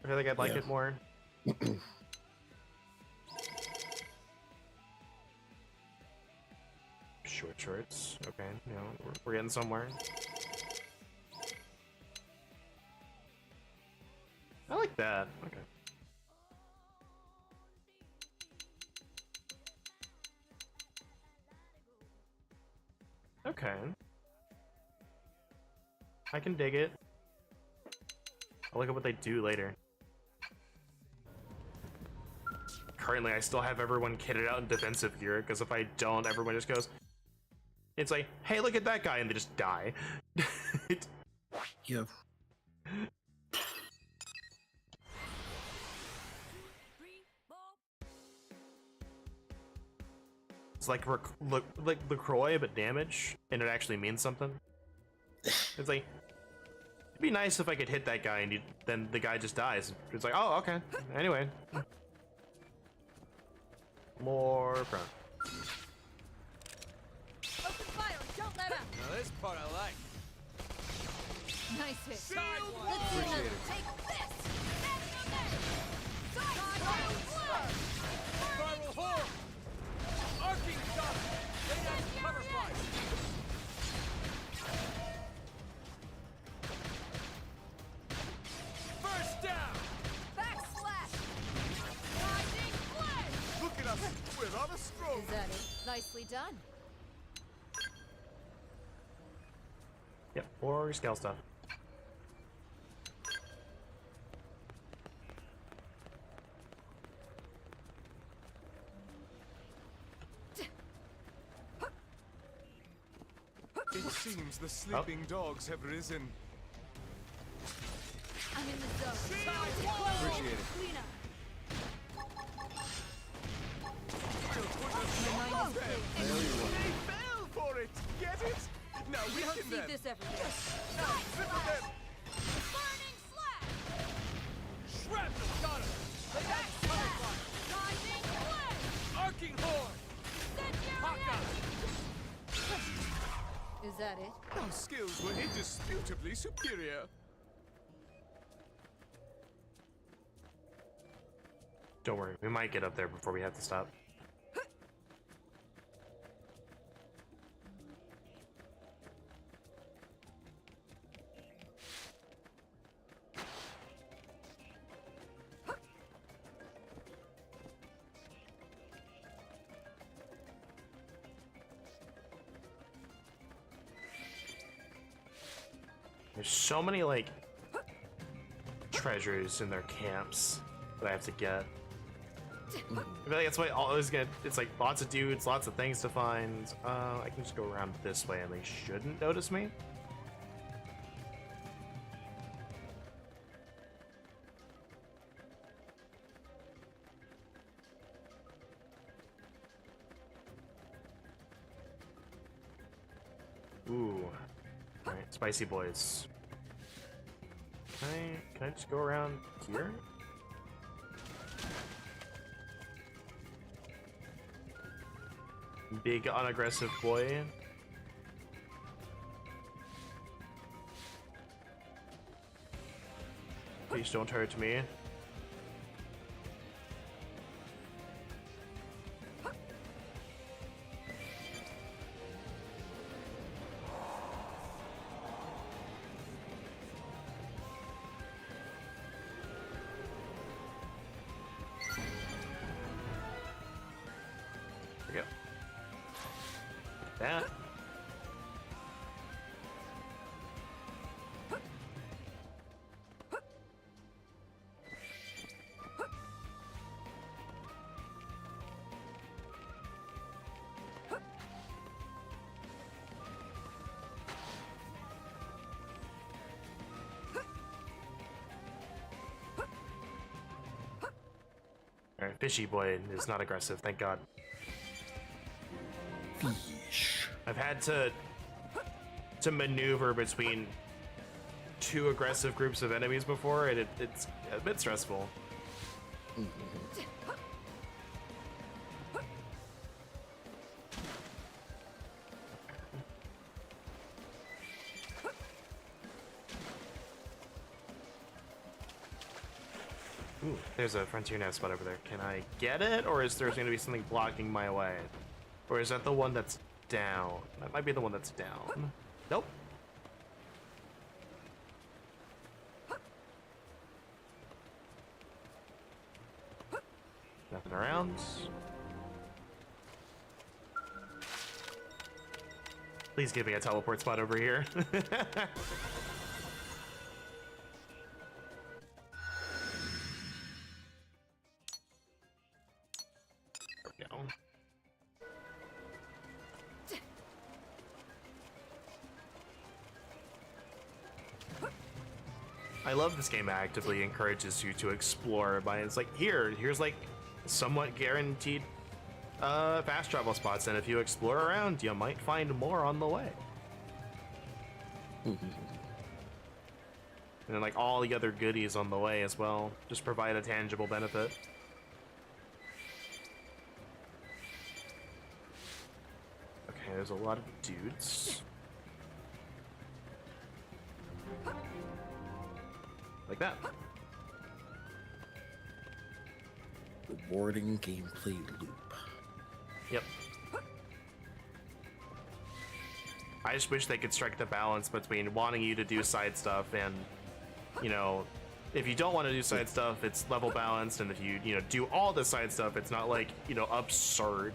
feel like I'd like it more. Short shorts. Okay, you know, we're getting somewhere. I like that. Okay. Okay. I can dig it. I'll look at what they do later. Currently, I still have everyone kitted out in defensive gear, because if I don't, everyone just goes... It's like, hey, look at that guy, and they just die. Yeah. It's like LaCroix, but damage, and it actually means something. It's like, it'd be nice if I could hit that guy and then the guy just dies. It's like, oh, okay. Anyway. More prone. Open fire! Don't let up! Now this part I like. Nice hit. Side one. Let's do Appreciate another. it. Take this! Spiral horn! Arcing shot! Lay down some cover fire! First down! Backslash! Rising flash! Look at us! We're on a stroke! Is that it? Nicely done. Yep, or scale stuff. It seems the sleeping dogs have risen. I'm in the zone. Appreciate it. Clean up. They fell for it! Get it? Now We don't weaken see them! this every day. Now cripple them! Burning slash! Shrapnel got him! Lay down some cover fire! Rising flash! Arcing horn! Hawkeye! Is that it? Our skills were indisputably superior. Don't worry, we might get up there before we have to stop. There's so many, like, treasures in their camps that I have to get. I feel like that's why I always get, it's like lots of dudes, lots of things to find. I can just go around this way and they shouldn't notice me. Ooh. Alright, spicy boys. Can I just go around here? Big unaggressive boy. Please don't hurt me. that. Alright, Fishy Boy is not aggressive, thank God. Fish. I've had to maneuver between two aggressive groups of enemies before, and it's a bit stressful. Ooh, there's a frontier nav spot over there. Can I get it, or is there going to be something blocking my way? Or is that the one that's down? That might be the one that's down. Nope. Nothing around. Please give me a teleport spot over here. I love this game actively encourages you to explore by it's like here's like somewhat guaranteed fast travel spots, and if you explore around you might find more on the way. And then like all the other goodies on the way as well just provide a tangible benefit. Okay, there's a lot of dudes. Like that. Rewarding gameplay loop. Yep. I just wish they could strike the balance between wanting you to do side stuff and, you know, if you don't want to do side stuff, it's level balanced, and if you do all the side stuff, it's not like, absurd.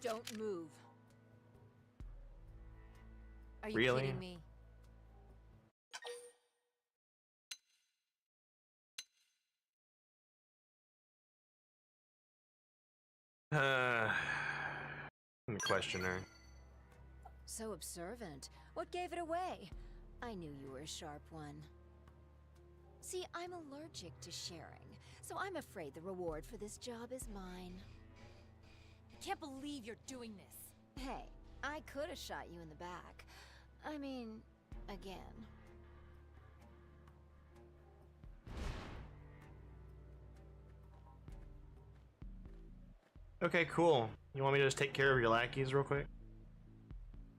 Don't move. Are you Really? kidding me? Questioner. So observant. What gave it away? I knew you were a sharp one. See, I'm allergic to sharing, so I'm afraid the reward for this job is mine. I can't believe you're doing this. Hey, I could have shot you in the back. I mean, again. Okay, cool. You want me to just take care of your lackeys real quick?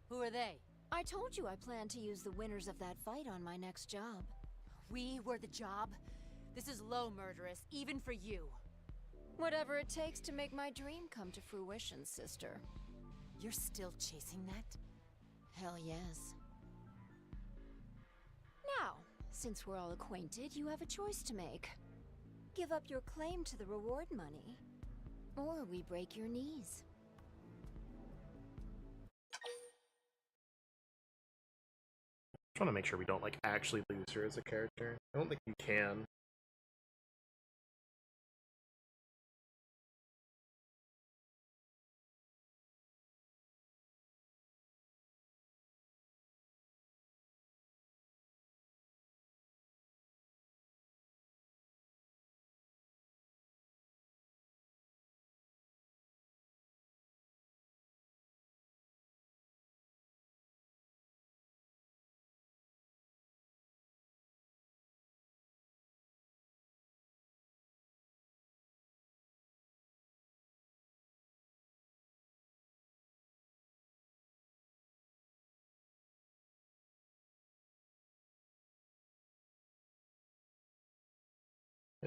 Who are they? I told you I plan to use the winners of that fight on my next job. We were the job? This is low, murderous, even for you. Whatever it takes to make my dream come to fruition, sister. You're still chasing that? Hell yes. Now, since we're all acquainted, you have a choice to make. Give up your claim to the reward money, or we break your knees. I want to make sure we don't like actually lose her as a character. I don't think you can.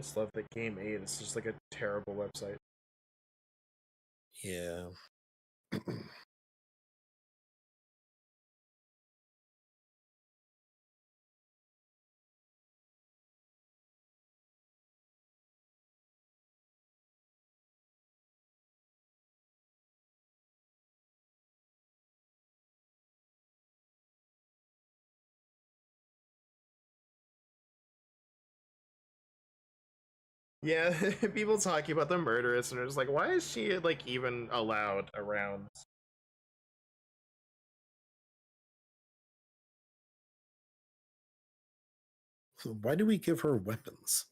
just love that Game 8 is just like a terrible website. Yeah. Yeah, people talking about the murderess, and they're just like, why is she like even allowed around? Why do we give her weapons?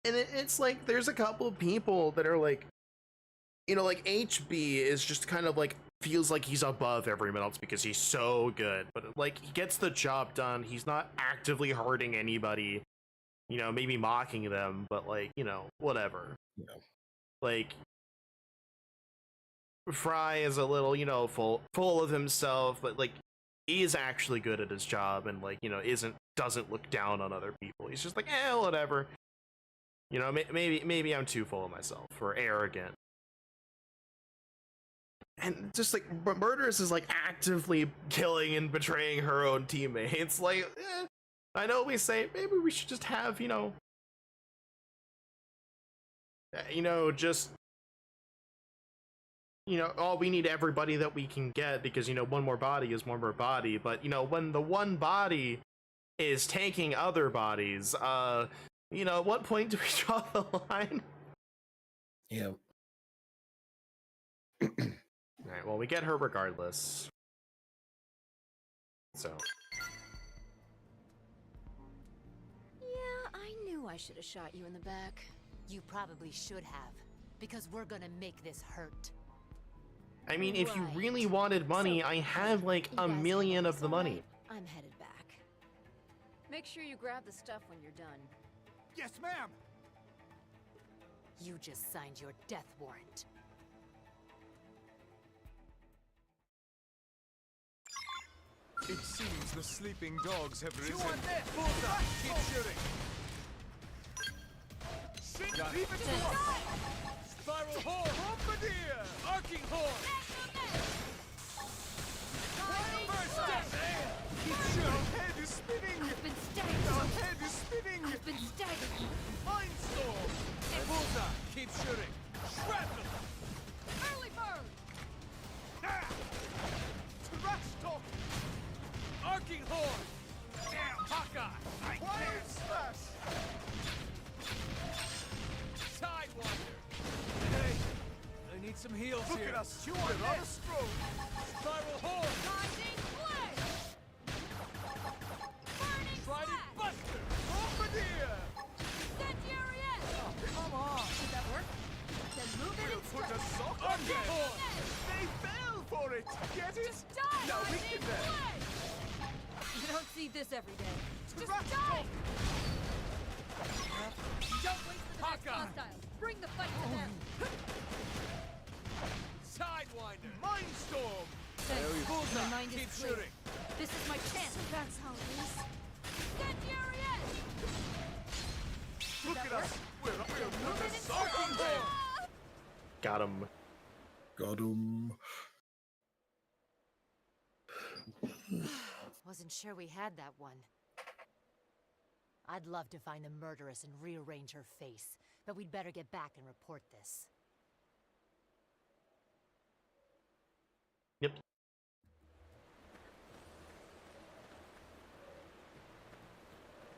And it's like there's a couple of people that are like, you know, like HB is just kind of like feels like he's above everyone else because he's so good, but like he gets the job done. He's not actively hurting anybody, you know, maybe mocking them, but like, you know, whatever. Yeah. Like Fry is a little, you know, full of himself, but like he's actually good at his job and like, you know, doesn't look down on other people. He's just like, whatever. You know, maybe I'm too full of myself or arrogant. And just like Murderous is like actively killing and betraying her own teammates. Like, I know we say maybe we should just have, just, oh, we need everybody that we can get because, one more body is one more body. But, when the one body is taking other bodies, at what point do we draw the line? Yeah. Alright, well, we get her regardless. So. Yeah, I knew I should have shot you in the back. You probably should have, because we're gonna make this hurt. I mean, if you really wanted money, I have like a million of the money. I'm headed back. Make sure you grab the stuff when you're done. Yes, ma'am! You just signed your death warrant. It seems the sleeping dogs have risen. Keep shooting! Got it. Spiral horn! Bombardier! Arcing horn! First step! Keep shooting! Our head is spinning! I've been staggered! Our head is spinning! I've been staggered! Mindstorm! Bullseye! Keep shooting! Shrapnel! Early bird! Trash talk! Arcing horn! Damn, Hawkeye! Wild slash! Sidewinder! Hey, I need some heals Look here. at us! We're on a stroke! Spiral horn! Blinding blade! Burning Trident slash! buster! Bombardier! Incendiary edge! Come on! Did that work? Then move it and Put a strike! sock on Arcing them! horn! They fell for it! Get it? Just die! Now we Blinding can then! blade! You don't see this every day. Just Trash die! talk! Don't wait for the next Hawkeye! hostile. Bring the fight to them. Sidewinder! Mindstorm! Thanks. Bullseye! My mind is Keep clear. shooting! This is my chance. That's how it is. Incendiary edge! Look at us! We're Move it and sock on strike! them! Got him. Got him. Wasn't sure we had that one. I'd love to find the murderess and rearrange her face, but we'd better get back and report this. Yep. Is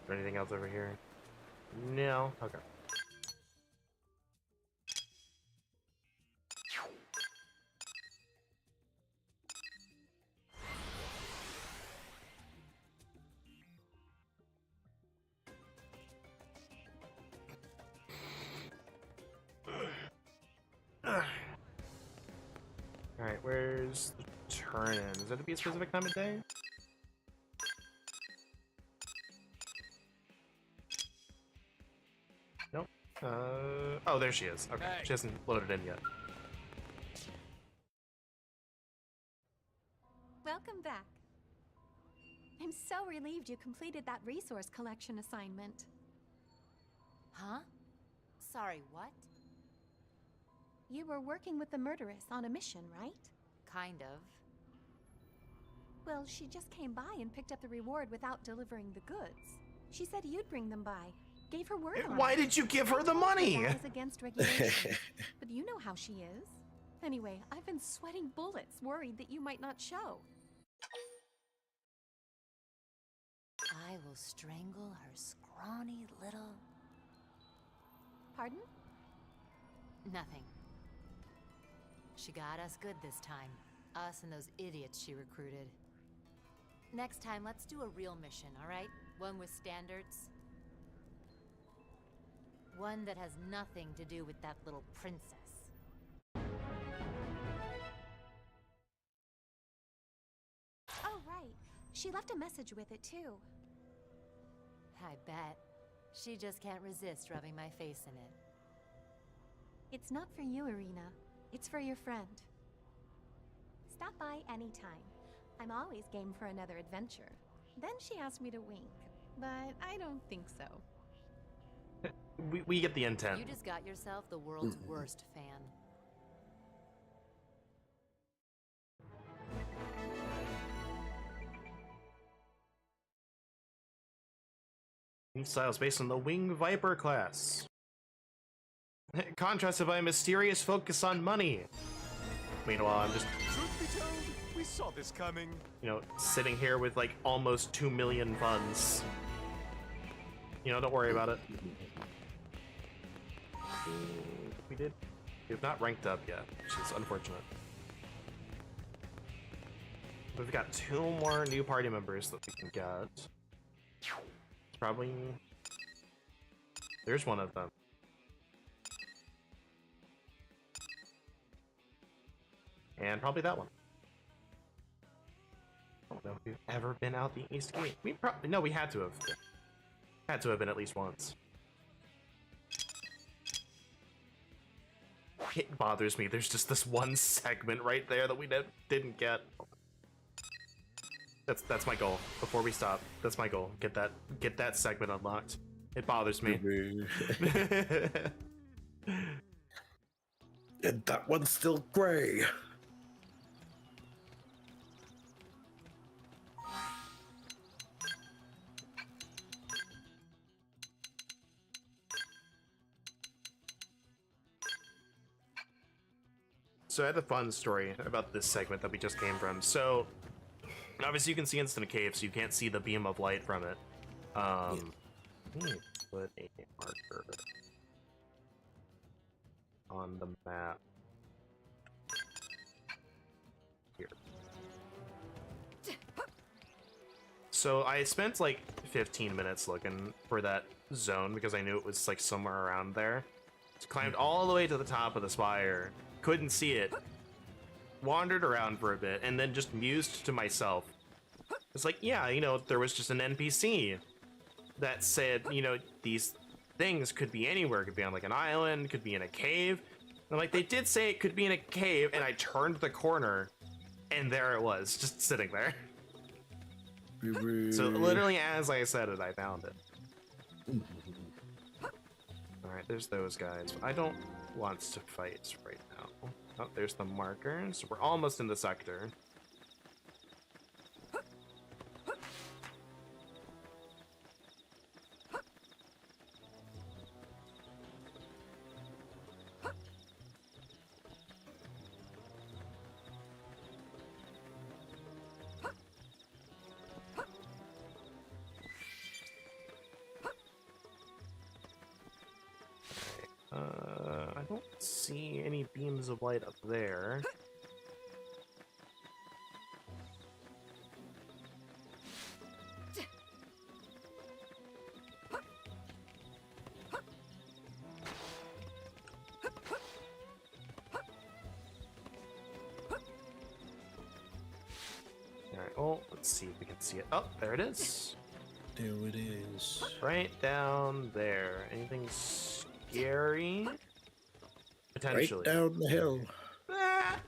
there anything else over here? No? Okay. Alright, where's the turn-in? Is that to be a specific time of day? Nope. Oh, there she is. Okay, Hey. she hasn't loaded in yet. Welcome back. I'm so relieved you completed that resource collection assignment. Huh? Sorry, what? You were working with the murderess on a mission, right? Kind of. Well, she just came by and picked up the reward without delivering the goods. She said you'd bring them by. Gave her word on Why it. did you give her the money? That is against regulations. But you know how she is. Anyway, I've been sweating bullets, worried that you might not show. I will strangle her scrawny little... Pardon? Nothing. She got us good this time. Us and those idiots she recruited. Next time, let's do a real mission, all right? One with standards. One that has nothing to do with that little princess. Oh, right. She left a message with it, too. I bet. She just can't resist rubbing my face in it. It's not for you, Irina. It's for your friend. Stop by anytime. I'm always game for another adventure. Then she asked me to wink, but I don't think so. We get the intent. You just got yourself the world's worst fan. New styles based on the Wing Viper class. Contrasted by a mysterious focus on money. Meanwhile, I'm just, Truth be told, we saw this coming. you know, sitting here with like almost 2 million funds. You know, don't worry about it. We have not ranked up yet, which is unfortunate. We've got 2 more new party members that we can get. Probably... There's one of them. And probably that one. I don't know if we've ever been out the East Gate. We probably... No, we had to have. Had to have been at least once. It bothers me. There's just this one segment right there that we didn't get. That's my goal. Before we stop, that's my goal. Get that segment unlocked. It bothers me. And that one's still gray. So I had a fun story about this segment that we just came from. So obviously you can see instant cave, so you can't see the beam of light from it. Put a marker on the map here. So I spent like 15 minutes looking for that zone because I knew it was like somewhere around there. So climbed all the way to the top of the spire, couldn't see it, wandered around for a bit, and then just mused to myself. It's like, yeah, you know, there was just an NPC that said, you know, these things could be anywhere. Could be on like an island, could be in a cave. And like, they did say it could be in a cave, and I turned the corner, and there it was, just sitting there. So literally as I said it, I found it. Alright, there's those guys. I don't want to fight right now. Oh, there's the markers. We're almost in the sector. I don't see any beams of light up there. Alright, well, let's see if we can see it. Oh, there it is. There it is. Right down there. Anything scary? Potentially. Right down the hill. Ah!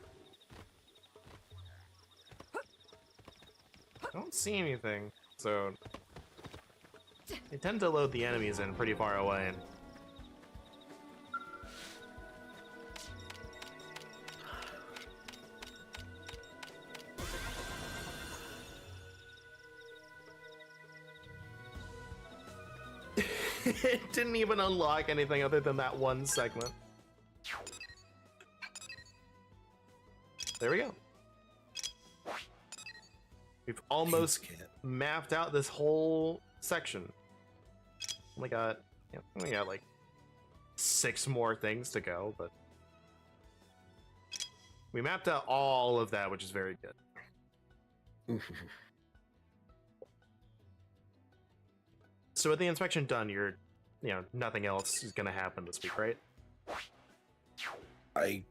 I don't see anything, so they tend to load the enemies in pretty far away. It didn't even unlock anything other than that one segment. There we go. We've almost mapped out this whole section. We got like 6 more things to go, but we mapped out all of that, which is very good. So with the inspection done, nothing else is gonna happen this week, right? I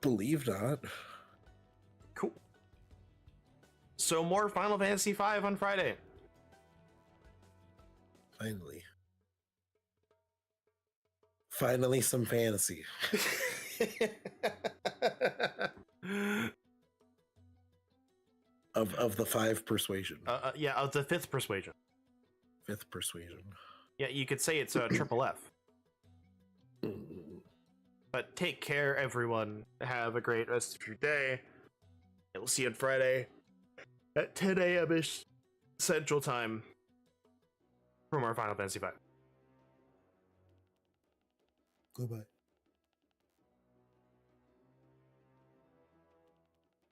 believe not. Cool. So more Final Fantasy V on Friday. Finally some fantasy. of the 5 persuasion. Yeah, of the 5th persuasion. 5th persuasion. Yeah, you could say it's a triple F. But take care, everyone. Have a great rest of your day. And we'll see you on Friday at 10 a.m.-ish Central Time for more Final Fantasy V. Goodbye.